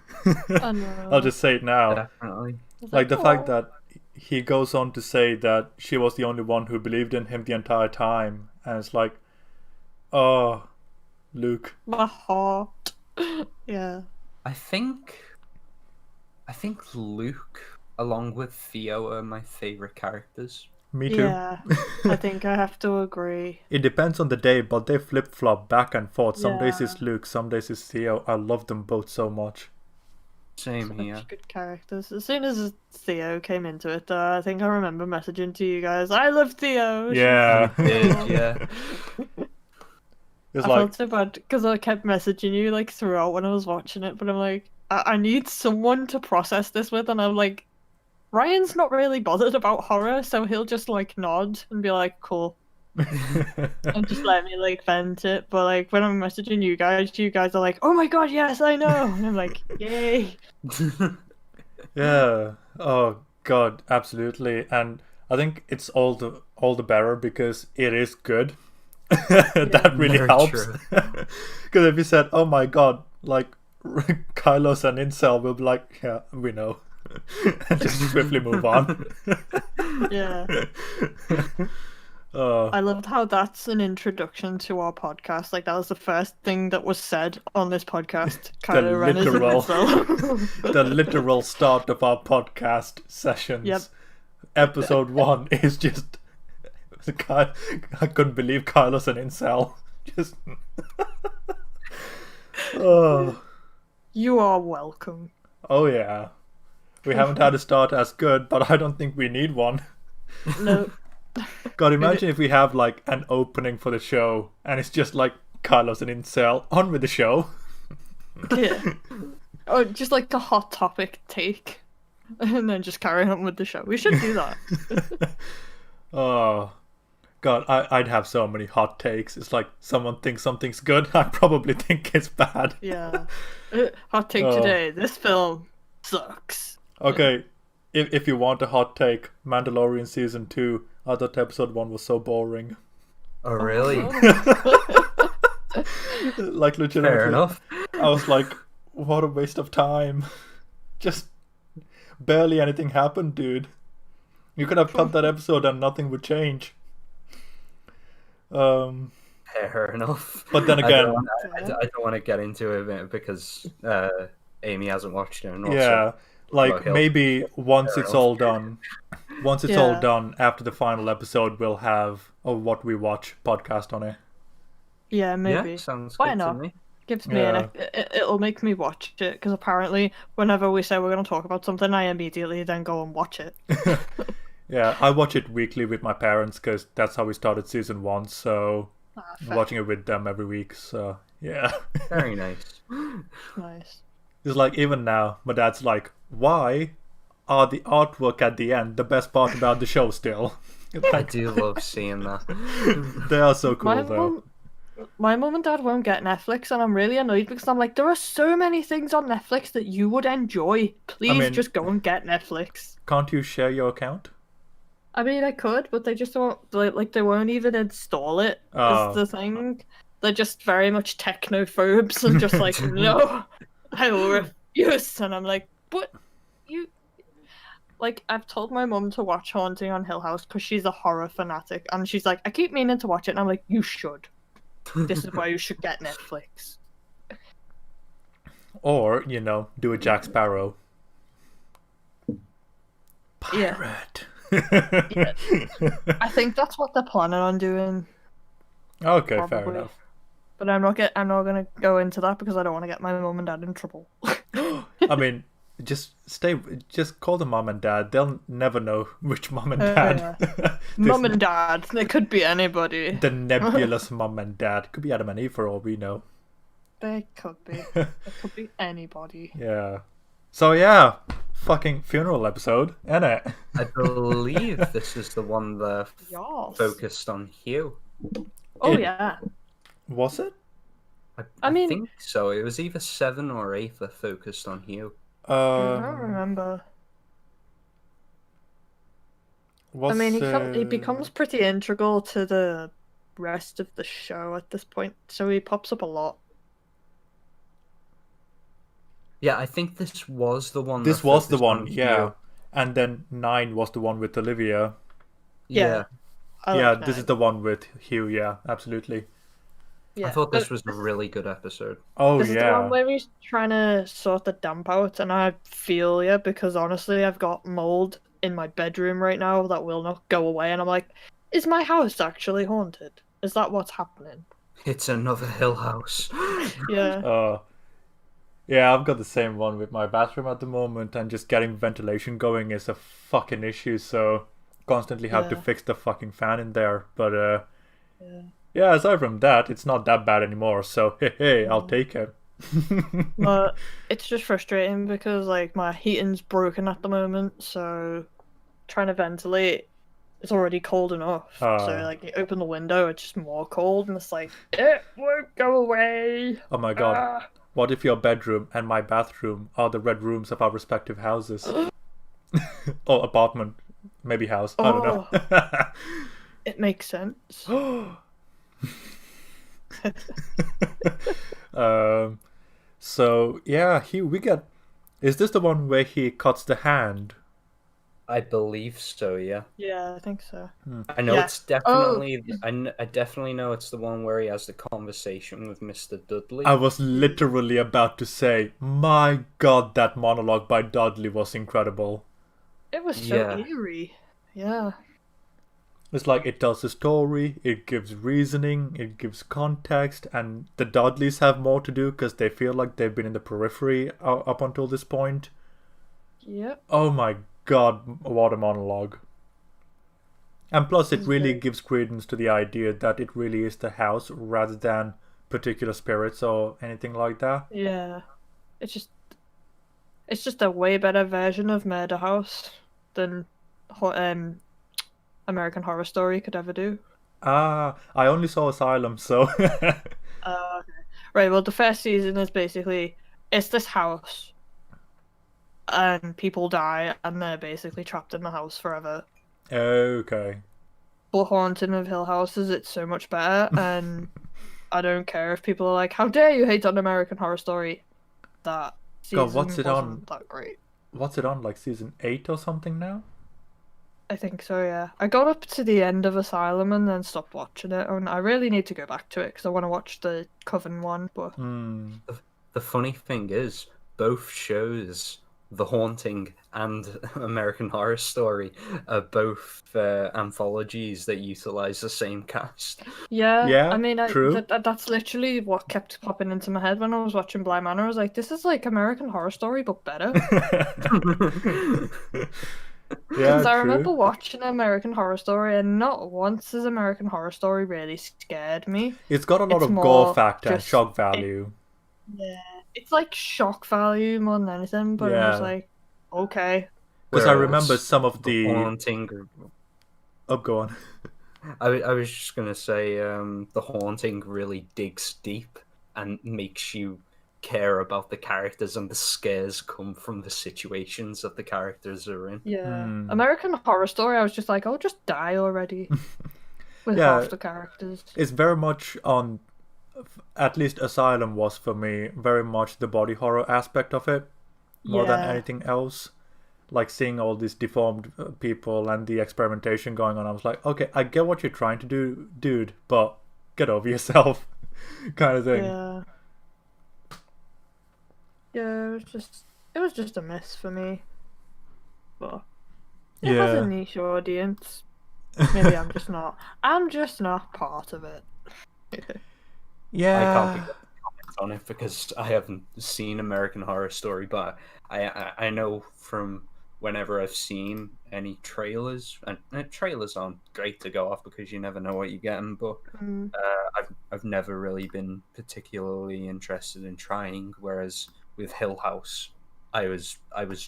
I know. I'll just say it now. Definitely. It's Like the fact "Oh." that he goes on to say that she was the only one who believed in him the entire time. And it's like, oh, Luke. My heart. Yeah. I think Luke, along with Theo, are my favorite characters. Me too. Yeah. I think I have to agree. It depends on the day, but they flip flop back and forth. Some days Yeah. it's Luke, some days it's Theo. I love them both so much. Same Such here. good characters. As soon as Theo came into it, I think I remember messaging to you guys, "I love Theo." Yeah. Did, yeah. It's I like, felt so bad because I kept messaging you like throughout when I was watching it, but I'm like, I need someone to process this with, and I'm like, Ryan's not really bothered about horror, so he'll just like nod and be like, "Cool," and just let me like vent it. But like when I'm messaging you guys are like, "Oh my god, yes, I know," and I'm like, "Yay!" yeah. Oh god, absolutely. And I think it's all the better because it is good. That really Very helps. true. Because if you said, "Oh my god," like Kylos and Incel will be like, "Yeah, we know," and just swiftly move on. Yeah. I loved how that's an introduction to our podcast. Like that was the first thing that was said on this podcast. Kylo Ren is an literal- incel. The literal start of our podcast sessions. Yep. Episode 1 is just I couldn't believe Kylos and Incel. Just oh You are welcome. oh yeah. We haven't had a start as good, but I don't think we need one. No. God, imagine if we have like an opening for the show and it's just like Kylos and Incel on with the show. Yeah. Or just like a hot topic take. And then just carry on with the show. We should do that. Oh God, I'd have so many hot takes. It's like someone thinks something's good, I probably think it's bad. Yeah. Hot take Oh. today. This film sucks. Okay, if you want a hot take, Mandalorian season 2. I thought episode 1 was so boring. Oh, really? Like legitimately, Fair enough. I was like, what a waste of time. Just barely anything happened, dude. You could have cut that episode and nothing would change. Fair enough. But then I again, don't want to get into it because Amy hasn't watched it. And also, yeah, like Well, he'll- maybe once fair it's enough. all done, once it's all Yeah. done after the final episode, we'll have a what we watch podcast on it. Yeah, maybe. Yeah, sounds Why good not? to me. Gives me Yeah. it'll make me watch it because apparently whenever we say we're going to talk about something, I immediately then go and watch it. Yeah, I watch it weekly with my parents because that's how we started season 1. So I'm Fair. watching it with them every week. So yeah. Very nice. Nice. It's like even now, my dad's like, "Why are the artwork at the end the best part about the show still?" I Like, do love seeing that. they are so cool My though. my mum and dad won't get Netflix, and I'm really annoyed because I'm like, there are so many things on Netflix that you would enjoy. Please mean- just go and get Netflix. Can't you share your account? I mean, I could, but they just won't. Like, they won't even install it. Oh. Is the thing. They're just very much technophobes and just like, no, I will refuse. And I'm like, but you. Like, I've told my mum to watch Haunting on Hill House because she's a horror fanatic, and she's like, I keep meaning to watch it, and I'm like, you should. This is why you should get Netflix. Or, do a Jack Sparrow. Yeah. Pirate. Yeah. I think that's what they're planning on doing. Okay, fair Probably. enough. But I'm not gonna go into that because I don't want to get my mum and dad in trouble. I mean, just call them mom and dad. They'll never know which mom and dad. Mum and dad, they could be anybody. The nebulous mom and dad. Could be Adam and Eve for all we know. They could be. They could be anybody. Yeah. So yeah, fucking funeral episode, innit? I believe this is the one that Yes. focused on Hugh. Oh It- yeah. Was it? I mean- think so. It was either 7 or 8 that focused on Hugh. I don't remember. Was I mean, he becomes pretty integral to the rest of the show at this point, so he pops up a lot. Yeah, I think this was the one. This that was the focused one, on yeah. Hugh. And then 9 was the one with Olivia. Yeah. I Yeah, like this that. is the one with Hugh, yeah, absolutely. Yeah. I thought but this was a really good episode. Oh this is the yeah. one where he's trying to sort the damp out, and I feel you because honestly, I've got mold in my bedroom right now that will not go away, and I'm like, is my house actually haunted? Is that what's happening? It's another Hill House. Yeah. Yeah, I've got the same one with my bathroom at the moment, and just getting ventilation going is a fucking issue, so constantly have to Yeah. fix the fucking fan in there. But Yeah. yeah, aside from that, it's not that bad anymore, so hey, I'll take it. But it's just frustrating because like my heating's broken at the moment, so trying to ventilate, it's already cold enough. So like you open the window, it's just more cold, and it's like it won't go away. Oh my god. Ah. What if your bedroom and my bathroom are the red rooms of our respective houses? Or apartment. Maybe house. I don't know. It makes sense. So yeah, we get. Is this the one where he cuts the hand? I believe so. Yeah, Yeah, I think so. I know Yeah. it's definitely. I definitely know it's the one where he has the conversation with Mr. Dudley. I was literally about to say, my god, that monologue by Dudley was incredible. It was so Yeah. eerie. Yeah. It's like it tells a story, it gives reasoning, it gives context, and the Dudleys have more to do because they feel like they've been in the periphery up until this point. Yep. Oh my god, what a monologue. And plus, it It's really very- gives credence to the idea that it really is the house rather than particular spirits or anything like that. Yeah. It's just a way better version of Murder House than American Horror Story could ever do. I only saw Asylum, so. Okay. Right, well, the first season is basically it's this house, and people die, and they're basically trapped in the house forever. Okay. But Haunting of Hill House is it's so much better, and I don't care if people are like, "How dare you hate on American Horror Story?" That season God, what's it on? wasn't that great. What's it on, like season 8 or something now? I think so, yeah. I got up to the end of Asylum and then stopped watching it, and I really need to go back to it because I want to watch the Coven one. But The funny thing is, both shows, The Haunting and American Horror Story, are both anthologies that utilize the same cast. yeah, Yeah, I mean, true. that's literally what kept popping into my head when I was watching Bly Manor. I was like, this is like American Horror Story, but better. Yeah, Because I true. remember watching American Horror Story, and not once has American Horror Story really scared me. It's got a lot It's of gore more factor and just- shock value. Yeah. it's like shock value more than anything. But I was Yeah. like, okay, Because I Whereas remember some of the the. haunting. Oh, go on. I was just gonna say, the haunting really digs deep and makes you care about the characters, and the scares come from the situations that the characters are in. yeah. Hmm. American Horror Story. I was just like, oh, just die already with Yeah. half the characters. It's very much on. At least Asylum was for me very much the body horror aspect of it, more than Yeah. anything else. Like seeing all these deformed people and the experimentation going on, I was like, okay, I get what you're trying to do, dude, but get over yourself, kind of thing. Yeah. Yeah, it was just a miss for me. But it has a Yeah. niche audience. Maybe I'm just not part of it. I can't Yeah. be comments on it because I haven't seen American Horror Story, but I know from whenever I've seen any trailers, and trailers aren't great to go off because you never know what you're getting, but Mm, I've never really been particularly interested in trying. Whereas with Hill House, I was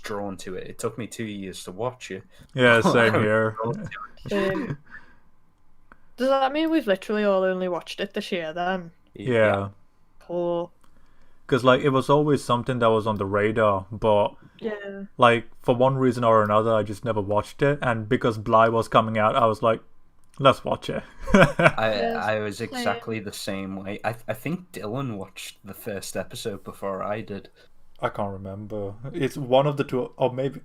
drawn to it. It took me 2 years to watch it. Yeah, but I same was here. drawn to same. Does that mean we've literally all only watched it this year then? it. Yeah. Or Because, like, it was always something that was on the radar, but, yeah. like, for one reason or another, I just never watched it. And because Bly was coming out, I was like, let's watch it. I was same. exactly the same way. I think Dylan watched the first episode before I did. I can't remember. It's one of the two, or maybe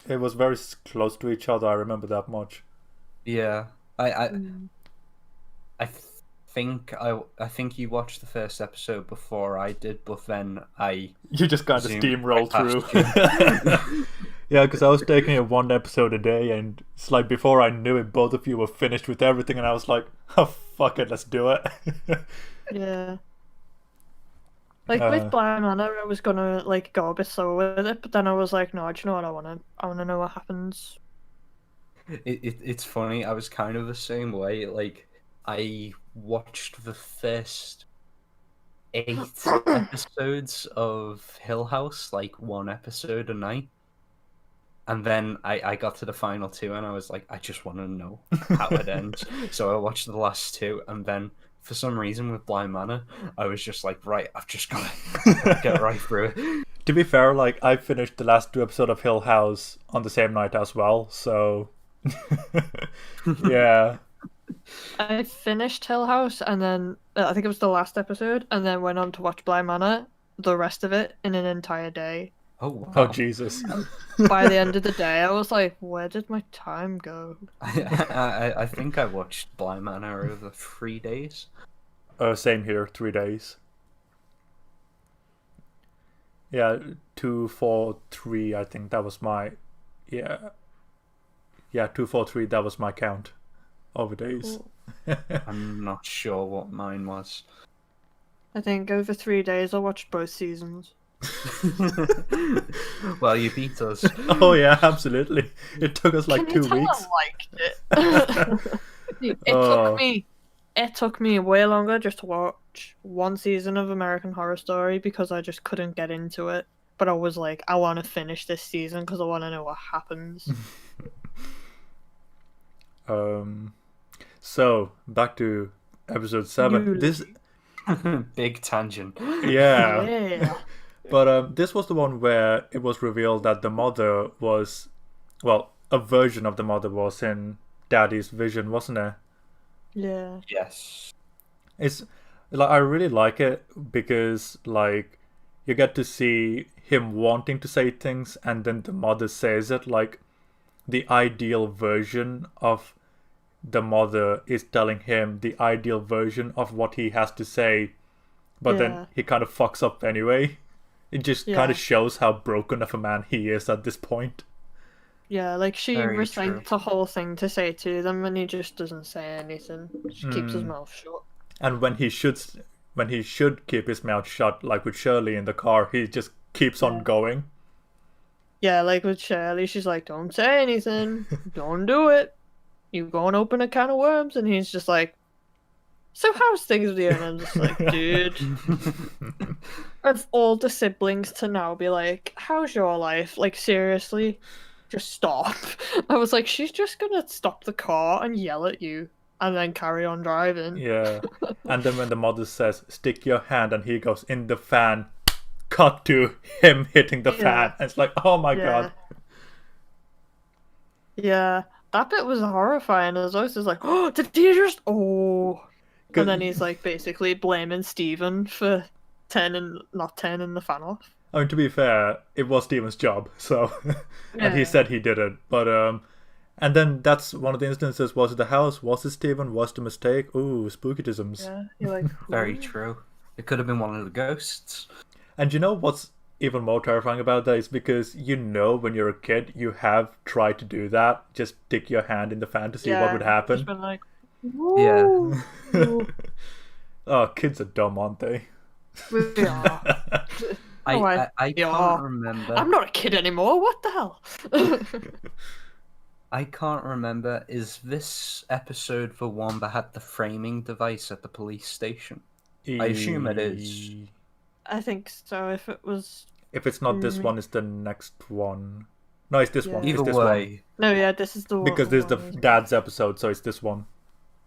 it was very close to each other. I remember that much. Yeah, Mm. I think I think you watched the first episode before I did, but then I You just kind of zoomed steamroll right past through. Yeah, because I was taking it one episode a day, and it's like before I knew it, both of you were finished with everything, and I was like, oh, fuck it, let's do it. Yeah. Like Uh, with Blind Manor, I was gonna like go a bit slower with it, but then I was like, no, do you know what? I wanna know what happens. It's funny. I was kind of the same way. Like I watched the first 8 episodes of Hill House, like one episode a night. And then I got to the final 2 and I was like, I just want to know how it ends. So I watched the last 2, and then for some reason with Blind Manor, I was just like, right, I've just got to get right through it. To be fair, like, I finished the last 2 episodes of Hill House on the same night as well, so. Yeah. I finished Hill House, and then I think it was the last episode, and then went on to watch Blind Manor, the rest of it in an entire day. Oh, wow. Oh, Jesus. By the end of the day, I was like, where did my time go? I think I watched Blind Manor over 3 days. Same here, 3 days. Yeah, 2, 4, 3, I think that was my. Yeah. Yeah, 2, 4, 3, that was my count over days. Cool. I'm not sure what mine was. I think over 3 days I watched both seasons. Well, you beat us. Oh, yeah, absolutely. It took us like Can 2 you tell weeks. I liked it? Oh. It took me way longer just to watch one season of American Horror Story because I just couldn't get into it. But I was like, I want to finish this season because I want to know what happens. So back to episode 7. This, Big tangent. yeah. Yeah. But this was the one where it was revealed that the mother was, well, a version of the mother was in Daddy's vision, wasn't it? Yeah. Yes. It's like I really like it because like you get to see him wanting to say things and then the mother says it. Like the ideal version of the mother is telling him the ideal version of what he has to say, but Yeah. then he kind of fucks up anyway. It just kind Yeah. of shows how broken of a man he is at this point. Yeah, like she Very recites a whole thing to say to them and he just doesn't say anything. Just keeps his mouth shut. And when he should keep his mouth shut, like with Shirley in the car, he just keeps on going. Yeah, like with Shirley, she's like, don't say anything. Don't do it. You go and open a can of worms. And he's just like, So how's things with you? And I'm just like, dude. Of all the siblings to now be like, how's your life? Like, seriously, just stop. I was like, she's just gonna stop the car and yell at you and then carry on driving. Yeah. And then when the mother says, stick your hand, and he goes, in the fan, cut to him hitting the fan. And it's like, oh my god. Yeah. That bit was horrifying. As I was just like, oh, did he just... Oh. And then he's like basically blaming Stephen for not turning the fan off. I mean, to be fair, it was Steven's job, so... and he said he did it, but, and then that's one of the instances, was it the house, was it Steven, was the mistake? Ooh, spookytisms. Yeah, you're like... Very true. It could have been one of the ghosts. And you know what's even more terrifying about that is because you know when you're a kid, you have tried to do that, just stick your hand in the fan to see what would happen. Just been like, yeah. Oh, kids are dumb, aren't they? We are. I can't remember. I'm not a kid anymore. What the hell? I can't remember. Is this episode the one that had the framing device at the police station? I assume it is. I think so. If it's not this one, it's the next one. No, it's this one. Either it's this way. one. No, yeah, this is the one. Because this is the dad's episode, so it's this one.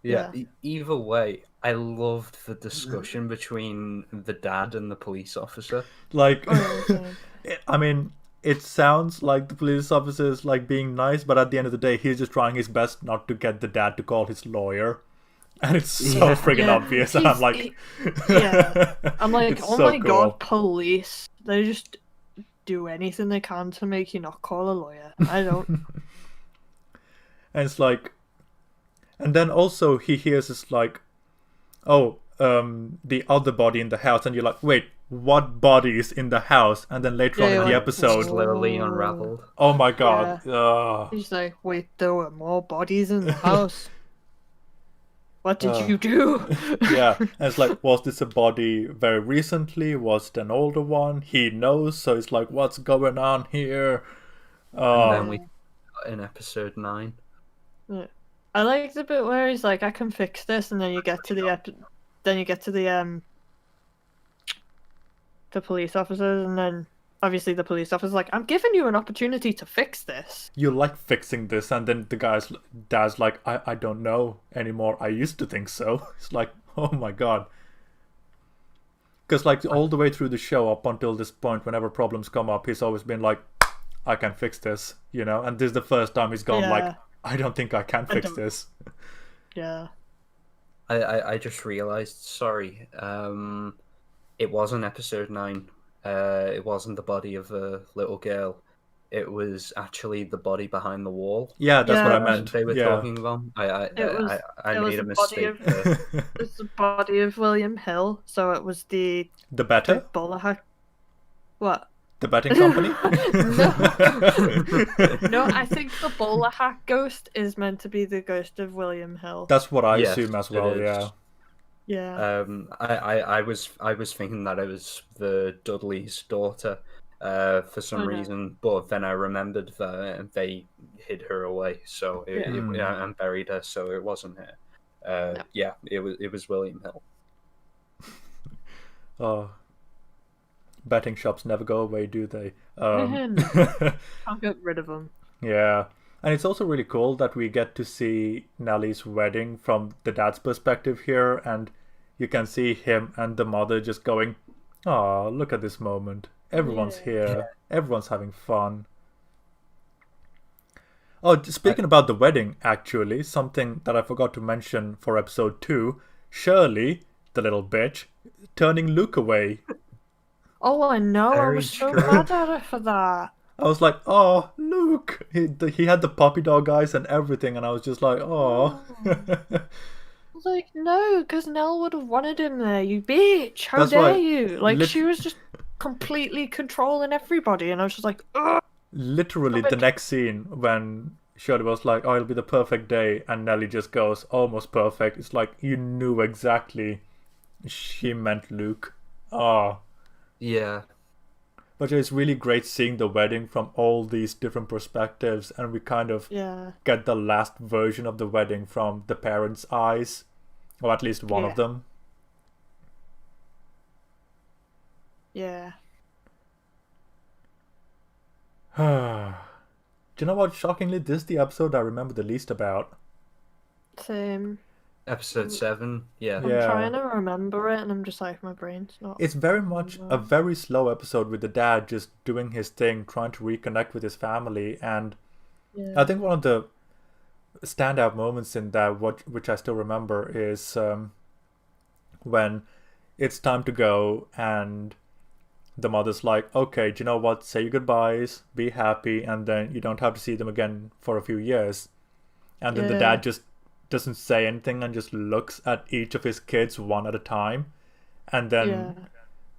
Yeah. Either way, I loved the discussion between the dad and the police officer. Like, I mean, it sounds like the police officer is like being nice, but at the end of the day, he's just trying his best not to get the dad to call his lawyer. And it's so friggin' obvious. And I'm like, I'm like, oh so my god, police. They just do anything they can to make you not call a lawyer. I don't. And it's like, and then also he hears it's like, oh, the other body in the house, and you're like, wait, what body is in the house? And then later on in the episode, slowly unraveled. Oh my god. He's like, wait, there were more bodies in the house. What did you do? Yeah, and it's like, was this a body very recently? Was it an older one? He knows, so it's like, what's going on here? And then we in episode 9. Yeah. I like the bit where he's like, I can fix this, and then you get to the police officers, and then obviously the police officer's like, I'm giving you an opportunity to fix this. You like fixing this, and then the dad's like, I don't know anymore. I used to think so. It's like, oh my god. Because like all the way through the show up until this point, whenever problems come up, he's always been like, I can fix this, you know? And this is the first time he's gone like, I don't think I can fix this. Yeah. I just realised, sorry, it wasn't episode 9. It wasn't the body of a little girl. It was actually the body behind the wall. Yeah, that's what I meant. They were talking about. I made a mistake. It was the body of William Hill, so it was the better? Bowler hack. What? The betting company? No, I think the bowler hack ghost is meant to be the ghost of William Hill. That's what I assume as well, yeah. Yeah. I was thinking that it was the Dudley's daughter, for some reason, but then I remembered that they hid her away, so and buried her, so it wasn't her. No. Yeah, it was William Hill. Oh. Betting shops never go away, do they? Can't get rid of them. Yeah. And it's also really cool that we get to see Nellie's wedding from the dad's perspective here, and you can see him and the mother just going, "Oh, look at this moment. Everyone's here. Everyone's having fun." Oh, speaking about the wedding, actually, something that I forgot to mention for episode 2, Shirley, the little bitch, turning Luke away. Oh, I know. I was so mad at her for that. I was like, oh, Luke. He had the puppy dog eyes and everything, and I was just like, oh. I was like, no, because Nell would have wanted him there, you bitch. How dare you? Like, she was just completely controlling everybody, and I was just like, ugh. Literally, the next scene when Shirley was like, oh, it'll be the perfect day, and Nellie just goes, almost perfect. It's like, you knew exactly she meant Luke. Oh. Yeah. But it's really great seeing the wedding from all these different perspectives, and we kind of get the last version of the wedding from the parents' eyes. or at least one of Yeah. them. Yeah. Do you know what? Shockingly, this is the episode I remember the least about. Same. Episode 7, yeah. I'm Yeah. trying to remember it, and I'm just like, my brain's not. It's very much a very slow episode with the dad just doing his thing, trying to reconnect with his family, and Yeah. I think one of the standout moments in that, which I still remember, is when it's time to go and the mother's like, okay, do you know what? Say your goodbyes, be happy, and then you don't have to see them again for a few years. And then the Yeah. dad just doesn't say anything and just looks at each of his kids one at a time. And then Yeah.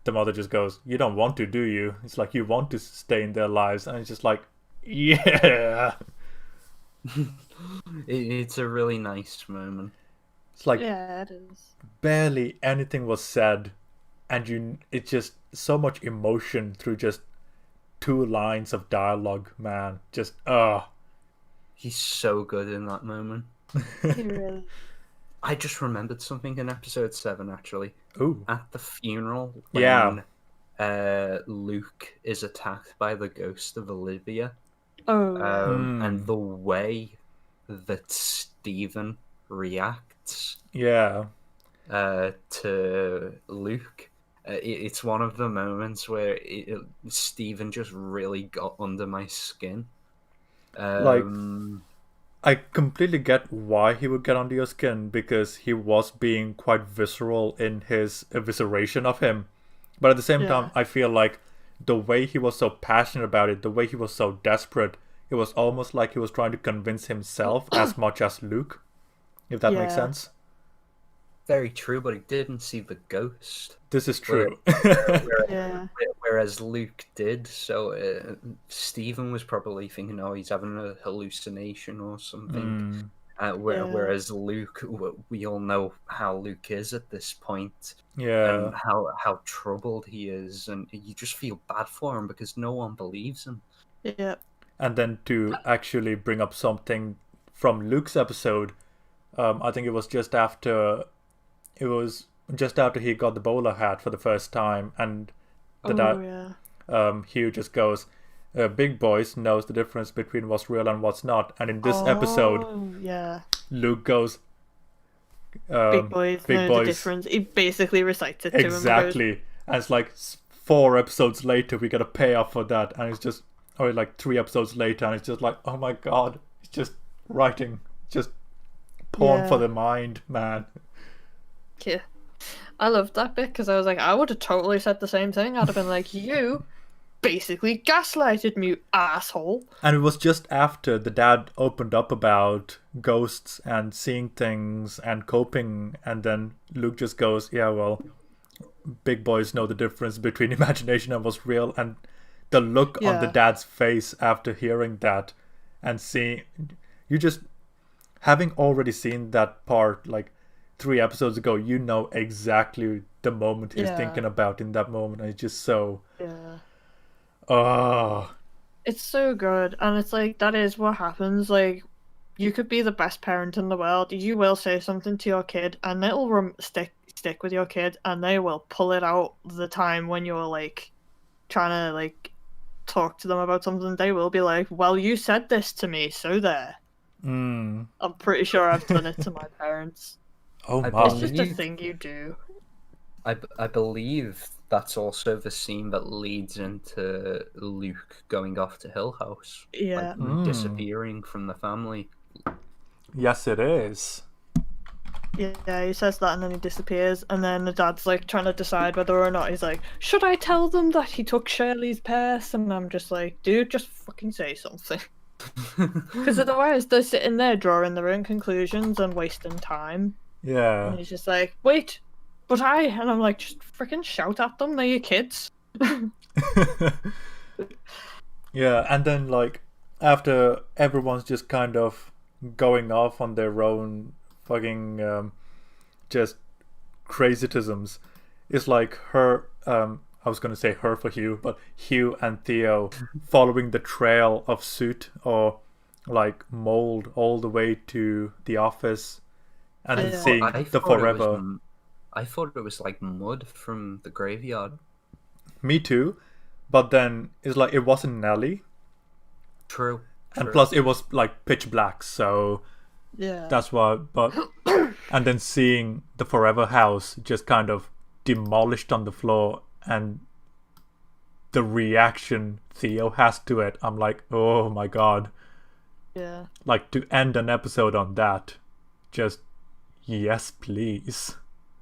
the mother just goes, you don't want to, do you? It's like, you want to stay in their lives. And it's just like, yeah. It's a really nice moment. It's like Yeah, it is. barely anything was said, and it's just so much emotion through just 2 lines of dialogue, man. Just He's so good in that moment. He really. I just remembered something in episode 7, actually. Ooh. At the funeral, when Yeah. Luke is attacked by the ghost of Olivia, Oh. Yeah. and the way that Stephen reacts Yeah. to Luke, it's one of the moments where Stephen just really got under my skin. I completely get why he would get under your skin, because he was being quite visceral in his evisceration of him. But at the same time, I feel like the way he was so passionate about it, the way he was so desperate, it was almost like he was trying to convince himself as much as Luke, if that makes Yeah. sense. Very true, but he didn't see the ghost. This is true. Yeah. Whereas Luke did, so Stephen was probably thinking, "Oh, he's having a hallucination or something." Yeah. Whereas Luke, we all know how Luke is at this point, Yeah. and how troubled he is, and you just feel bad for him because no one believes him. Yeah. And then to actually bring up something from Luke's episode, I think it was just after he got the bowler hat for the first time, and Hugh just goes, big boys knows the difference between what's real and what's not. And in this episode, yeah. Luke goes, Big boys big know boys. the difference. He basically recites it to him. Exactly. And it's like 4 episodes later, we get a payoff for that. And it's just, or like 3 episodes later, and it's just like, oh my god, it's just writing, just porn for the mind, man. Yeah. I loved that bit because I was like, I would have totally said the same thing. I'd have been like, you basically gaslighted me, you asshole. And it was just after the dad opened up about ghosts and seeing things and coping, and then Luke just goes, yeah, well, big boys know the difference between imagination and what's real. And the look on the dad's face after hearing that, and seeing, you just, having already seen that part like 3 episodes ago, you know exactly the moment he's thinking about in that moment, and it's just so it's so good. And it's like, that is what happens. Like, you could be the best parent in the world, you will say something to your kid and it'll stick with your kid, and they will pull it out the time when you're like trying to like talk to them about something. They will be like, well, you said this to me, so there. I'm pretty sure I've done it to my parents. Oh my. It's just a thing you do. I believe that's also the scene that leads into Luke going off to Hill House. Yeah. Like, disappearing from the family. Yes, it is. Yeah, he says that and then he disappears, and then the dad's like trying to decide whether or not, he's like, should I tell them that he took Shirley's purse? And I'm just like, dude, just fucking say something. Because otherwise they're sitting there drawing their own conclusions and wasting time. Yeah. And he's just like, wait, but and I'm like, just freaking shout at them, they're your kids. Yeah, and then like after everyone's just kind of going off on their own fucking just crazytisms, it's like her I was gonna say her for Hugh, but Hugh and Theo following the trail of soot or like mold all the way to the office, and then Yeah. seeing I the thought it was forever. I thought it was like mud from the graveyard. Me too, but then it's like it wasn't Nelly, True. and plus it was like pitch black, so Yeah. that's why. But and then seeing the forever house just kind of demolished on the floor, and the reaction Theo has to it, I'm like, oh my god. Yeah. Like, to end an episode on that, just yes please.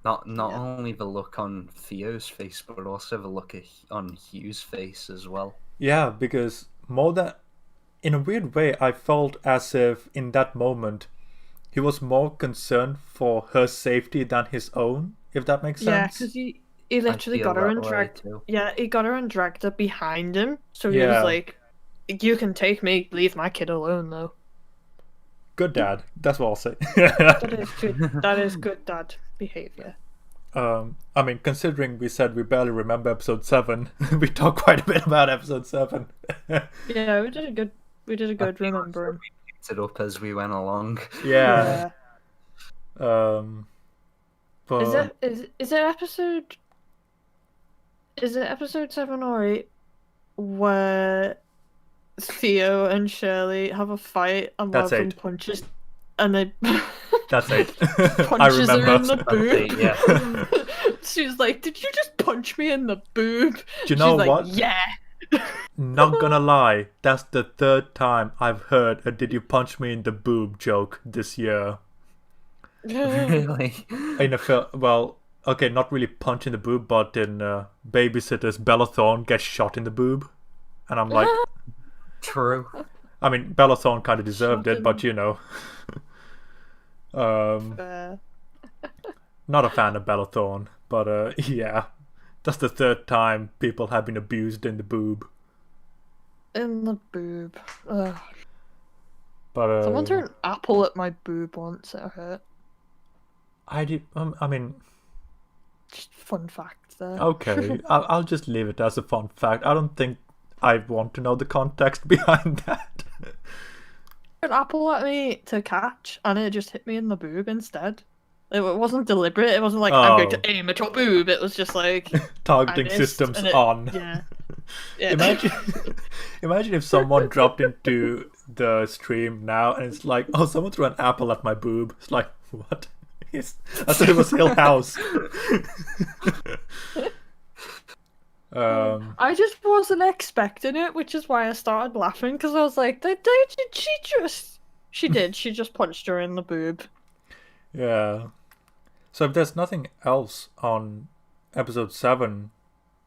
Not Yeah. only the look on Theo's face, but also the look on Hugh's face as well. Yeah, because more than, in a weird way, I felt as if in that moment he was more concerned for her safety than his own, if that makes Yeah, sense. because he literally I got feel her that and way dragged. too. Yeah, he got her and dragged her behind him. So he Yeah. was like, "You can take me, leave my kid alone, though." Good dad, that's what I'll say. That is good. That is good dad behavior. I mean, considering we said we barely remember episode 7, we talked quite a bit about episode 7. Yeah, we did a good. We did a good remembering. We picked it up as we went along. Yeah. Yeah. But Is it episode? Is it episode 7 or 8 where Theo and Shirley have a fight and one That's of them 8. punches and they that's it. I punches her in the remember. boob? That's 8, yeah. She's like, "Did you just punch me in the boob?" Do you know She's like, what? Yeah. Not gonna lie, that's the 3rd time I've heard a "did you punch me in the boob" joke this year. Really? In a film, well, okay, not really punch in the boob, but in Babysitter's, Bella Thorne gets shot in the boob. And I'm like, True. I mean, Bella Thorne kind of deserved Shot it, but in- you know. Uh, Not a fan of Bella Thorne, but yeah. That's the 3rd time people have been abused in the boob. in the boob. Ugh. But Someone threw an apple at my boob once. It hurt. I did. I mean, Just fun fact there. okay. I'll just leave it as a fun fact. I don't think I want to know the context behind that. An apple at me to catch, and it just hit me in the boob instead. It wasn't deliberate. It wasn't like I'm going Oh. to aim at your boob. It was just like Targeting I missed, systems and it- on. yeah. Yeah. Imagine, imagine if someone dropped into the stream now and it's like, oh, someone threw an apple at my boob. It's like, what? I thought it was Hill House. I just wasn't expecting it, which is why I started laughing because I was like, did she just? She did. She just punched her in the boob. Yeah. So if there's nothing else on episode 7,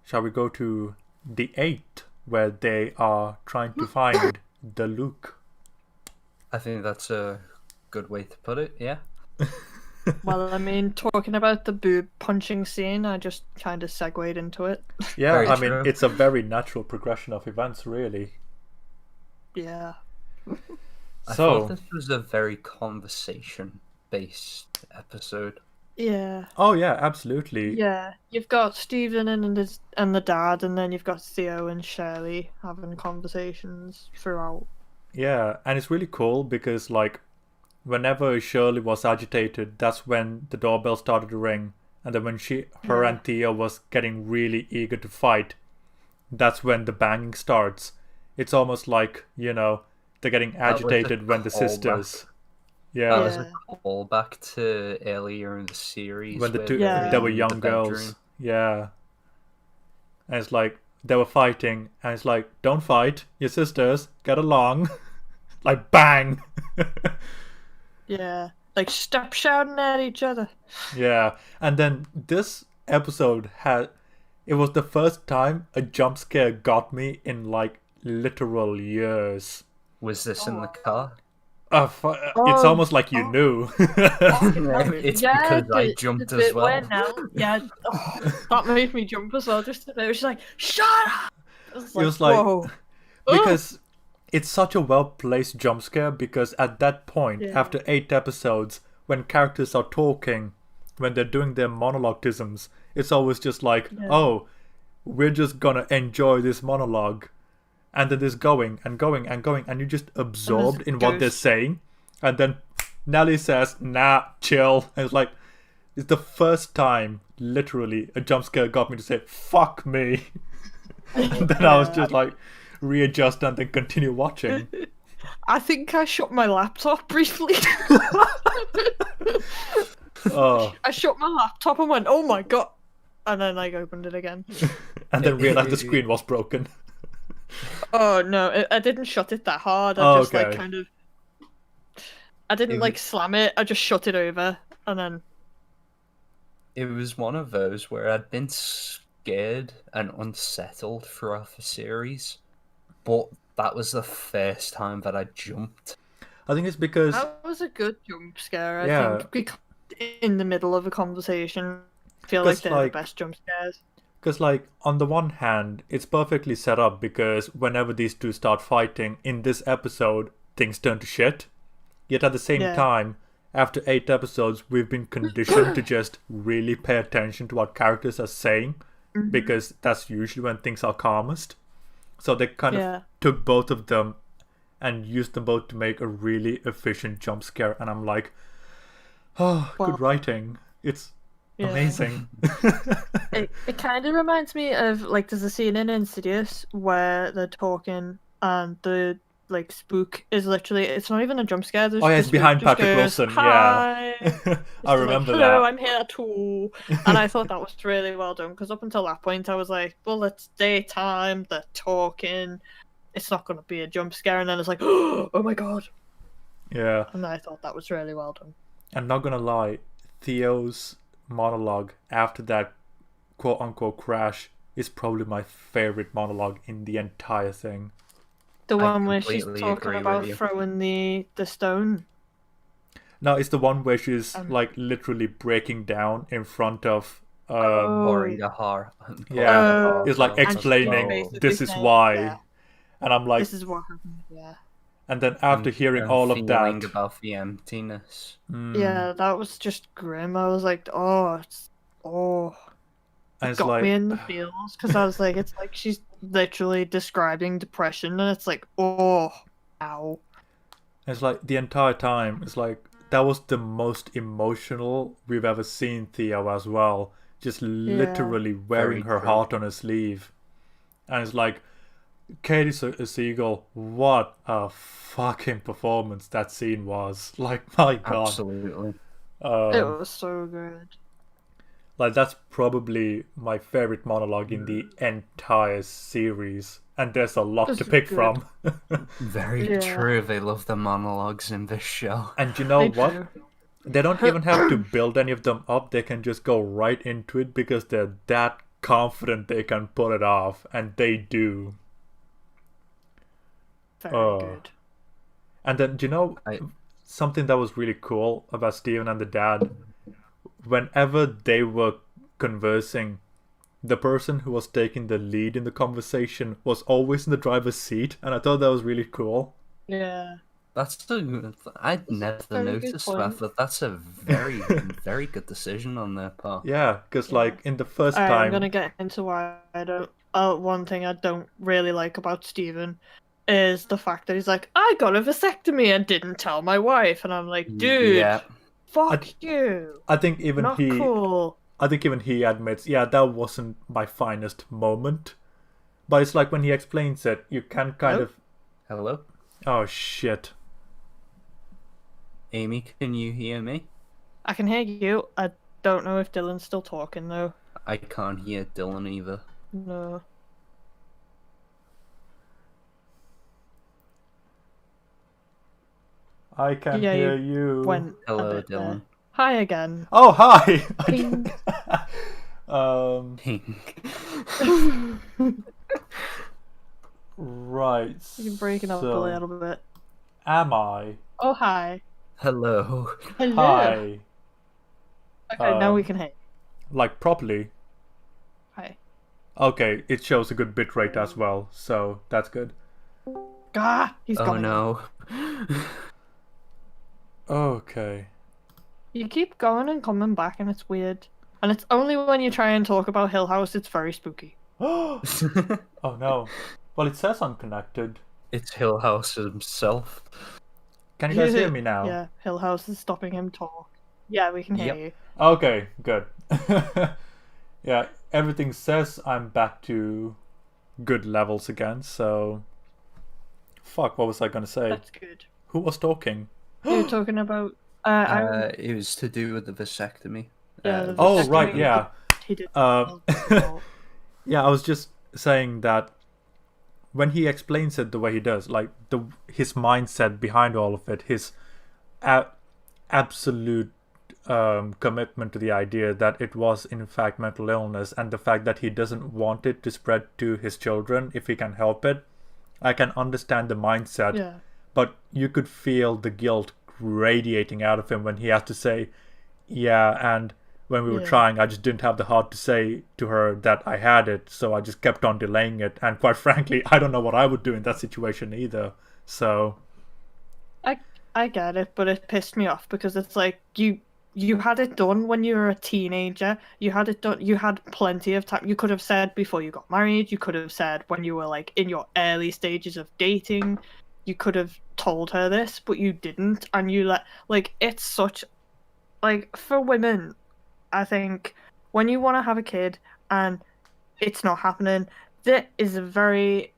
shall we go to the 8, where they are trying to find the Luke? I think that's a good way to put it, yeah. Well, I mean, talking about the boob punching scene, I just kind of segued into it. Yeah, Very I mean, true. it's a very natural progression of events, really. Yeah. I So, thought this was a very conversation-based episode. Yeah. oh yeah, absolutely. Yeah. You've got Stephen and the dad, and then you've got Theo and Shirley having conversations throughout. Yeah, and it's really cool because, like, whenever Shirley was agitated, that's when the doorbell started to ring. And then when her Yeah. and Theo was getting really eager to fight, that's when the banging starts. It's almost like, you know, they're getting That was a agitated when the callback. sisters. That Yeah, was a callback to earlier in the series. when the where two Yeah. they were in young the girls. bedroom. Yeah. And it's like they were fighting, and it's like, don't fight, your sisters, get along. Like bang. Yeah. Like, stop shouting at each other. Yeah, and then this episode it was the first time a jump scare got me in like literal years. Was this in the car? It's Oh, almost like you knew. It's because I the- jumped the as bit well. where yeah, that made me jump as well. Just a bit. She's like, "Shut up!" It was like- whoa. Because it's such a well placed jump scare, because at that point, Yeah. after 8 episodes, when characters are talking, when they're doing their monologisms, it's always just like, Yeah. oh, we're just gonna enjoy this monologue. And then there's going and going and going, and you're just absorbed in what they're ghost. saying, and then Nelly says, "Nah, chill." And it's like, it's the first time, literally, a jump scare got me to say, "Fuck me." And then I was just like, readjust and then continue watching. I think I shut my laptop briefly. Oh, I shut my laptop and went, "Oh my god," and then like opened it again. and then realized the screen was broken. Oh no, I didn't shut it that hard. I Oh, just like okay. kind of. I didn't like slam it. I just shut it over and then. It was one of those where I'd been scared and unsettled throughout the series, but that was the first time that I jumped. I think it's because That was a good jump scare. I Yeah. think because in the middle of a conversation, I feel 'Cause, like they're like- the best jump scares. Because, like, on the one hand, it's perfectly set up because whenever these two start fighting in this episode, things turn to shit. Yet at the same Yeah. time, after 8 episodes, we've been conditioned to just really pay attention to what characters are saying because that's usually when things are calmest. So they kind Yeah. of took both of them and used them both to make a really efficient jump scare. And I'm like, oh, Wow. good writing. It's Yeah. amazing. It kind of reminds me of like there's a scene in Insidious where they're talking and the like spook is literally it's not even a jump scare. Oh, yeah, it's behind Patrick Wilson, yeah. Hi. I remember Hello, that. I'm here too. And I thought that was really well done because up until that point I was like, well, it's daytime, they're talking, it's not going to be a jump scare. And then it's like, oh my god. Yeah. And I thought that was really well done. I'm not gonna lie, Theo's monologue after that quote unquote crash is probably my favorite monologue in the entire thing. The I one where she's completely talking agree with about you. throwing the stone. No, it's the one where she's Um, like literally breaking down in front of Pouring the heart. Yeah, it's like And she's explaining basically this is saying, why. yeah, And I'm like, this is what happened. Yeah. and then after hearing all of that, about the emptiness. Yeah, that was just grim. I was like, and it it's got like, me in the feels because I was like, it's like she's literally describing depression, and it's like, oh, ow. it's like the entire time, it's like that was the most emotional we've ever seen Theo as well. Just literally wearing Very her true. heart on her sleeve. And it's like, Katie Siegel, what a fucking performance that scene was. Like, my god. Absolutely. It was so good. Like, that's probably my favorite monologue in the entire series. And there's a lot This to is pick good. from. Very Yeah. true. They love the monologues in this show. And you know They what? do. They don't even have to build any of them up. They can just go right into it because they're that confident they can pull it off. And they do. Very Oh. good. And then, do you know something that was really cool about Steven and the dad? Whenever they were conversing, the person who was taking the lead in the conversation was always in the driver's seat. And I thought that was really cool. Yeah. That's a, I'd That's a never very good noticed point. that, but that's a very, very good decision on their part. Yeah, because, Yeah. like, in the first Alright, time... I'm gonna get into why I don't. One thing I don't really like about Steven is the fact that he's like, I got a vasectomy and didn't tell my wife, and I'm like, dude, Yeah. fuck you. I think even Not he... cool. I think even he admits, yeah, that wasn't my finest moment. But it's like when he explains it, you can kind Oh. of... Hello? Oh, shit. Amy, can you hear me? I can hear you. I don't know if Dylan's still talking though. I can't hear Dylan either. No. I can Yeah, hear you. Went a Hello, bit there. Dylan. Hi again. Oh, hi! Ping. Pink. Right. You're breaking up a so, little bit. Am I? Oh, hi. Hello. Hello. Hi. Okay, now we can hear. Like, properly? Hi. Okay, it shows a good bit rate as well, so that's good. Ah, he's Oh gone. no. Okay. You keep going and coming back, and it's weird. And it's only when you try and talk about Hill House it's very spooky. Oh no. Well, it says unconnected. It's Hill House himself. Can you guys hear me now? Yeah, Hill House is stopping him talk. Yeah, we can hear Yep. you. Okay, good. Yeah, everything says I'm back to good levels again, so... Fuck, what was I gonna say? That's good. Who was talking? You're talking about. I It was to do with the vasectomy. Yeah, the Oh, vasectomy. right, yeah. He did. Yeah, I was just saying that when he explains it the way he does, like his mindset behind all of it, his absolute commitment to the idea that it was in fact mental illness, and the fact that he doesn't want it to spread to his children if he can help it, I can understand the mindset. Yeah. But you could feel the guilt radiating out of him when he has to say, yeah, and when we were Yeah. trying, I just didn't have the heart to say to her that I had it, so I just kept on delaying it. And quite frankly, I don't know what I would do in that situation either. So, I get it, but it pissed me off because it's like you had it done when you were a teenager. You had it done. You had plenty of time. You could have said before you got married. You could have said when you were like in your early stages of dating. You could have told her this, but you didn't, and you like it's such like for women. I think when you want to have a kid and it's not happening, there is a very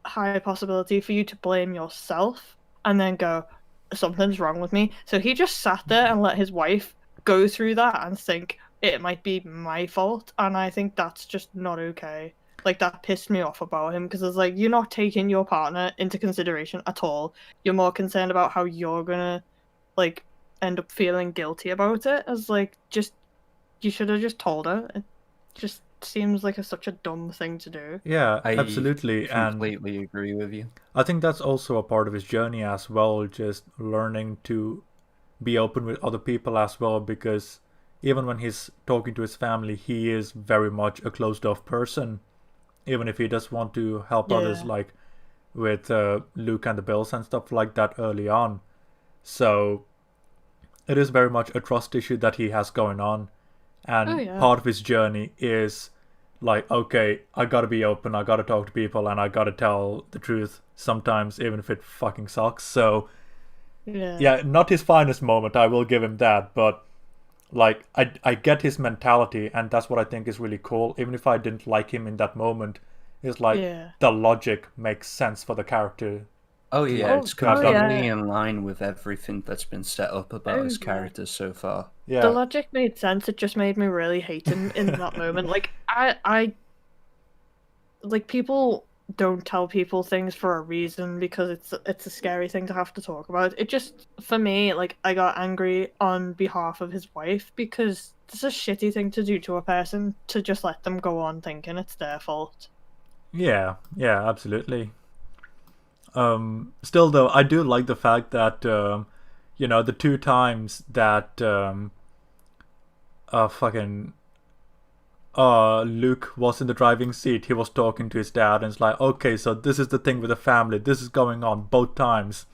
high possibility for you to blame yourself and then go, something's wrong with me. So he just sat there and let his wife go through that and think it might be my fault. And I think that's just not okay. Like, that pissed me off about him because it's like, you're not taking your partner into consideration at all. You're more concerned about how you're gonna, like, end up feeling guilty about it. As, like, just, you should have just told her. It just seems like such a dumb thing to do. yeah, I absolutely. And completely agree with you. I think that's also a part of his journey as well, just learning to be open with other people as well, because even when he's talking to his family, he is very much a closed off person. Even if he does want to help others, Yeah. like with Luke and the Bills and stuff like that early on. So it is very much a trust issue that he has going on. And Oh, yeah. part of his journey is like, okay, I gotta be open, I gotta talk to people, and I gotta tell the truth sometimes, even if it fucking sucks. So yeah, not his finest moment, I will give him that, but like I get his mentality, and that's what I think is really cool. Even if I didn't like him in that moment, it's like Yeah. the logic makes sense for the character. Oh yeah, Oh, it's oh, completely yeah. in line with everything that's been set up about Oh, his yeah. characters so far. Yeah, The logic made sense. It just made me really hate him in that moment. Like I like people don't tell people things for a reason because it's a scary thing to have to talk about. It just for me, like I got angry on behalf of his wife because it's a shitty thing to do to a person to just let them go on thinking it's their fault. yeah, absolutely. Still though, I do like the fact that the 2 times that fucking Luke was in the driving seat, he was talking to his dad, and it's like, okay, so this is the thing with the family, this is going on both times.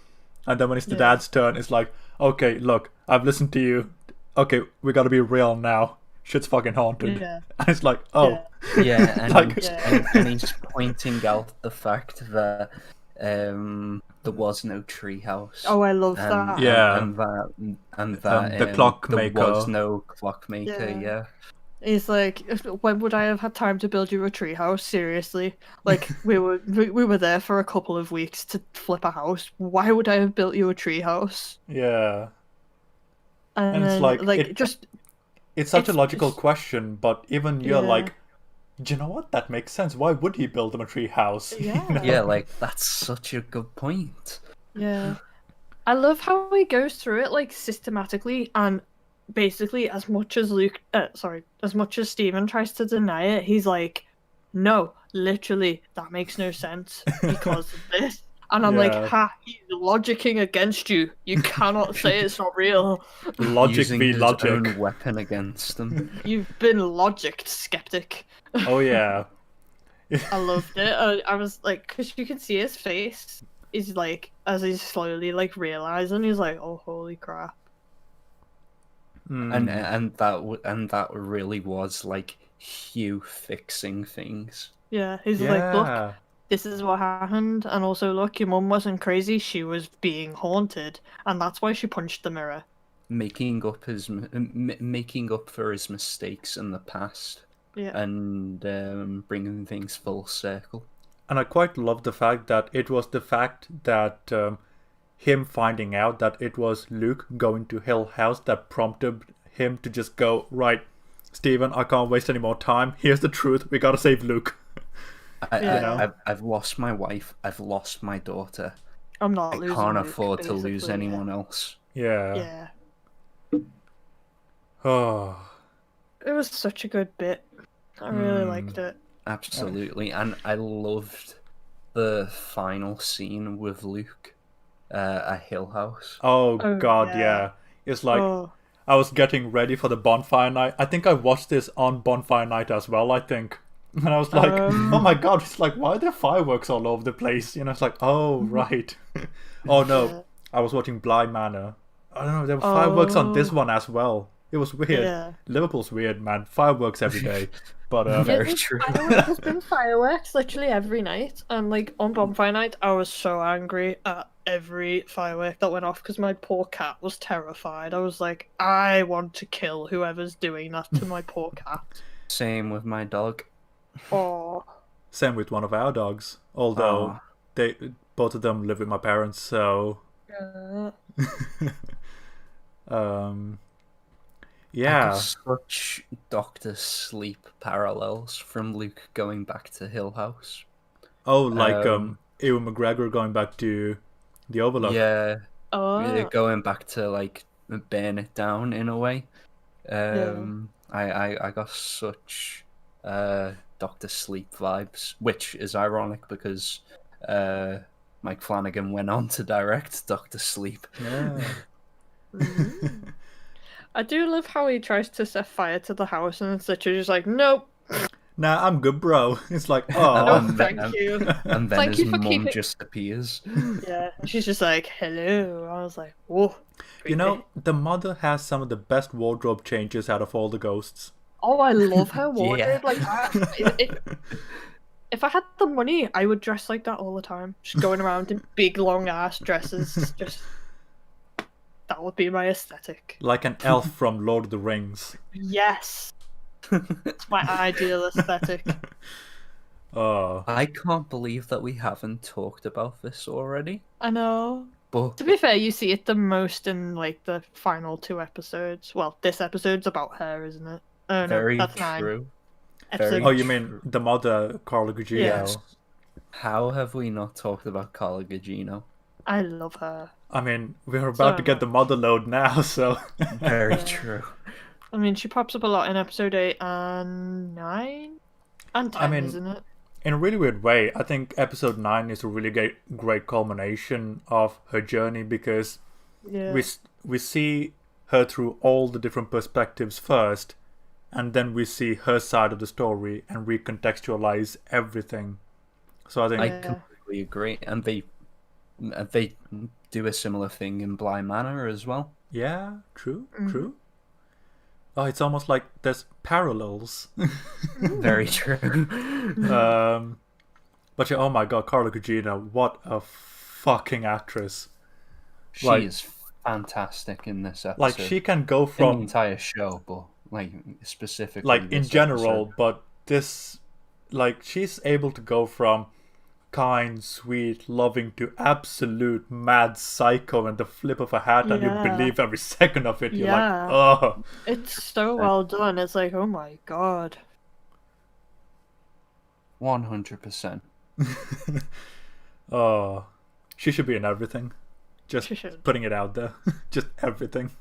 And then when it's the Yeah. dad's turn, it's like, okay, look, I've listened to you. Okay, we gotta be real now. Shit's fucking haunted. Yeah. And it's like, oh, Yeah, and, Like- and he's pointing out the fact that there was no treehouse. Oh, I love and, that. Yeah. and that the clockmaker. There was no clockmaker. Yeah. Yeah. He's like, when would I have had time to build you a treehouse? Seriously, like we were there for a couple of weeks to flip a house. Why would I have built you a treehouse? yeah. And And it's then, like, it's such a it's- logical question, but even you're Yeah. like, do you know what? That makes sense. Why would he build them a tree house? You Yeah. know? Yeah, like that's such a good point. yeah, I love how he goes through it like systematically and basically as much as as much as Steven tries to deny it, he's like, no, literally, that makes no sense because of this. And I'm Yeah. like, ha, he's logicking against you. You cannot say it's not real. Logic Using v his logic. own weapon against them. You've been logicked, skeptic. Oh yeah. I loved it. I was like, because you can see his face is like, as he's slowly like realizing, he's like, oh, holy crap. Mm. and that really was like Hugh fixing things. Yeah, he's like, look, Yeah. this is what happened, and also look, your mum wasn't crazy, she was being haunted, and that's why she punched the mirror. Making up making up for his mistakes in the past, Yeah. and bringing things full circle. And I quite love the fact that it was the fact that him finding out that it was Luke going to Hill House that prompted him to just go, right, Stephen, I can't waste any more time. Here's the truth. We gotta save Luke. I've lost my wife. I've lost my daughter. I'm not I losing can't Luke, afford to lose basically, anyone else. Yeah. Yeah. Oh. It was such a good bit. I really liked it. Absolutely, and I loved the final scene with Luke at Hill House. Oh Oh, God, yeah. yeah. It's like Oh, I was getting ready for the bonfire night. I think I watched this on bonfire night as well, I think. And I was like, oh my God, it's like, why are there fireworks all over the place? You know, it's like, oh, right. Oh no, yeah. I was watching Bly Manor. I don't know, there were fireworks on this one as well. It was weird. Yeah. Liverpool's weird, man. Fireworks every day. But Very there's true. There's been fireworks literally every night, and like on bonfire night, I was so angry at every firework that went off because my poor cat was terrified. I was like, I want to kill whoever's doing that to my poor cat. Same with my dog. Oh, same with one of our dogs. Although they both of them live with my parents, so yeah. I got such Doctor Sleep parallels from Luke going back to Hill House. Oh, like Ewan McGregor going back to the Overlook. Yeah, oh, going back to like burn it down in a way. I got such Doctor Sleep vibes, which is ironic because Mike Flanagan went on to direct Doctor Sleep. Yeah. I do love how he tries to set fire to the house, and it's literally just like, nope. Nah, I'm good, bro. It's like, No, oh. thank you. And then Thank his you for mum keeping- just appears. Yeah, she's just like, hello. I was like, whoa. You know, the mother has some of the best wardrobe changes out of all the ghosts. Oh, I love her wardrobe. Yeah. Like, if I had the money, I would dress like that all the time. Just going around in big, long ass dresses. Just that would be my aesthetic. Like an elf from Lord of the Rings. Yes, it's my ideal aesthetic. Oh. I can't believe that we haven't talked about this already. I know. But To be fair, you see it the most in like the final 2 episodes. Well, this episode's about her, isn't it? Oh no, very that's 9. true. Episode Oh, you mean the mother, Carla Gugino? Yeah. How have we not talked about Carla Gugino? I love her. I mean, we're about to So get the mother load now, so... Very Yeah. true. I mean, she pops up a lot in episode 8 and 9 and 10, I mean, isn't it? In a really weird way, I think episode 9 is a really great culmination of her journey because Yeah. we see her through all the different perspectives first, and then we see her side of the story and recontextualize everything. So I think I Yeah. completely agree, and they do a similar thing in Bly Manor as well. yeah, true. Oh, it's almost like there's parallels. Very true. But yeah, oh my god, Carla Gugino, what a fucking actress! She Like- is fantastic in this episode. Like she can go in the from entire show, but like specifically, like in this general, episode. but this, like, she's able to go from kind, sweet, loving to absolute mad psycho and the flip of a hat, and you Yeah. believe every second of it. You're Yeah. like, oh, It's so well done. It's like, oh my god. 100%. oh, she should be in everything. Just She should. putting it out there, just everything.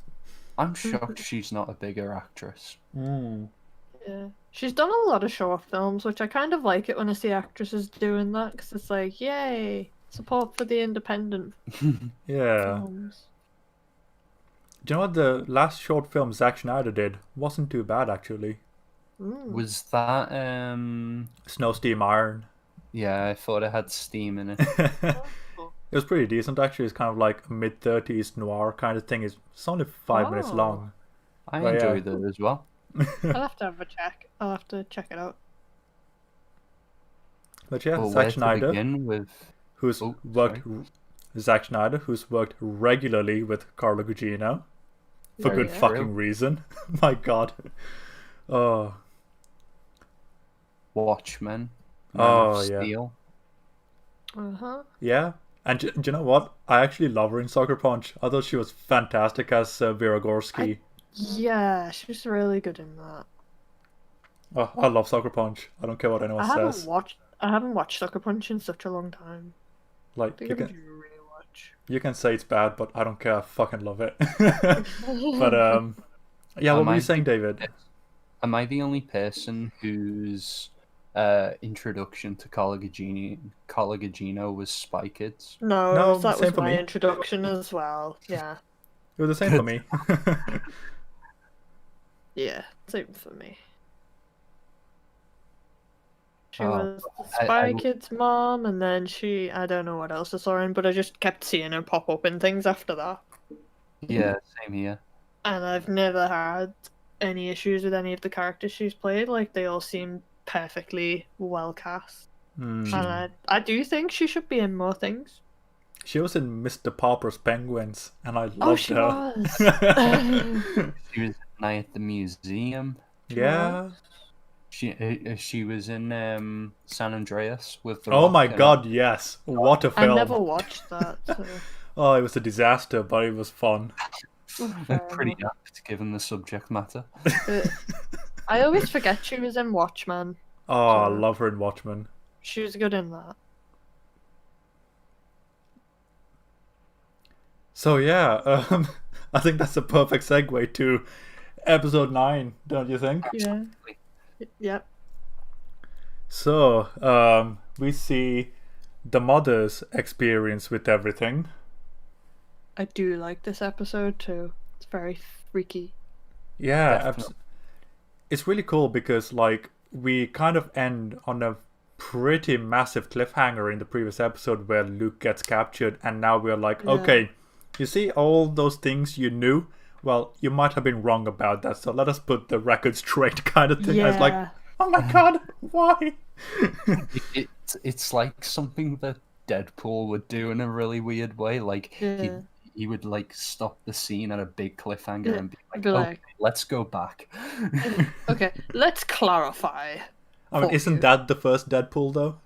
I'm shocked she's not a bigger actress. Yeah. She's done a lot of show-off films, which I kind of like it when I see actresses doing that, because it's like, yay, support for the independent Yeah. films. Do you know what the last short film Zack Snyder did? Wasn't too bad actually. Was that Snow, Steam, Iron. yeah, I thought it had steam in it. It was pretty decent actually. It's kind of like a mid-30s noir kind of thing. It's only 5 minutes Oh. long. I Oh, yeah. enjoyed it as well. I'll have to have a check. I'll have to check it out. But yeah, Well, Zack where to Schneider, begin with? who's Oh, worked Zack Schneider, who's worked regularly with Carlo Gugino for Oh, good yeah. fucking reason. My God. Oh, Watchmen, Man oh of yeah, Steel. Uh-huh. yeah. And do you know what? I actually love her in Soccer Punch. I thought she was fantastic as Vera Gorski. Yeah, she was really good in that. Oh, I love Soccer Punch. I don't care what anyone says. I haven't watched Sucker Punch in such a long time. I Like think you I need can to rewatch. you can say it's bad, but I don't care. I fucking love it. But yeah. What Am were you I saying, the- David? Am I the only person whose introduction to Collegagino was Spy Kids? No, No, that same was for my me. introduction as well. Yeah. It was the same for me. Yeah, same for me. She Oh, was the I- Spy I- Kids mom, and then I don't know what else I saw in, but I just kept seeing her pop up in things after that. Yeah, same here. And I've never had any issues with any of the characters she's played. Like, they all seem perfectly well cast. Hmm. And I do think she should be in more things. She was in Mr. Popper's Penguins, and I loved Oh, she her. was. She was Night at the Museum. Yeah. She was in San Andreas with the Oh Rock my and- God, yes. What a I film. never watched that. So. Oh, it was a disaster, but it was fun. They're pretty apt given the subject matter. But I always forget she was in Watchmen. Oh, I So- love her in Watchmen. She was good in that. So yeah, I think that's a perfect segue to episode 9, don't you think? Yeah. Yep. So, we see the mother's experience with everything. I do like this episode too. It's very freaky. Yeah, Definitely. it's really cool because like we kind of end on a pretty massive cliffhanger in the previous episode where Luke gets captured, and now we're like, Yeah. okay, you see all those things you knew? Well, you might have been wrong about that, so let us put the record straight kind of thing. I was like, oh my God, why? It's like something that Deadpool would do in a really weird way. Like Yeah. he would like stop the scene at a big cliffhanger Yeah, and be like, be "Okay, like- let's go back." Okay, let's clarify. I mean, For isn't you. that the first Deadpool though?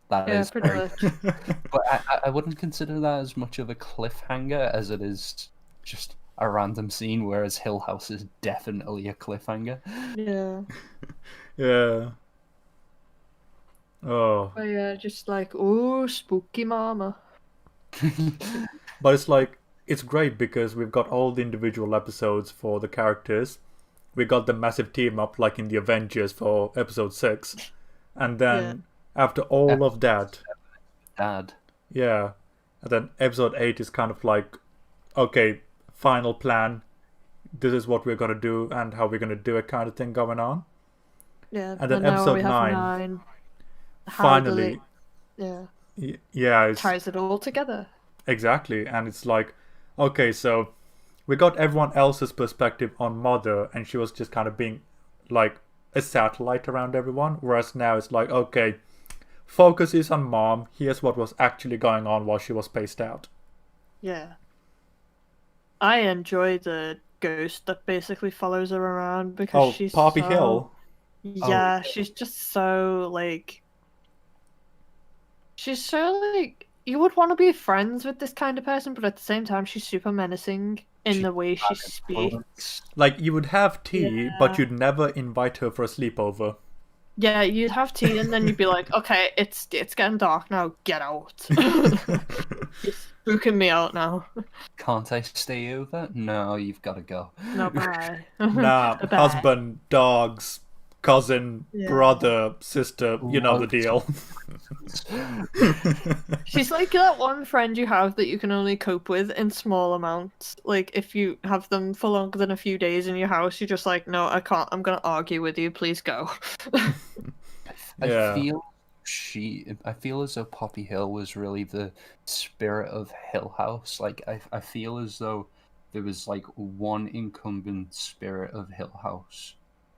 That Yeah, is pretty very, much. but I wouldn't consider that as much of a cliffhanger as it is just a random scene. Whereas Hill House is definitely a cliffhanger. Yeah. Yeah. Oh. But yeah, just like, ooh, spooky mama. But it's like, it's great because we've got all the individual episodes for the characters. We got the massive team up like in the Avengers for episode 6. And then after all of that, Dad. yeah. And then episode 8 is kind of like, okay, final plan. This is what we're going to do and how we're going to do it kind of thing going on. Yeah. And then now episode we have 9, 9. How Finally, yeah. yeah, it's Ties it all together. exactly. And it's like, okay, so we got everyone else's perspective on Mother, and she was just kind of being like a satellite around everyone. Whereas now it's like, okay, focus is on Mom. Here's what was actually going on while she was spaced out. Yeah. I enjoy the ghost that basically follows her around because Oh, she's Poppy so... Hill. Yeah, she's just so like she's so like you would want to be friends with this kind of person, but at the same time she's super menacing in She- the way she speaks. Like, you would have tea, Yeah. but you'd never invite her for a sleepover. Yeah, you'd have tea and then you'd be like, okay, it's getting dark now, get out. You're spooking me out now. Can't I stay over? No, you've got to go. No, bye. Nah, Bye. husband, dogs, cousin, Yeah. brother, sister, you know the deal. She's like that one friend you have that you can only cope with in small amounts. Like, if you have them for longer than a few days in your house, you're just like, no, I can't. I'm going to argue with you. Please go. Yeah. I feel as though Poppy Hill was really the spirit of Hill House. Like I feel as though there was like one incumbent spirit of Hill House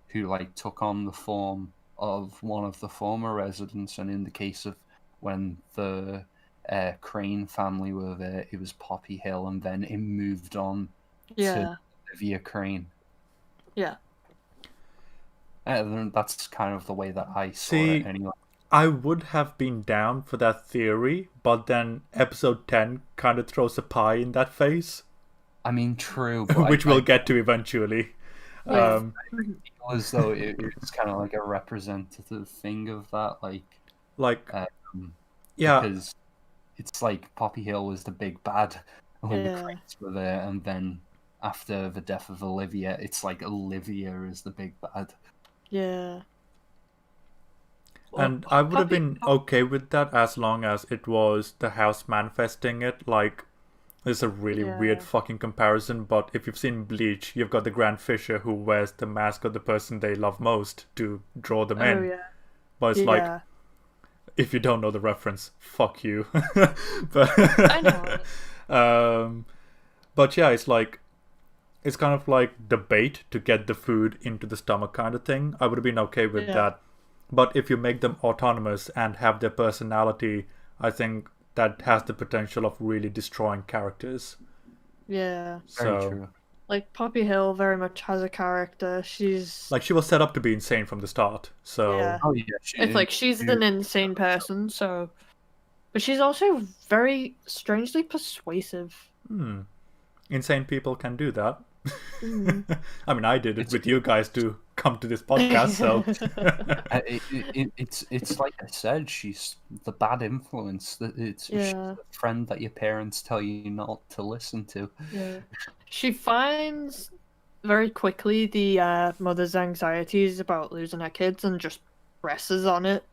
who like took on the form of one of the former residents, and in the case of when the Crane family were there, it was Poppy Hill, and then it moved on Yeah. to Olivia Crane. Yeah. And that's kind of the way that I saw See, it anyway. I would have been down for that theory, but then episode 10 kind of throws a pie in that face, I mean, true, but which we'll get to eventually. Yeah. I feel as though it's kind of like a representative thing of that, Like, yeah, because it's like Poppy Hill was the big bad when the Yeah. Cranes were there, and then after the death of Olivia, it's like Olivia is the big bad. Yeah. and I would have Poppy- been okay with that as long as it was the house manifesting it. Like, this is a really weird Yeah. fucking comparison, but if you've seen Bleach, you've got the Grand Fisher who wears the mask of the person they love most to draw them Oh in. yeah. But it's like, Yeah. if you don't know the reference, fuck you. But I know. But yeah, it's like, it's kind of like the bait to get the food into the stomach kind of thing. I would have been okay with Yeah. that. But if you make them autonomous and have their personality, I think that has the potential of really destroying characters. Yeah. Very So, true. Like Poppy Hill very much has a character. She's like, she was set up to be insane from the start. So, Yeah. Oh yeah, it's like she's an insane person, so but she's also very strangely persuasive. insane people can do that. Mm. I mean, I did it with you guys to come to this podcast, so. It's like I said, she's the bad influence. She's Yeah. the friend that your parents tell you not to listen to. Yeah. She finds very quickly the mother's anxieties about losing her kids and just presses on it.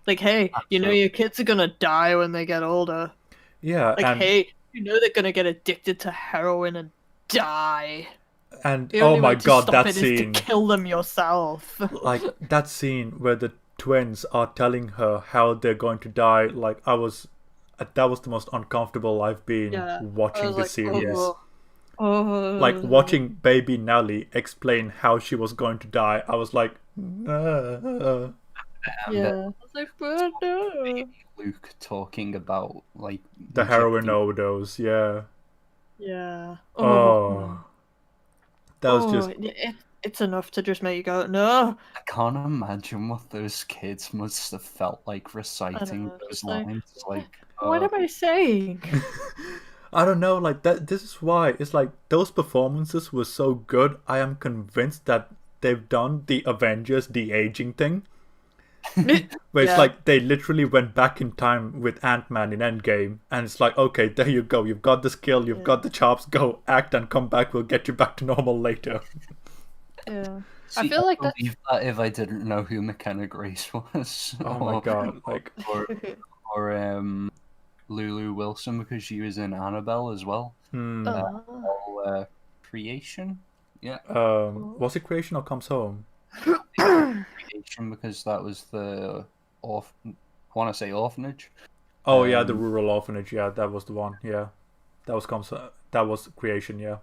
Like, hey, you know Absolutely. your kids are gonna die when they get older. Yeah, Like, and hey, you know they're gonna get addicted to heroin and die. and The oh only my way to god, stop that it is scene. to kill them yourself. Like, that scene where the twins are telling her how they're going to die, like, that was the most uncomfortable I've been Yeah, watching this series. Oh. Like, watching baby Nellie explain how she was going to die, I was like, "Nah." Yeah. I was like, "Oh, no." Luke talking about like The heroin injecting- overdose, yeah. Yeah. Oh. That was just, It's enough to just make you go, no. I can't imagine what those kids must have felt like reciting know, those just like, lines. Like, What am I saying? I don't know, like, that. This is why it's like those performances were so good. I am convinced that they've done the Avengers de-aging thing, where it's Yeah. like they literally went back in time with Ant-Man in Endgame, and it's like, okay, there you go, you've got the skill, you've got the chops, go act and come back, we'll get you back to normal later. Yeah. See, feel like that's- believe that if I didn't know who McKenna Grace was. Oh my god, like, Or Lulu Wilson, because she was in Annabelle as well. All Creation? Yeah, was it Creation or Comes Home? Creation, because that was the I want to say orphanage. Oh yeah, the rural orphanage, yeah, that was the one, yeah. That was Creation, yeah.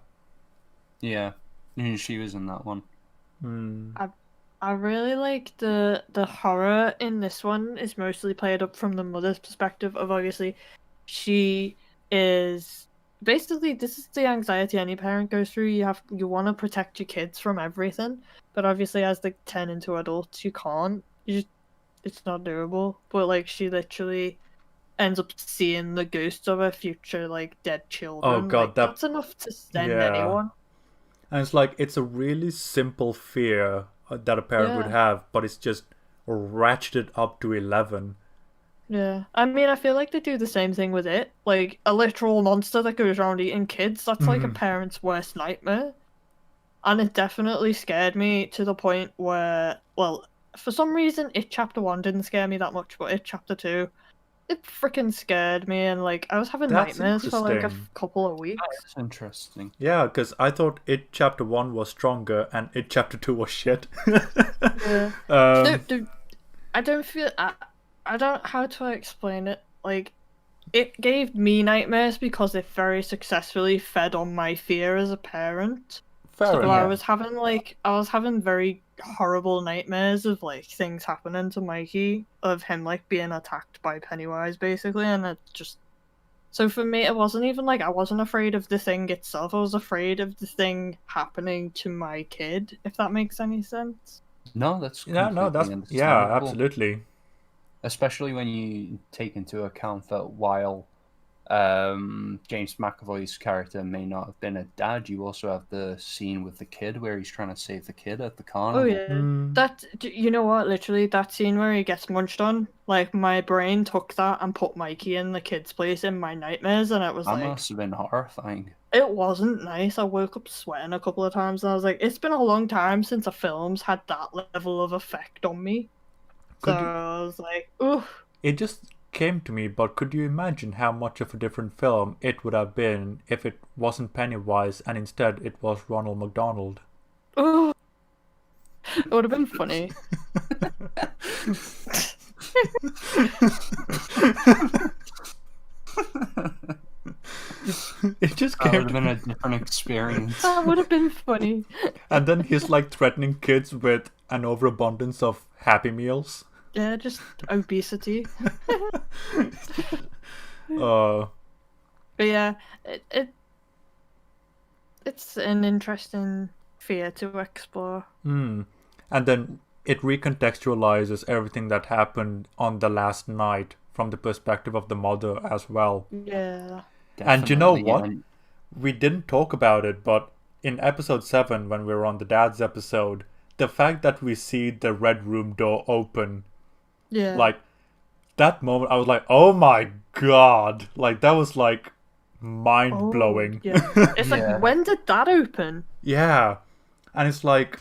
Yeah, she was in that one. I really like the horror in this one is mostly played up from the mother's perspective of obviously she is basically this is the anxiety any parent goes through. You want to protect your kids from everything, but obviously as they turn into adults you can't. It's not doable. But like she literally ends up seeing the ghosts of her future like dead children. Oh, God, Like, that- that's enough to send Yeah. anyone. And it's like, it's a really simple fear that a parent would Yeah. have, but it's just ratcheted up to 11. Yeah, I mean, I feel like they do the same thing with it. Like, a literal monster that goes around eating kids, that's like a parent's worst nightmare. And it definitely scared me to the point where, well, for some reason, It Chapter 1 didn't scare me that much, but It Chapter 2, it freaking scared me, and like, I was having That's nightmares for like a interesting. couple of weeks. That's interesting. Yeah, because I thought It Chapter 1 was stronger and It Chapter 2 was shit. Yeah. I don't feel. I don't. How do I explain it? Like, it gave me nightmares because it very successfully fed on my fear as a parent. Fair So enough. I was having very horrible nightmares of like things happening to Mikey, of him like being attacked by Pennywise basically, and it just. So for me, it wasn't even like I wasn't afraid of the thing itself. I was afraid of the thing happening to my kid, if that makes any sense. No, that's Yeah, no, that's completely yeah, understandable. absolutely. Especially when you take into account that while James McAvoy's character may not have been a dad, you also have the scene with the kid where he's trying to save the kid at the carnival. Oh yeah, that you know what? Literally, that scene where he gets munched on, like my brain took that and put Mikey in the kid's place in my nightmares, and it was That like must have been horrifying. it wasn't nice. I woke up sweating a couple of times, and I was like, it's been a long time since a film's had that level of effect on me. So I was like, oof. It just came to me, but could you imagine how much of a different film it would have been if it wasn't Pennywise and instead it was Ronald McDonald? Ooh. It would have been funny. It just That came would to have been me. a different experience. That would have been funny. And then he's like threatening kids with an overabundance of Happy Meals. Yeah, just obesity. Uh, But yeah, it's an interesting fear to explore. and then it recontextualizes everything that happened on the last night from the perspective of the mother as well. Yeah. And you know Definitely, what? and We didn't talk about it, but in episode 7, when we were on the dad's episode, the fact that we see the red room door open, Yeah. like, that moment, I was like, oh my god. Like, that was like mind blowing. Yeah. It's Yeah. like, when did that open? Yeah. And it's like,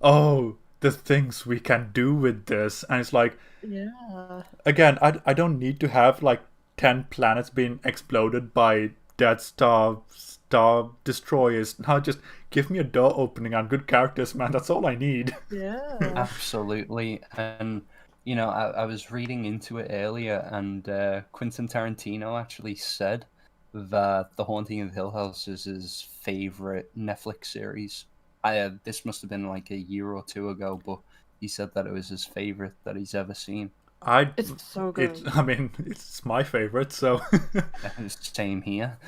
oh, the things we can do with this. And it's like, Yeah. again, I don't need to have like 10 planets being exploded by Death Star destroyers. Now just give me a door opening and good characters, man. That's all I need. Yeah. absolutely. And you know, I was reading into it earlier, and Quentin Tarantino actually said that The Haunting of Hill House is his favorite Netflix series. This must have been like a year or two ago, but he said that it was his favorite that he's ever seen. It's so good. I mean, it's my favorite, so Same here.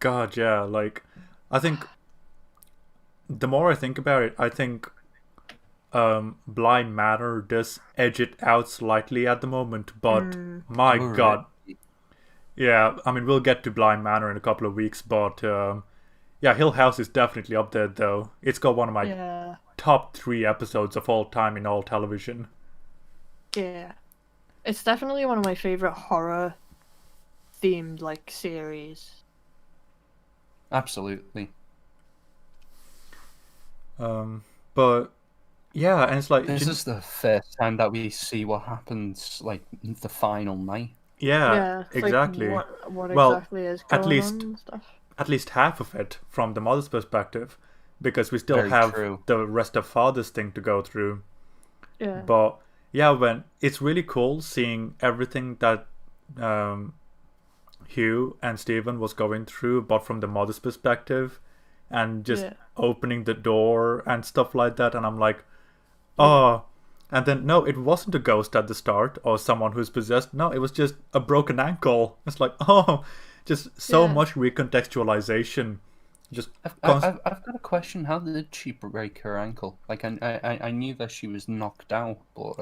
God, yeah, like I think the more I think about it, I think Blind Manor does edge it out slightly at the moment, but my Oh, god. really? Yeah, I mean we'll get to Blind Manor in a couple of weeks, but yeah, Hill House is definitely up there though. It's got one of my Yeah. top 3 episodes of all time in all television. Yeah. It's definitely one of my favorite horror themed like series. Absolutely. But yeah, and it's like This is the first time that we see what happens like the final night. yeah, it's like, exactly. what Well, exactly is at going least- on and stuff. At least half of it from the mother's perspective, because we still Very have true. the rest of father's thing to go through. Yeah. But yeah, when it's really cool seeing everything that Hugh and Stephen was going through, but from the mother's perspective, and just Yeah. opening the door and stuff like that. And I'm like, oh. And then no, it wasn't a ghost at the start or someone who's possessed. No, it was just a broken ankle. It's like, oh, just so Yeah. much recontextualization. Just I've got a question. How did she break her ankle? Like I knew that she was knocked out, but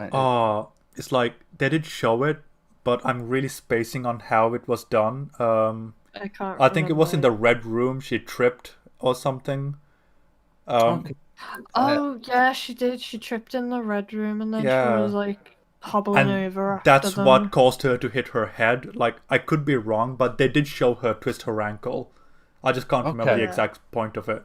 it's like they did show it, but I'm really spacing on how it was done. I can't I think it was in the remember. red room. She tripped or something. okay. Oh yeah, she did. She tripped in the red room and then Yeah. she was like hobbling And over after that's them. what caused her to hit her head. Like I could be wrong, but they did show her twist her ankle. I just can't remember Okay. the exact point of it.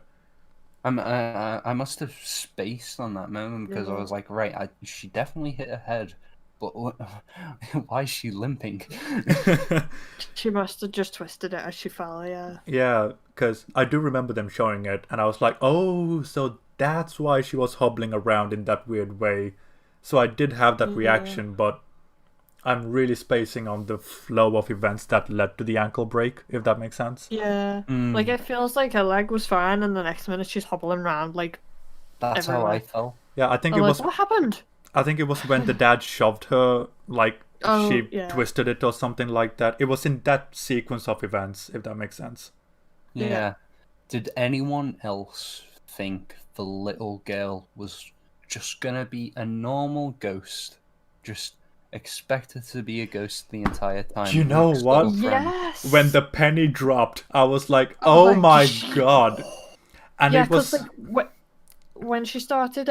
I must have spaced on that moment because I Yeah. was like, right, she definitely hit her head, but why is she limping? She must have just twisted it as she fell. Yeah. Yeah, because I do remember them showing it, and I was like, oh, so that's why she was hobbling around in that weird way. So I did have that Yeah. reaction, but I'm really spacing on the flow of events that led to the ankle break, if that makes sense. Yeah. Mm. Like, it feels like her leg was fine, and the next minute she's hobbling around, like, That's how I everywhere. felt. Yeah, I think I'm it like, was. what happened? I think it was when the dad shoved her, like Oh, she yeah. twisted it or something like that. It was in that sequence of events, if that makes sense. Yeah. Yeah. Did anyone else think the little girl was just gonna be a normal ghost? Just expect her to be a ghost the entire time. You know Luke's what? little friend. Yes. When the penny dropped, I was like, Oh "Oh my my god!" And yeah, it was because like when she started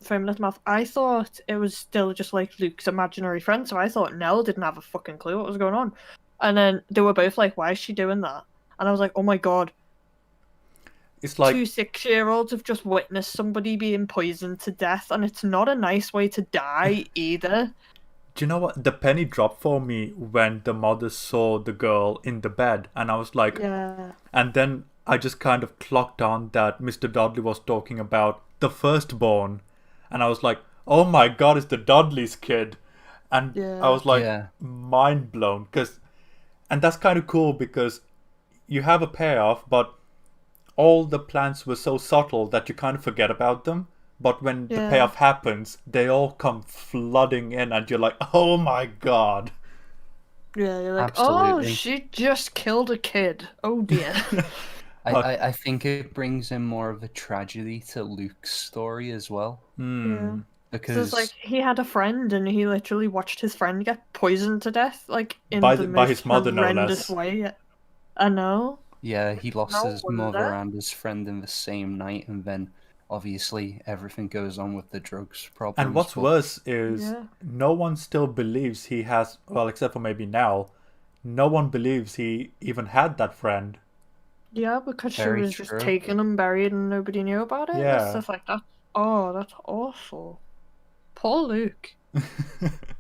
foaming at the mouth, I thought it was still just like Luke's imaginary friend. So I thought Nell didn't have a fucking clue what was going on, and then they were both like, "Why is she doing that?" And I was like, "Oh my god." it's like 2 6-year-olds have just witnessed somebody being poisoned to death, and it's not a nice way to die either. Do you know what? The penny dropped for me when the mother saw the girl in the bed, and I was like, Yeah. and then I just kind of clocked on that Mr. Dudley was talking about the firstborn, and I was like, oh my god, it's the Dudley's kid. And Yeah. I was like, Yeah. mind blown. And that's kind of cool because you have a payoff, but all the plans were so subtle that you kind of forget about them. But when the Yeah. payoff happens, they all come flooding in, and you're like, oh my god. Yeah, you're like, oh, Absolutely. she just killed a kid. Oh dear. I think it brings in more of a tragedy to Luke's story as well. Yeah. Because So it's like he had a friend and he literally watched his friend get poisoned to death, like in By the by most his mother, no horrendous less. way. I know. yeah, he lost No his wonder. mother and his friend in the same night, and then obviously everything goes on with the drugs problems. And what's but worse is Yeah. no one still believes he has, well, except for maybe Nell, no one believes he even had that friend. Yeah, because she Very was true. just taken and buried and nobody knew about it. Yeah. And stuff like that. Oh, that's awful. Poor Luke.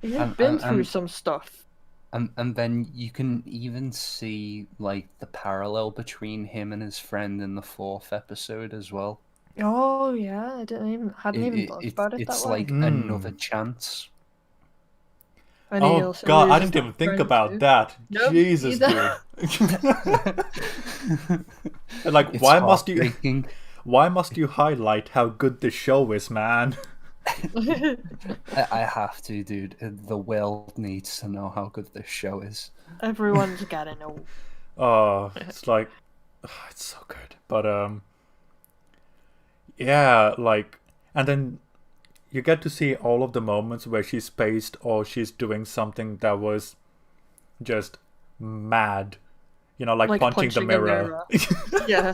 He's been through some stuff. and then you can even see like the parallel between him and his friend in the 4th episode as well. Oh yeah, hadn't even thought about it It's that way. like another chance. And he Oh also god, I loses didn't even that think friend about too. that. Nope, Jesus, neither. dude. Like, It's why must you heartbreaking. why must you highlight how good the show is, man? I have to, dude. The world needs to know how good this show is. Everyone's gotta know. Oh, it's like it's so good. But yeah, like, and then you get to see all of the moments where she's spaced or she's doing something that was just mad. You know, like punching the a mirror. Yeah.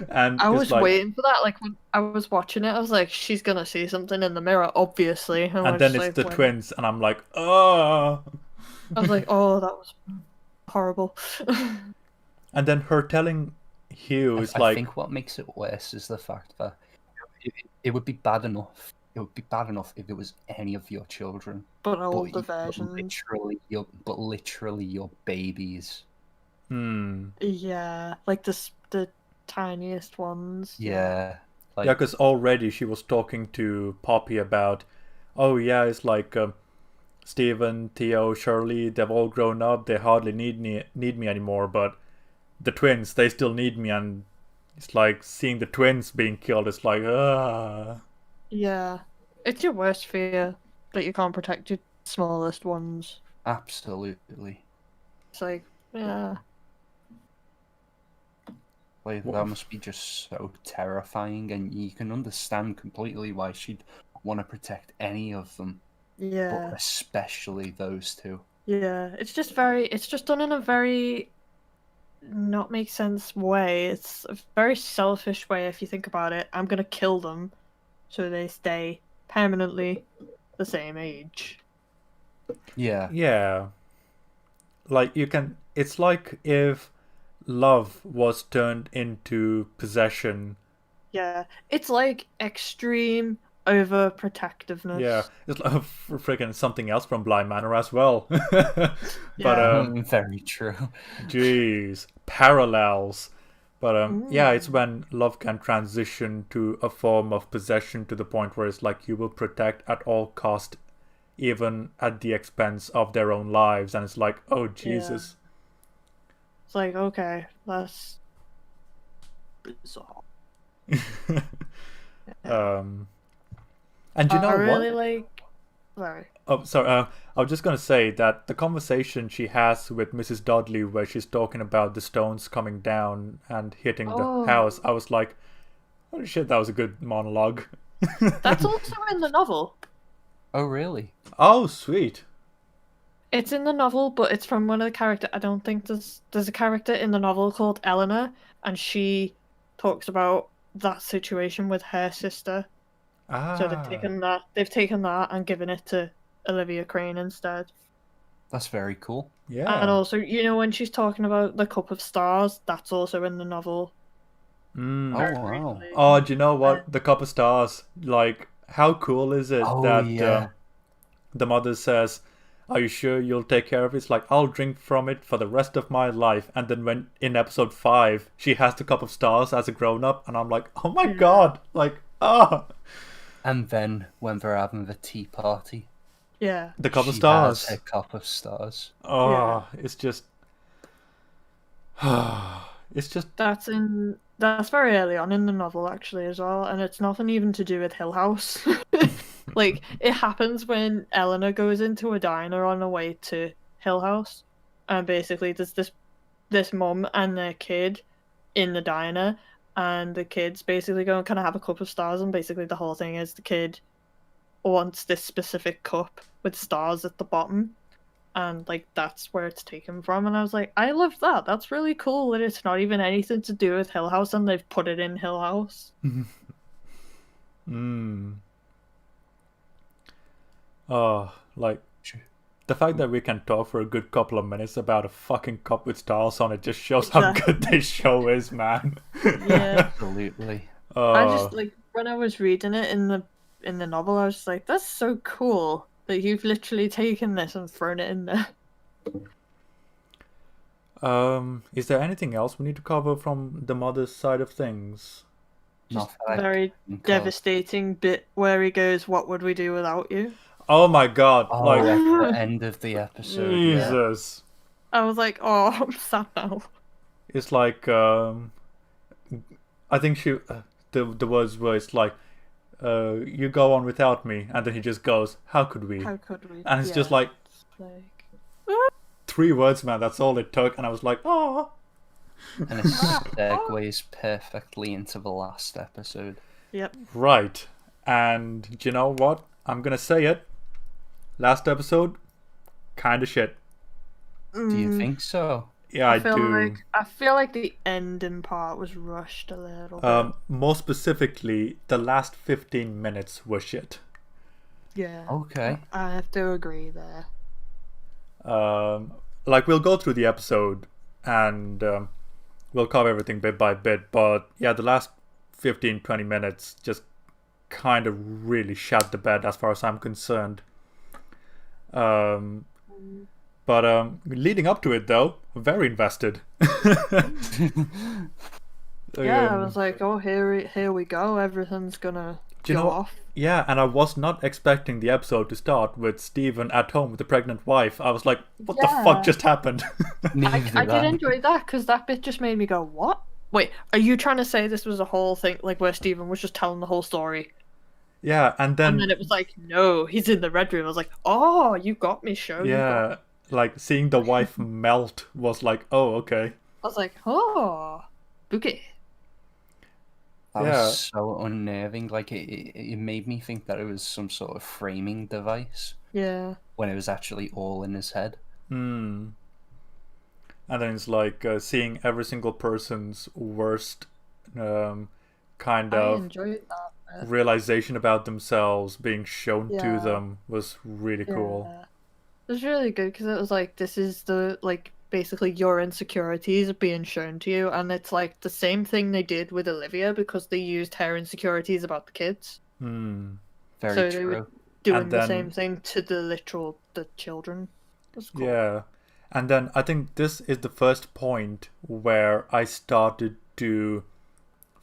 And I it's was like, waiting for that. Like when I was watching it, I was like, she's gonna see something in the mirror, obviously. And I and was then just it's the like, when- twins, and I'm like, oh. I was like, oh, that was horrible. And then her telling Hugh is I like, think what makes it worse is the fact that it would be bad enough. It would be bad enough if it was any of your children, But older but versions. literally your babies. Yeah, like the tiniest ones. Yeah, like yeah, because already she was talking to Poppy about, oh yeah, it's like Stephen, Theo, Shirley, they've all grown up, they hardly need me anymore, but the twins, they still need me, and it's like seeing the twins being killed, it's like, Yeah. It's your worst fear that you can't protect your smallest ones. absolutely. It's like, yeah. Like that must be just so terrifying, and you can understand completely why she'd want to protect any of them, Yeah. but especially those two. Yeah. It's just done in a very not make sense way. It's a very selfish way if you think about it. I'm gonna kill them so they stay permanently the same age. Yeah, yeah. Like, it's like if love was turned into possession. Yeah. It's like extreme overprotectiveness. Yeah, it's like freaking something else from Bly Manor as well. But Yeah. very true. jeez, parallels. But yeah, it's when love can transition to a form of possession to the point where it's like you will protect at all cost, even at the expense of their own lives. And it's like, oh Jesus. It's like, okay, that's bizarre. And you know I what? really like. Sorry. Oh, sorry. I was just gonna say that the conversation she has with Mrs. Dudley, where she's talking about the stones coming down and hitting the house, I was like, "Holy shit, that was a good monologue." That's also in the novel. Oh, really? Oh, sweet. It's in the novel, but it's from one of the characters. I don't think there's a character in the novel called Eleanor, and she talks about that situation with her sister. So they've taken that and given it to Olivia Crane instead. That's very cool. Yeah. And also, when she's talking about the Cup of Stars, that's also in the novel. Mm. Oh, wow. Oh, do you know what? The Cup of Stars. Like, how cool is it that the mother says, "Are you sure you'll take care of it?" It's like, "I'll drink from it for the rest of my life." And then when in episode 5, she has the Cup of Stars as a grown-up, and I'm like, "Oh my god!" Like, And then when they're having the tea party, the Cup of she Stars. has a Cup of Stars. Oh, it's just, it's just. That's very early on in the novel actually as well, and it's nothing even to do with Hill House. Like, it happens when Eleanor goes into a diner on the way to Hill House, and basically there's this mum and their kid in the diner, and the kid's basically going to kind of have a cup of stars, and basically the whole thing is the kid wants this specific cup with stars at the bottom, and like that's where it's taken from. And I was like, I love that. That's really cool that it's not even anything to do with Hill House, and they've put it in Hill House. Oh, like, the fact that we can talk for a good couple of minutes about a fucking cup with stars on it just shows how good this show is, man. Yeah. Absolutely. I just, like, when I was reading it in the novel, I was just like, that's so cool that you've literally taken this and thrown it in there. Is there anything else we need to cover from the mother's side of things? Just a very devastating bit where he goes, "What would we do without you?" Oh my god! Oh, like at the end of the episode. Jesus. I was like, oh, I'm sad now. It's like, I think she, the words were, it's like, you go on without me, and then he just goes, how could we? How could we? And it's just like, 3 words, man, that's all it took, and I was like, oh. And it segues perfectly into the last episode. Yep. Right. And do you know what? I'm gonna say it. Last episode, kind of shit. Do you think so? Yeah, I do. I feel like the ending part was rushed a little bit. More specifically, the last 15 minutes were shit. Yeah. Okay. I have to agree there. Like, we'll go through the episode and we'll cover everything bit by bit, but yeah, the last 15-20 minutes just kind of really shat the bed as far as I'm concerned. But leading up to it, though, very invested. Yeah, I was like, oh, here we go. Everything's gonna go off. Yeah, and I was not expecting the episode to start with Stephen at home with the pregnant wife. I was like, what the fuck just happened? I did enjoy that, because that bit just made me go, what? Wait, are you trying to say this was a whole thing, like where Stephen was just telling the whole story? Yeah, and then it was like, no, he's in the Red Room. I was like, oh, you got me, show. Yeah, like seeing the wife melt was like, oh, okay. I was like, oh, bouquet. That was so unnerving. Like, it made me think that it was some sort of framing device. Yeah. When it was actually all in his head. And then it's like seeing every single person's worst kind of enjoyed that. Realization about themselves being shown to them was really cool. It was really good, because it was like, this is the, like, basically your insecurities being shown to you, and it's like the same thing they did with Olivia, because they used her insecurities about the kids. Very so true. They were doing the same thing to the children. That's cool. Yeah. And then I think this is the first point where I started to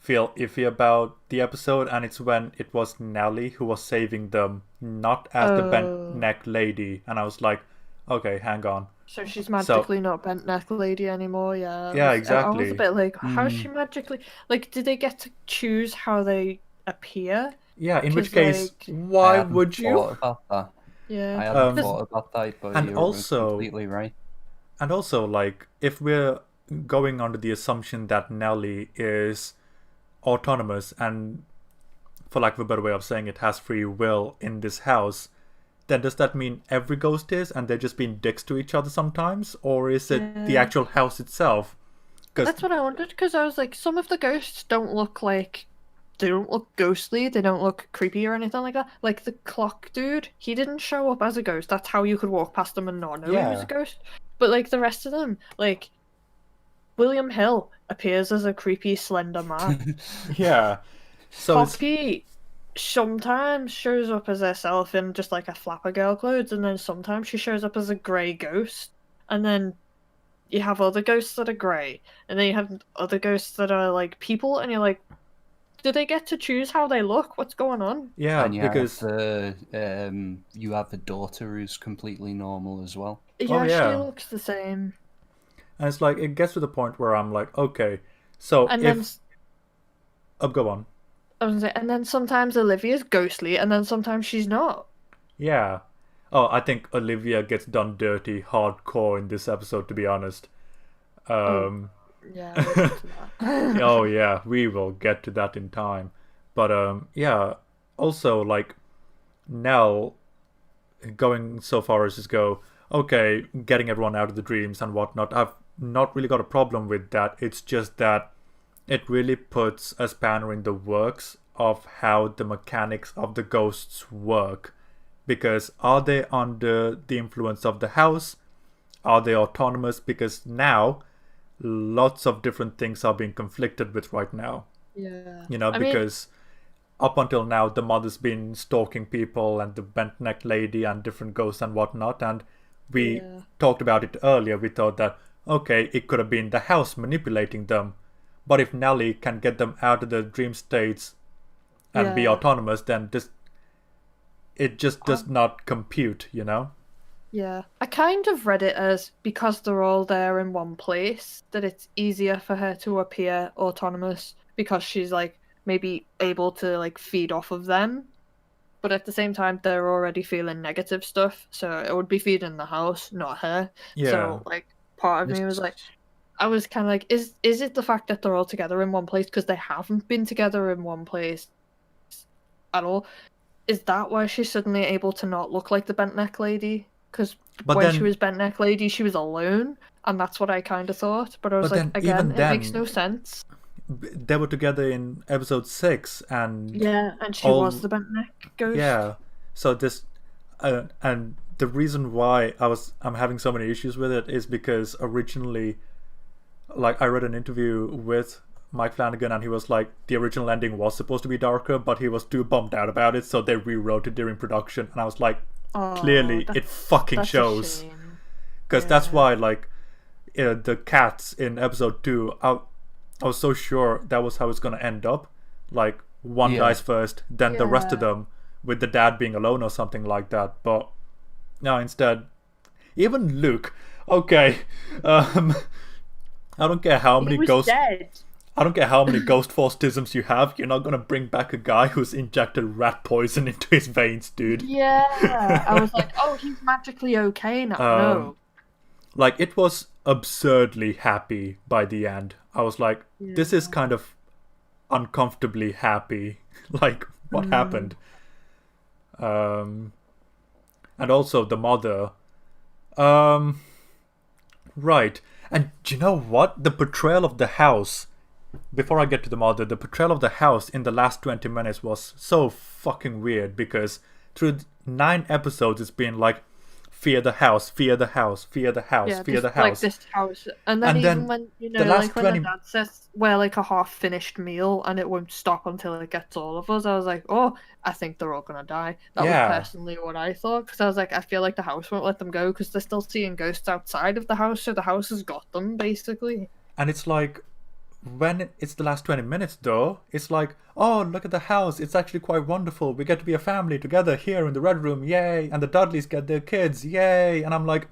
feel iffy about the episode, and it's when it was Nellie who was saving them, not as the bent neck lady, and I was like, okay, hang on. So she's magically not bent neck lady anymore. Yeah. Yeah, I was exactly. a bit like, how's she magically? Like, did they get to choose how they appear? Yeah, in which 'Cause, case, like, why I hadn't would you? thought about that. Yeah. I hadn't 'Cause- thought about that, but And you're also- completely right. And also, like, if we're going under the assumption that Nellie is autonomous and, for lack of a better way of saying it, has free will in this house, then does that mean every ghost is and they're just being dicks to each other sometimes? Or is it the Yeah. actual house itself? That's what I wondered, because I was like, some of the ghosts don't look like, they don't look ghostly, they don't look creepy or anything like that. Like the clock dude, he didn't show up as a ghost. That's how you could walk past him and not know he was Yeah. a ghost. But like the rest of them, like William Hill appears as a creepy slender man. Yeah. So it's, Poppy sometimes shows up as herself in just like a flapper girl clothes, and then sometimes she shows up as a grey ghost. And then you have other ghosts that are grey, and then you have other ghosts that are like people, and you're like, do they get to choose how they look? What's going on? yeah, And you because have the daughter who's completely normal as well. Yeah, yeah. she looks the same. and it's like, it gets to the point where I'm like, okay, so And if... then Oh, go on. I was gonna say, and then sometimes Olivia's ghostly, and then sometimes she's not. Yeah. Oh, I think Olivia gets done dirty hardcore in this episode, to be honest. Yeah. we'll get to that. Oh yeah, we will get to that in time. But yeah, also like Nell going so far as to go, okay, getting everyone out of the dreams and whatnot. I've not really got a problem with that. It's just that it really puts a spanner in the works of how the mechanics of the ghosts work. Because are they under the influence of the house? Are they autonomous? Because now lots of different things are being conflicted with right now. Yeah. You know, I mean, because up until now the mother's been stalking people and the bent neck lady and different ghosts and whatnot, and we Yeah. talked about it earlier. We thought that, okay, it could have been the house manipulating them, but if Nellie can get them out of the dream states and be Yeah. autonomous, then it just does not compute, you know? Yeah. I kind of read it as, because they're all there in one place, that it's easier for her to appear autonomous because she's like maybe able to like feed off of them. But at the same time, they're already feeling negative stuff, so it would be feeding the house, not her. Yeah. So like, part of me was like, I was kind of like, is it the fact that they're all together in one place because they haven't been together in one place at all? Is that why she's suddenly able to not look like the bent neck lady? Because But when then- she was bent neck lady, she was alone, and that's what I kind of thought. But I was But like, then, again, even it makes then- no sense. They were together in episode 6, and Yeah, and she all- was the bent neck ghost. yeah. So this, and the reason why I'm having so many issues with it is because originally, like, I read an interview with Mike Flanagan, and he was like, the original ending was supposed to be darker, but he was too bummed out about it, so they rewrote it during production. And I was like, Oh, clearly, that's- it fucking that's a shows. shame. Because that's Yeah. why, like, the cats in episode 2, I was so sure that was how it's gonna end up. Like, one Yeah. dies first, then the rest of Yeah. them, with the dad being alone or something like that. But no, instead, even Luke. Okay, I don't care how He many was ghost. dead. I don't care how many ghost forceisms you have. You're not gonna bring back a guy who's injected rat poison into his veins, dude. Yeah, I was like, oh, he's magically okay now. No. Like, it was absurdly happy by the end. I was like, this is kind of uncomfortably happy. Like, what happened? And also the mother. Right. And do you know what? The portrayal of the house, before I get to the mother, the portrayal of the house in the last 20 minutes was so fucking weird, because through 9 episodes it's been like, fear the house, fear the house, fear the house, Yeah, fear the just like house. this house, and then And even then when you the know, last like when 20 the dad says we're like a half-finished meal and it won't stop until it gets all of us, I was like, oh, I think they're all gonna die. That Yeah. was personally what I thought, because I was like, I feel like the house won't let them go because they're still seeing ghosts outside of the house, so the house has got them basically. And it's like, when it's the last 20 minutes, though, it's like, oh, look at the house. It's actually quite wonderful. We get to be a family together here in the Red Room. Yay. And the Dudleys get their kids. Yay. And I'm like,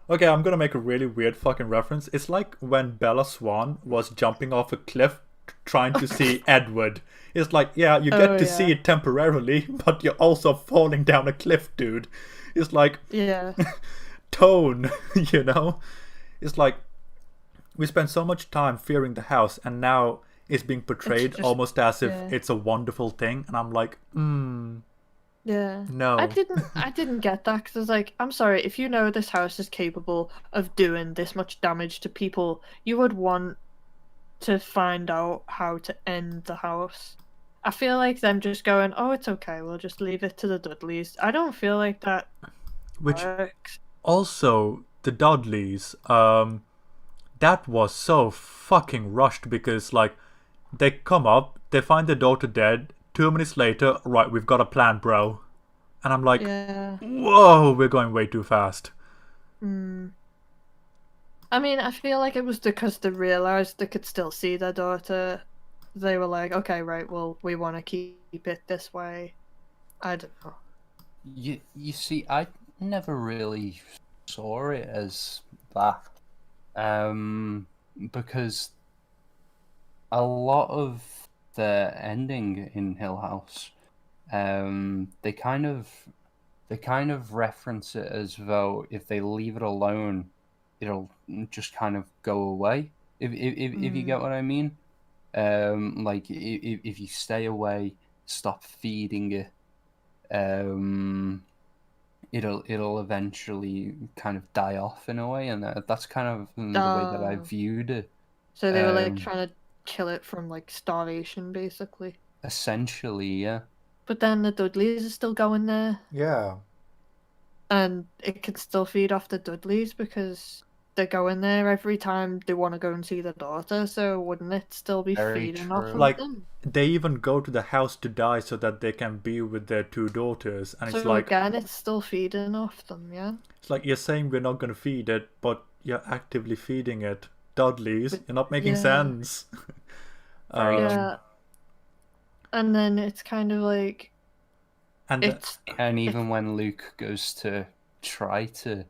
okay, I'm going to make a really weird fucking reference. It's like when Bella Swan was jumping off a cliff trying to see Edward. It's like, yeah, you get to see it temporarily, but you're also falling down a cliff, dude. It's like, Yeah. tone, you know? It's like, we spent so much time fearing the house, and now it's being portrayed just- almost as if yeah. it's a wonderful thing, and I'm like, Yeah. no. I didn't get that because I was like, I'm sorry, if you know this house is capable of doing this much damage to people, you would want to find out how to end the house. I feel like them just going, oh, it's okay, we'll just leave it to the Dudleys. I don't feel like that Which works. also, the Dudleys, that was so fucking rushed because, like, they come up, they find their daughter dead. 2 minutes later, right, we've got a plan, bro. And I'm like, Yeah. whoa, we're going way too fast. I mean, I feel like it was because they realized they could still see their daughter. They were like, okay, right, well, we want to keep it this way. I don't know. You see, I never really saw it as that, because a lot of the ending in Hill House, they kind of reference it as though if they leave it alone, it'll just kind of go away. If you get what I mean, like if you stay away, stop feeding it, it'll eventually kind of die off in a way, and that's kind of the way that I Oh. viewed it. So they were like Um, trying to kill it from like starvation, basically. Essentially, yeah. But then the Dudleys are still going there, Yeah. and it can still feed off the Dudleys because they're going there every time they want to go and see their daughter. So wouldn't it still be Very feeding off true. of Like, them? they even go to the house to die so that they can be with their 2 daughters. And it's So like, again, it's still feeding off them, yeah. it's like you're saying we're not going to feed it, but you're actively feeding it. Dudleys, But- you're not making yeah. sense. Very true. Yeah. And then it's kind of like And it's And even when Luke goes to try to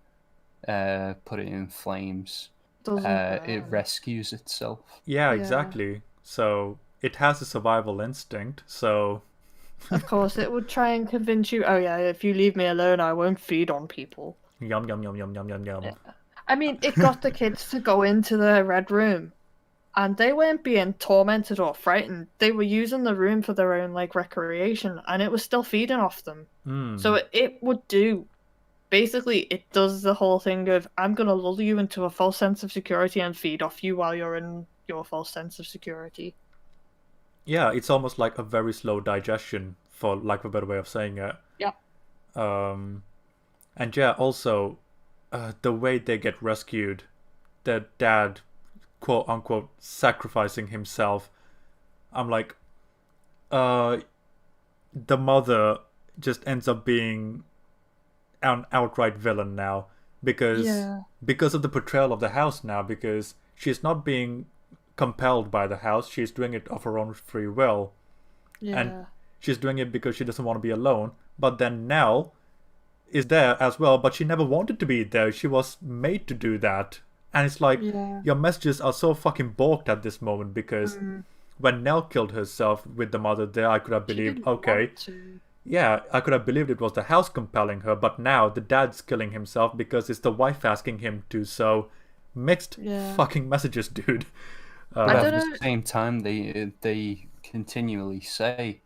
put it in flames, doesn't it burn. rescues itself. yeah, Yeah. exactly. So it has a survival instinct. So Of course, it would try and convince you, oh yeah, if you leave me alone, I won't feed on people. yum yum yum yum yum yum yum. Yeah. I mean, it got the kids to go into the Red Room, and they weren't being tormented or frightened. They were using the room for their own like recreation, and it was still feeding off them. So it would do. Basically, it does the whole thing of I'm gonna lull you into a false sense of security and feed off you while you're in your false sense of security. Yeah, it's almost like a very slow digestion, for lack of a better way of saying it. Yeah. And yeah, also, the way they get rescued, their dad, quote unquote, sacrificing himself. I'm like, the mother just ends up being an outright villain now because of the portrayal of the house now, because she's not being compelled by the house, she's doing it of her own free will. Yeah. And she's doing it because she doesn't want to be alone. But then Nell is there as well, but she never wanted to be there. She was made to do that. And it's like, Yeah. your messages are so fucking balked at this moment, because when Nell killed herself with the mother there, I could have She believed, didn't okay, want to. yeah, I could have believed it was the house compelling her, but now the dad's killing himself because it's the wife asking him to. So, mixed Yeah. fucking messages, dude. But I at don't the know- same time, they continually say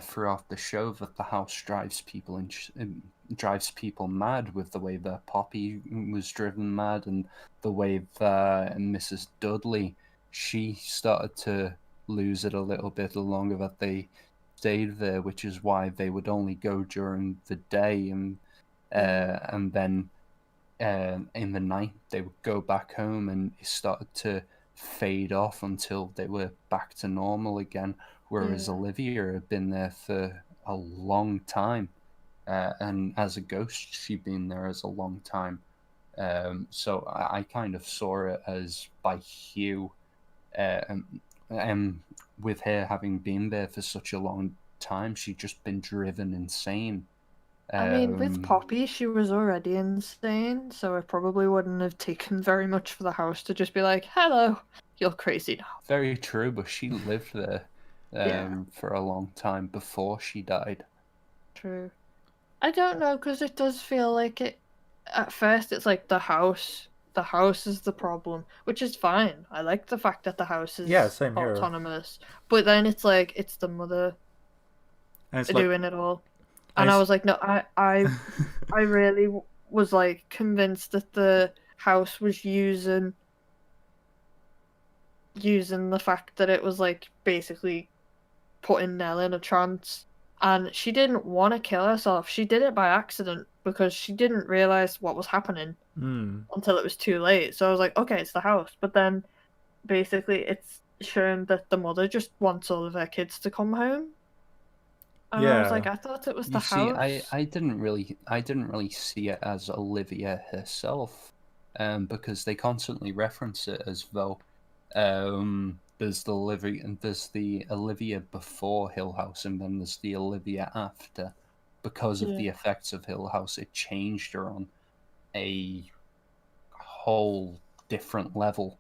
throughout the show that the house drives people drives people mad with the way that Poppy was driven mad, and the way that Mrs. Dudley, she started to lose it a little bit the longer that they stayed there, which is why they would only go during the day, and then in the night they would go back home, and it started to fade off until they were back to normal again. Whereas Yeah. Olivia had been there for a long time, and as a ghost, she'd been there as a long time. So I kind of saw it as by Hugh with her having been there for such a long time, she'd just been driven insane. I mean, with Um, Poppy, she was already insane, so it probably wouldn't have taken very much for the house to just be like, "Hello, you're crazy now." Very true, but she lived there Yeah. for a long time before she died. True. I don't know, because it does feel like it. At first, it's like the house. The house is the problem, which is fine. I like the fact that the house is Yeah, same here. autonomous. But then it's like it's the mother And it's like, doing it all. and And I it's- was like, no, I really was like convinced that the house was using the fact that it was like basically putting Nell in a trance, and she didn't want to kill herself. She did it by accident because she didn't realize what was happening until it was too late. So I was like, okay, it's the house. But then basically it's shown that the mother just wants all of her kids to come home. And I was Yeah. like, I thought it was the You see, house. I didn't really see it as Olivia herself, because they constantly reference it as though there's the Olivia before Hill House, and then there's the Olivia after. Because of the Yeah. effects of Hill House, it changed her on a whole different level.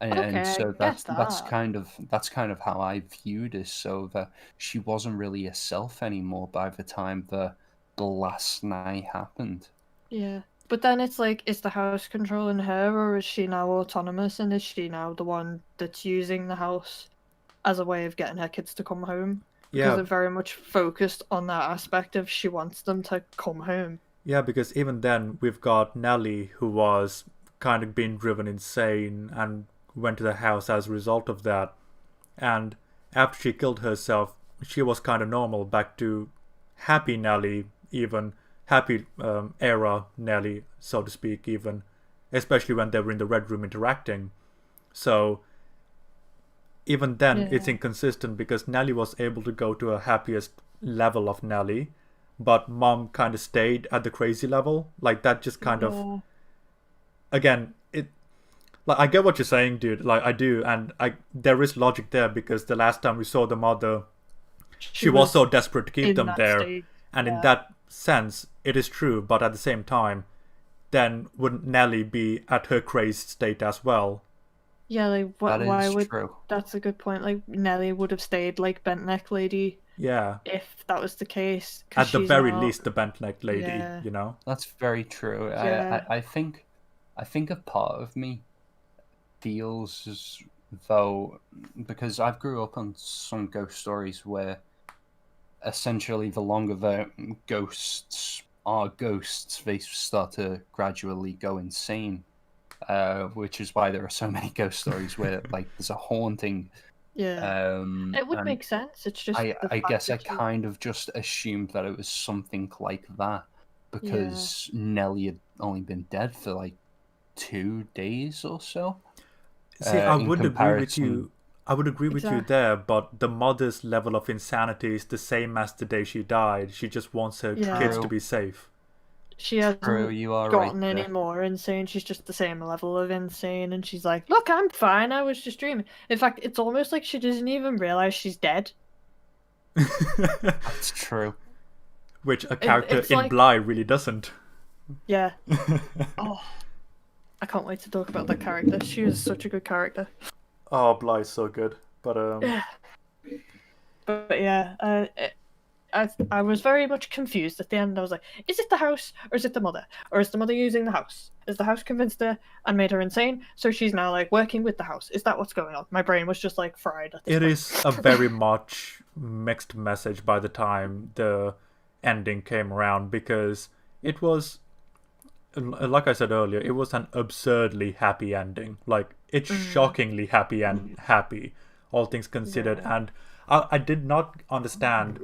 And Okay, so I get that's that. kind of how I viewed it. So that she wasn't really herself anymore by the time the last night happened. Yeah. But then it's like, is the house controlling her, or is she now autonomous, and is she now the one that's using the house as a way of getting her kids to come home? Because Yeah. they're very much focused on that aspect of she wants them to come home. Yeah, because even then we've got Nellie, who was kind of being driven insane and went to the house as a result of that. And after she killed herself, she was kind of normal, back to happy Nellie, even happy era Nellie, so to speak, even, especially when they were in the Red Room interacting. So even then, it's Yeah. inconsistent because Nellie was able to go to her happiest level of Nellie, but Mom kind of stayed at the crazy level. Like that just kind of, Yeah. again, it, like, I get what you're saying, dude. Like I do, and there is logic there because the last time we saw the mother, she was so desperate to keep in them that there, state. and in Yeah. that sense, it is true. But at the same time, then wouldn't Nellie be at her crazed state as well? Yeah, like That why is would true. that's a good point. Like Nellie would have stayed like Bent Neck Lady Yeah, if that was the case. 'Cause at the she's very now... least, the bent neck lady, Yeah. you know. That's very true. Yeah. I think a part of me feels as though, because I've grew up on some ghost stories where essentially the longer the ghosts are ghosts, they start to gradually go insane. Which is why there are so many ghost stories where like there's a haunting. Yeah. It would and make sense. It's just I the fact guess I that she... kind of just assumed that it was something like that because Nellie had only been dead for like 2 days or so. See, I in would agree with comparison- you. I would agree with you Exactly. there, but the mother's level of insanity is the same as the day she died. She just wants her Yeah. kids to True. be safe. She hasn't True, you are gotten right any there. more insane. She's just the same level of insane, and she's like, "Look, I'm fine. I was just dreaming." In fact, it's almost like she doesn't even realize she's dead. That's true. Which a character it's in like- Bly really doesn't. Yeah. Oh, I can't wait to talk about that character. She was such a good character. Oh, Bly's so good. But But yeah, I was very much confused at the end. I was like, is it the house or is it the mother? Or is the mother using the house? Is the house convinced her and made her insane? So she's now like working with the house. Is that what's going on? My brain was just like fried at this it point. is a very much mixed message by the time the ending came around, because it was, like I said earlier, it was an absurdly happy ending. Like, it's shockingly happy and happy, all things considered. Yeah. And I did not understand,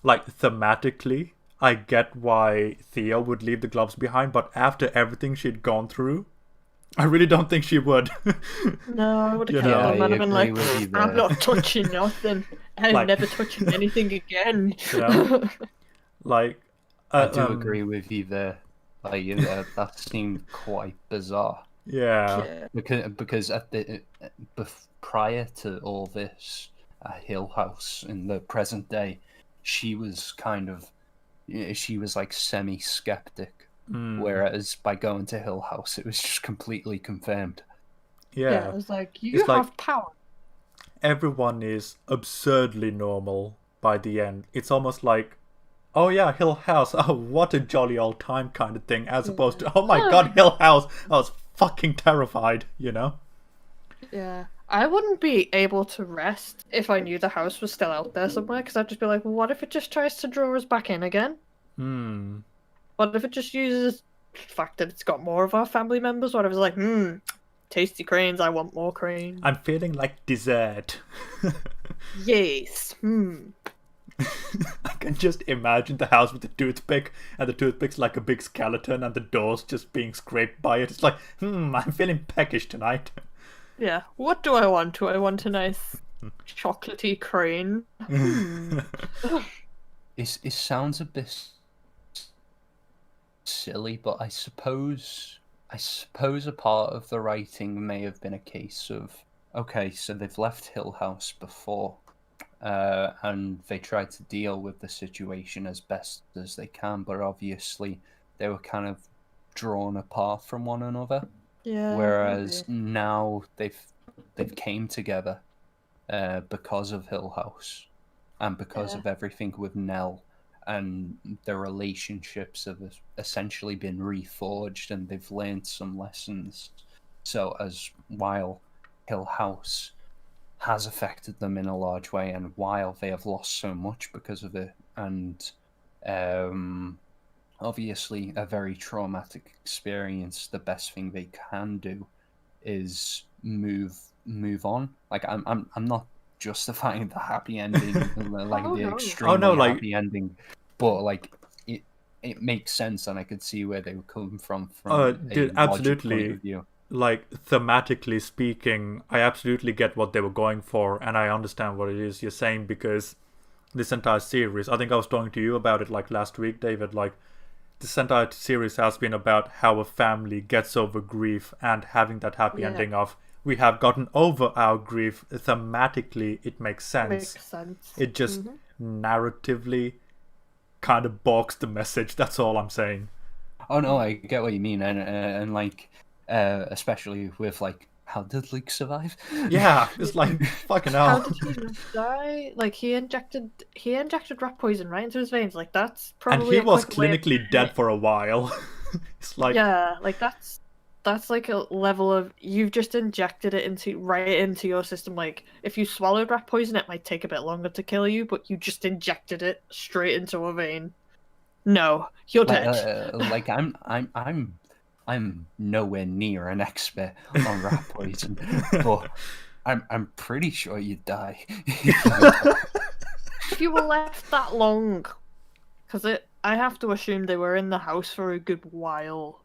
like, thematically, I get why Thea would leave the gloves behind, but after everything she'd gone through, I really don't think she would. No, I would have You kept know, them. I'd have been I like, agree with you I'm there. not touching nothing. I'm Like- never touching anything again. You know? Like, I do agree with you there. Like, that seemed quite bizarre. Yeah. Yeah. because at the prior to all this, Hill House in the present day, she was she was like semi-skeptic, whereas by going to Hill House, it was just completely confirmed. Yeah, Yeah. it's like you It's like have power. everyone is absurdly normal by the end. It's almost like, oh yeah, Hill House, oh what a jolly old time kind of thing, as opposed to, oh my god, Hill House, I was fucking terrified, you know? Yeah. I wouldn't be able to rest if I knew the house was still out there somewhere, because I'd just be like, well, what if it just tries to draw us back in again? Hmm. What if it just uses the fact that it's got more of our family members? What if it's like, tasty cranes, I want more cranes. I'm feeling like dessert. Yes. I can just imagine the house with the toothpick, and the toothpick's like a big skeleton, and the doors just being scraped by it. It's like, I'm feeling peckish tonight. Yeah. What do I want? Do I want a nice chocolatey crane? It sounds a bit silly, but I suppose a part of the writing may have been a case of, okay, so they've left Hill House before, and they tried to deal with the situation as best as they can, but obviously they were kind of drawn apart from one another. Yeah. Whereas maybe. now they've came together because of Hill House and because Yeah. of everything with Nell, and their relationships have essentially been reforged, and they've learned some lessons. So as while Hill House has affected them in a large way, and while they have lost so much because of it, and obviously a very traumatic experience, the best thing they can do is move on. Like I'm not justifying the happy ending, like Oh, the no. extremely Oh, no, like- happy ending, but like it makes sense, and I could see where they would come from Dude, a logical absolutely. point of view. Like, thematically speaking, I absolutely get what they were going for, and I understand what it is you're saying, because this entire series, I think I was talking to you about it like last week, David, like, this entire series has been about how a family gets over grief and having that happy Yeah. ending of, we have gotten over our grief. Thematically, it makes sense. Makes sense. It just narratively kind of bogs the message. That's all I'm saying. Oh no, I get what you mean, and like especially with like, how did Luke survive? Yeah, it's like fucking How hell. did he not die? Like he injected rat poison right into his veins. Like that's And probably he a was quick way of clinically doing dead it. for a while. It's like, Yeah, like that's like a level of you've just injected it into your system. Like if you swallowed rat poison, it might take a bit longer to kill you, but you just injected it straight into a vein. No, you're dead. Like I'm nowhere near an expert on rat poison, but I'm pretty sure you'd die. If you were left that long, because I have to assume they were in the house for a good while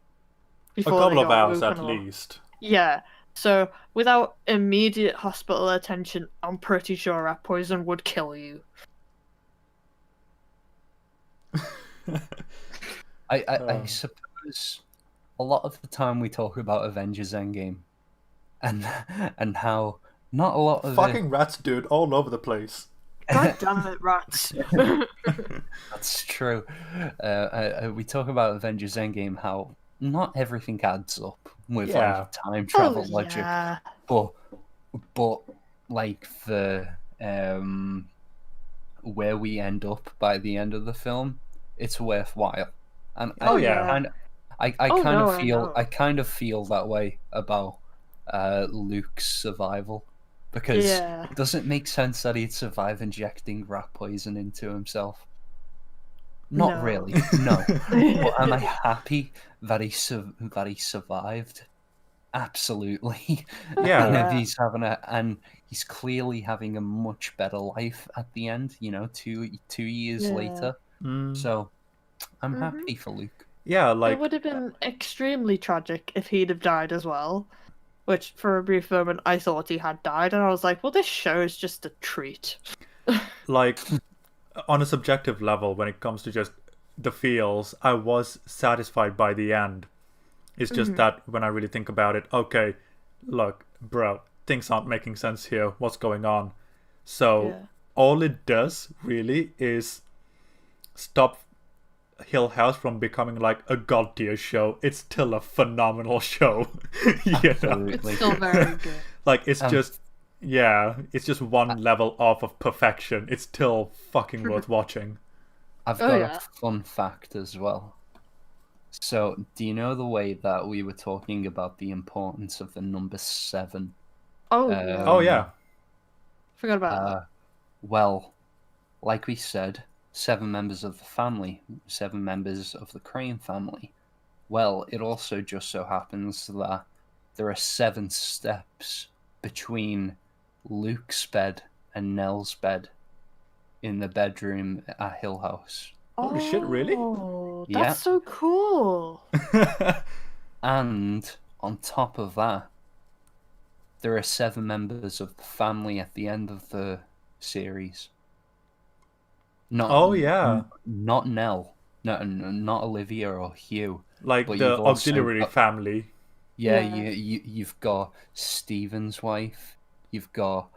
a before couple they of got hours at woken up. least. Yeah, so without immediate hospital attention, I'm pretty sure rat poison would kill you. I suppose a lot of the time we talk about Avengers Endgame, and how not a lot of Fucking rats, dude, all over the place. God damn it, rats! That's true. We talk about Avengers Endgame, how not everything adds up with Yeah. like time travel Oh, logic, yeah. but like the where we end up by the end of the film, it's worthwhile. And Oh, yeah. I Oh, kind no, of I feel know. I kind of feel that way about Luke's survival, because Yeah. it doesn't make sense that he'd survive injecting rat poison into himself. Not No. really, no. But am I happy that he survived? Absolutely. Yeah. And if Yeah. he's and he's clearly having a much better life at the end. You know, two years Yeah. later. Mm, So I'm Mhm. happy for Luke. yeah, like, It would have been extremely tragic if he'd have died as well. Which, for a brief moment, I thought he had died, and I was like, well, this show is just a treat. like on a subjective level, when it comes to just the feels, I was satisfied by the end. It's just that when I really think about it, okay, look, bro, things aren't making sense here. What's going on? So Yeah. all it does really is stop Hill House from becoming like a god tier show. It's still a phenomenal show. You know? Absolutely. It's still very good. Like it's just it's just one level off of perfection. It's still fucking worth watching. I've Oh, got yeah. a fun fact as well. So, do you know the way that we were talking about the importance of the number 7? Oh, yeah. Oh yeah. Forgot about that. Well, like we said, 7 members of the family, 7 members of the Crane family. Well, it also just so happens that there are 7 steps between Luke's bed and Nell's bed in the bedroom at Hill House. Holy shit, really? Oh, Yeah. that's so cool. And on top of that, there are 7 members of the family at the end of the series. Not, Oh, yeah. Not Nell, not Olivia or Hugh. Like But the you've also auxiliary got- family. Yeah, Yeah. you've got Stephen's wife, you've got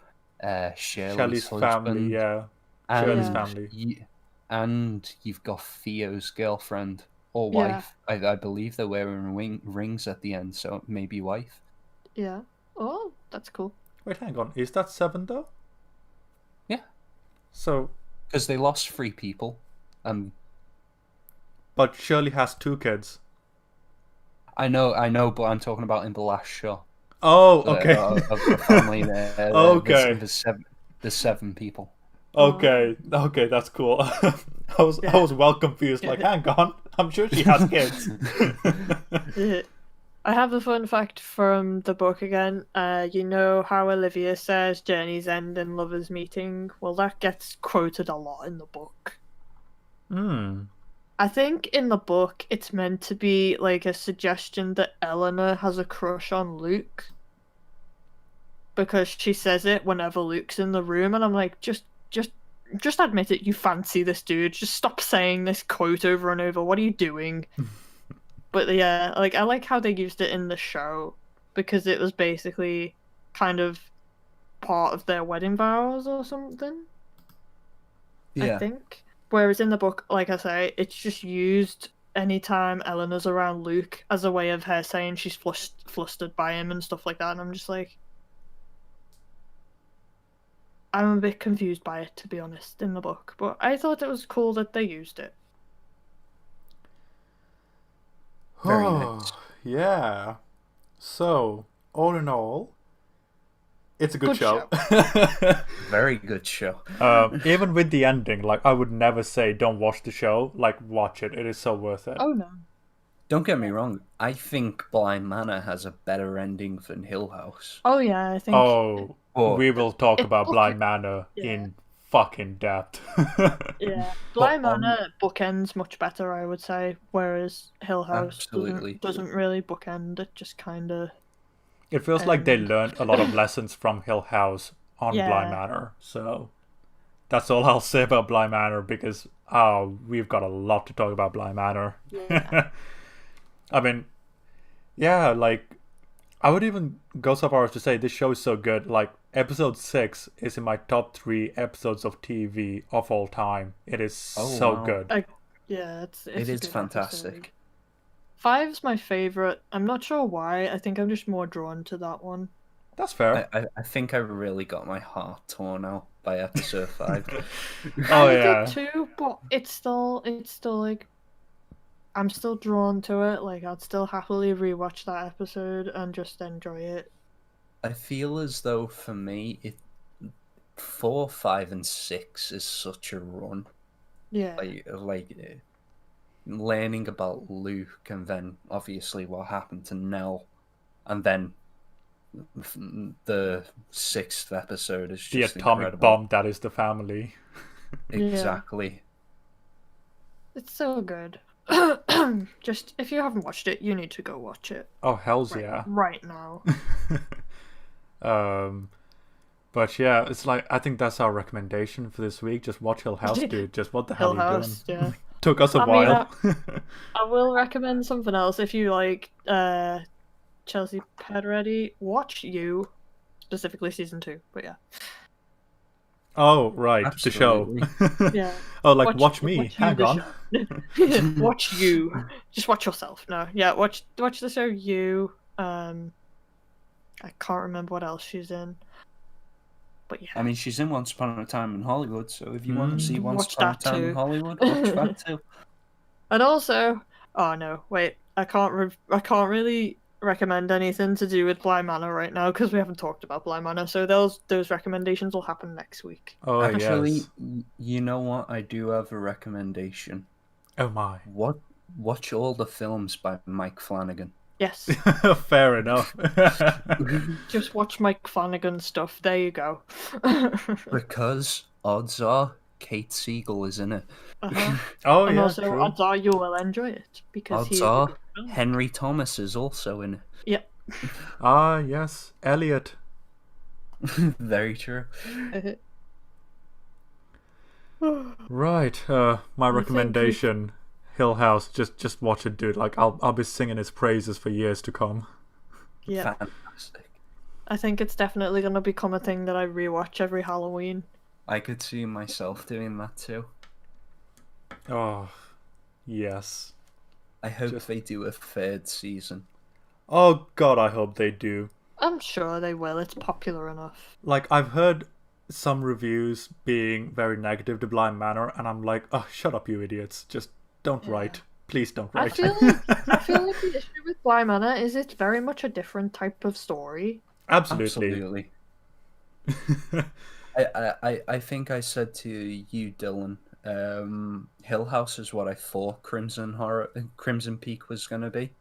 Shirley's Shelley's husband, family, yeah. and Shirley's Yeah. family. and you've got Theo's girlfriend or Yeah. wife. I believe they're wearing rings at the end, so maybe wife. Yeah. Oh, that's cool. Wait, hang on. Is that 7 though? Yeah. So, Because they lost 3 people. but Shirley has 2 kids. I know, but I'm talking about in the last show. Oh, okay. Of the family there. Okay. There's 7 people. Okay, that's cool. I was well confused. Like, hang on, I'm sure she has kids. Yeah. I have a fun fact from the book again. You know how Olivia says journeys end in lovers meeting? Well, that gets quoted a lot in the book. I think in the book it's meant to be like a suggestion that Eleanor has a crush on Luke. Because she says it whenever Luke's in the room, and I'm like, just admit it, you fancy this dude. Just stop saying this quote over and over. What are you doing? But yeah, like I like how they used it in the show because it was basically kind of part of their wedding vows or something. I think. Whereas in the book, like I say, it's just used anytime Eleanor's around Luke as a way of her saying she's flustered by him and stuff like that. And I'm just like, I'm a bit confused by it, to be honest, in the book. But I thought it was cool that they used it. Very nice. Yeah. So, all in all, it's a good Good show. Very good show. Even with the ending, like, I would never say don't watch the show. Like, watch it. It is so worth it. Oh no. Don't get me wrong. I think Blind Manor has a better ending than Hill House. Oh yeah, I think. Oh, But we will talk it- about Blind Manor Yeah. in fucking depth. Yeah, Blind on- Manor bookends much better, I would say, whereas Hill House Absolutely. doesn't really bookend. It just kind of. It feels like they learned a lot of lessons from Hill House on Yeah. Blind Manor. So that's all I'll say about Blind Manor because we've got a lot to talk about Blind Manor. Yeah. I mean, yeah, like I would even go so far as to say this show is so good. Like episode 6 is in my top 3 episodes of TV of all time. It is Oh, so wow. good. Yeah, it's It a is good fantastic. episode. 5's my favorite. I'm not sure why. I think I'm just more drawn to that one. That's fair. I think I really got my heart torn out by episode 5. Oh I yeah. did too, but it's still like I'm still drawn to it. Like I'd still happily rewatch that episode and just enjoy it. I feel as though for me, 4, 5, and 6 is such a run. Yeah. Like learning about Luke, and then obviously what happened to Nell, and then the 6th episode is The just atomic incredible. bomb that is the family. Exactly. It's so good. Just if you haven't watched it, you need to go watch it Oh hells yeah. right now. But yeah, it's like I think that's our recommendation for this week. Just watch Hill House, dude. Just what the hell Hill are you House, doing? yeah. took us a I mean, while. I will recommend something else if you like Chelsea Peretti. Watch You, specifically season 2. But yeah, Oh, right, Absolutely. the show. yeah. Oh, like watch me. You, Hang the on. show. Watch You. Just watch yourself. No, yeah. Watch the show You. I can't remember what else she's in. But yeah. I mean, she's in Once Upon a Time in Hollywood, so if you want to see Once Watch Upon a that Time in too. Hollywood, watch that too. And also, oh no, wait, I can't really recommend anything to do with Bly Manor right now because we haven't talked about Bly Manor. So those recommendations will happen next week. Oh, Actually, yes. you know what? I do have a recommendation. Oh, my. Watch all the films by Mike Flanagan. Yes, Fair enough. just watch Mike Flanagan stuff. There you go. Because odds are Kate Siegel is in it. Uh-huh. Oh, And yeah, also, true. odds are you will enjoy it because Odds are Henry Thomas is also in Ah, yes. Elliot. it. Very true. Right. My recommendation, Hill House. Just watch it, dude. Like I'll be singing its praises for years to come. Yeah, Fantastic. I think it's definitely gonna become a thing that I rewatch every Halloween. I could see myself doing that too. Oh, yes. I hope Just- they do a third season. Oh God, I hope they do. I'm sure they will. It's popular enough. Like I've heard some reviews being very negative to Blind Manor, and I'm like, oh, shut up, you idiots! Just don't Yeah. write. Please don't I write. feel like the issue with Bly Manor is it's very much a different type of story. Absolutely. I think I said to you, Dylan, Hill House is what I thought Crimson Peak was gonna be.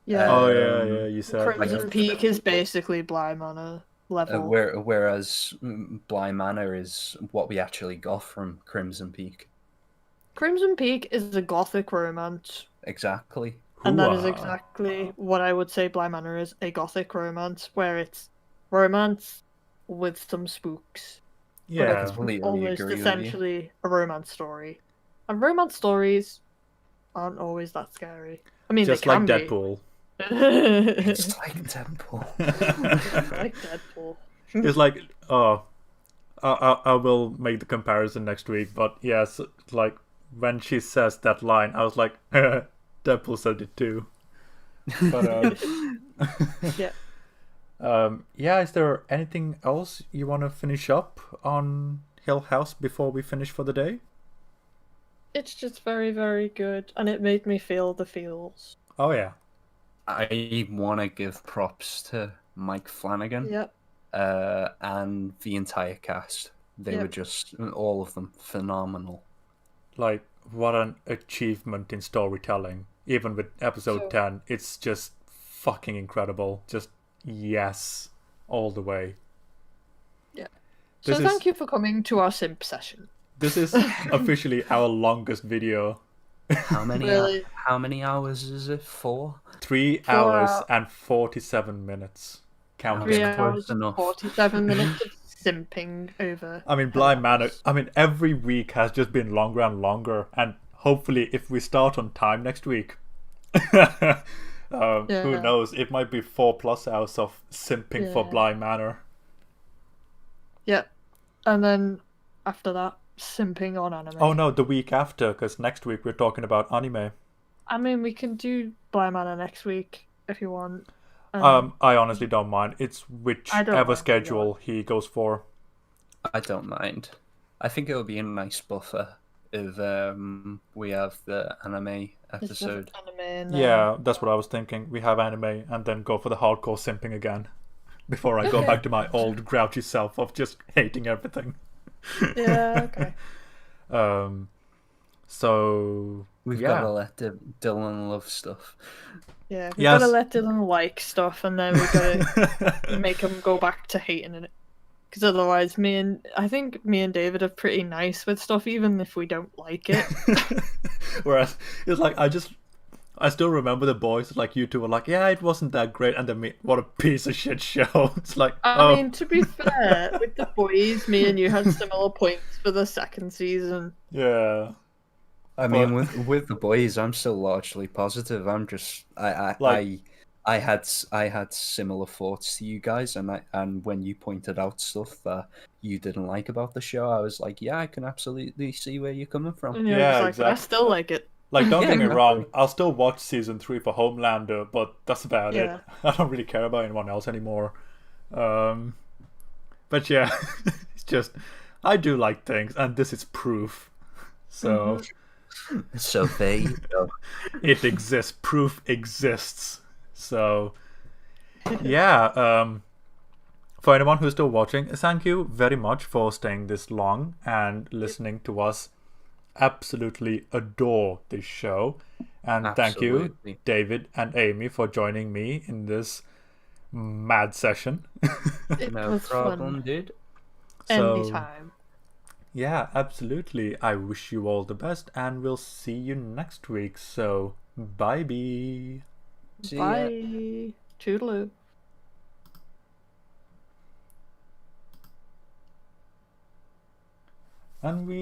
Yeah, Oh yeah. You said. Crimson Peak is basically Bly Manor level. Whereas Bly Manor is what we actually got from Crimson Peak. Crimson Peak is a gothic romance, Exactly. and that is Hooah. exactly what I would say Bly Manor is, a gothic romance, where it's romance with some spooks. But Yeah. it's completely almost agree with you. essentially a romance story. And romance stories aren't always that scary. I mean, Just they like can Deadpool. be. It's like Temple. like Deadpool. It's like, oh, I will make the comparison next week, but yes, like when she says that line, I was like, Deadpool said it too. But Yeah. yeah, is there anything else you want to finish up on Hill House before we finish for the day? It's just very, very good, and it made me feel the feels. Oh yeah, I want to give props to Mike Flanagan Yep. and the entire cast. They Yep. were just, all of them, phenomenal. like what an achievement in storytelling. Even with episode So- 10, it's just fucking incredible. Just yes, all the way. Yeah. This So is- thank you for coming to our simp session. This is officially our longest video. How many Really? how many hours is it? 4? 3 4 hours hours. and 47 minutes. Counting. 3 That's hours close and enough. 47 minutes of simping over. I mean, Blind Manor. I mean, every week has just been longer and longer, and hopefully, if we start on time next week, who Yeah. knows? It might be 4+ hours of simping for Yeah. Blind Manor. Yep. And then after that, simping on anime. Oh no, the week after, because next week we're talking about anime. I mean, we can do Bly Manor next week if you want. I honestly don't mind. It's I don't whichever mind schedule he goes for. I don't mind. I think it would be a nice buffer if we have the anime There's episode. anime in there. Yeah, that's what I was thinking. We have anime and then go for the hardcore simping again. Before I go Okay. back to my old grouchy self of just hating everything. Yeah, okay. So We've yeah. got to let Dylan love stuff. Yeah, we've Yes. got to let Dylan like stuff and then we've got to make him go back to hating it. Because otherwise, I think me and David are pretty nice with stuff, even if we don't like it. Whereas it's like I still remember the boys like you two were like, yeah, it wasn't that great, and then me, what a piece of shit show. It's like, I mean, to be fair, with the boys, me and you had similar points for the second season. yeah, I But- mean, with the boys, I'm still largely positive. I'm just Like- I had similar thoughts to you guys, and when you pointed out stuff that you didn't like about the show, I was like, yeah, I can absolutely see where you're coming from. And you're Yeah, just like, but I exactly. still like it. Like, don't Yeah, get me exactly. wrong, I'll still watch season 3 for Homelander, but that's about Yeah. it. I don't really care about anyone else anymore. But yeah, it's just, I do like things, and this is proof. So, So there you go. it exists. Proof exists. So, yeah, for anyone who's still watching, thank you very much for staying this long and listening to us absolutely adore this show. And thank you, Absolutely. David and Amy, for joining me in this mad session. It No was problem, fun. dude. So, Anytime. yeah, absolutely. I wish you all the best, and we'll see you next week. So, bye bye. See ya. Bye. Toodaloo. And we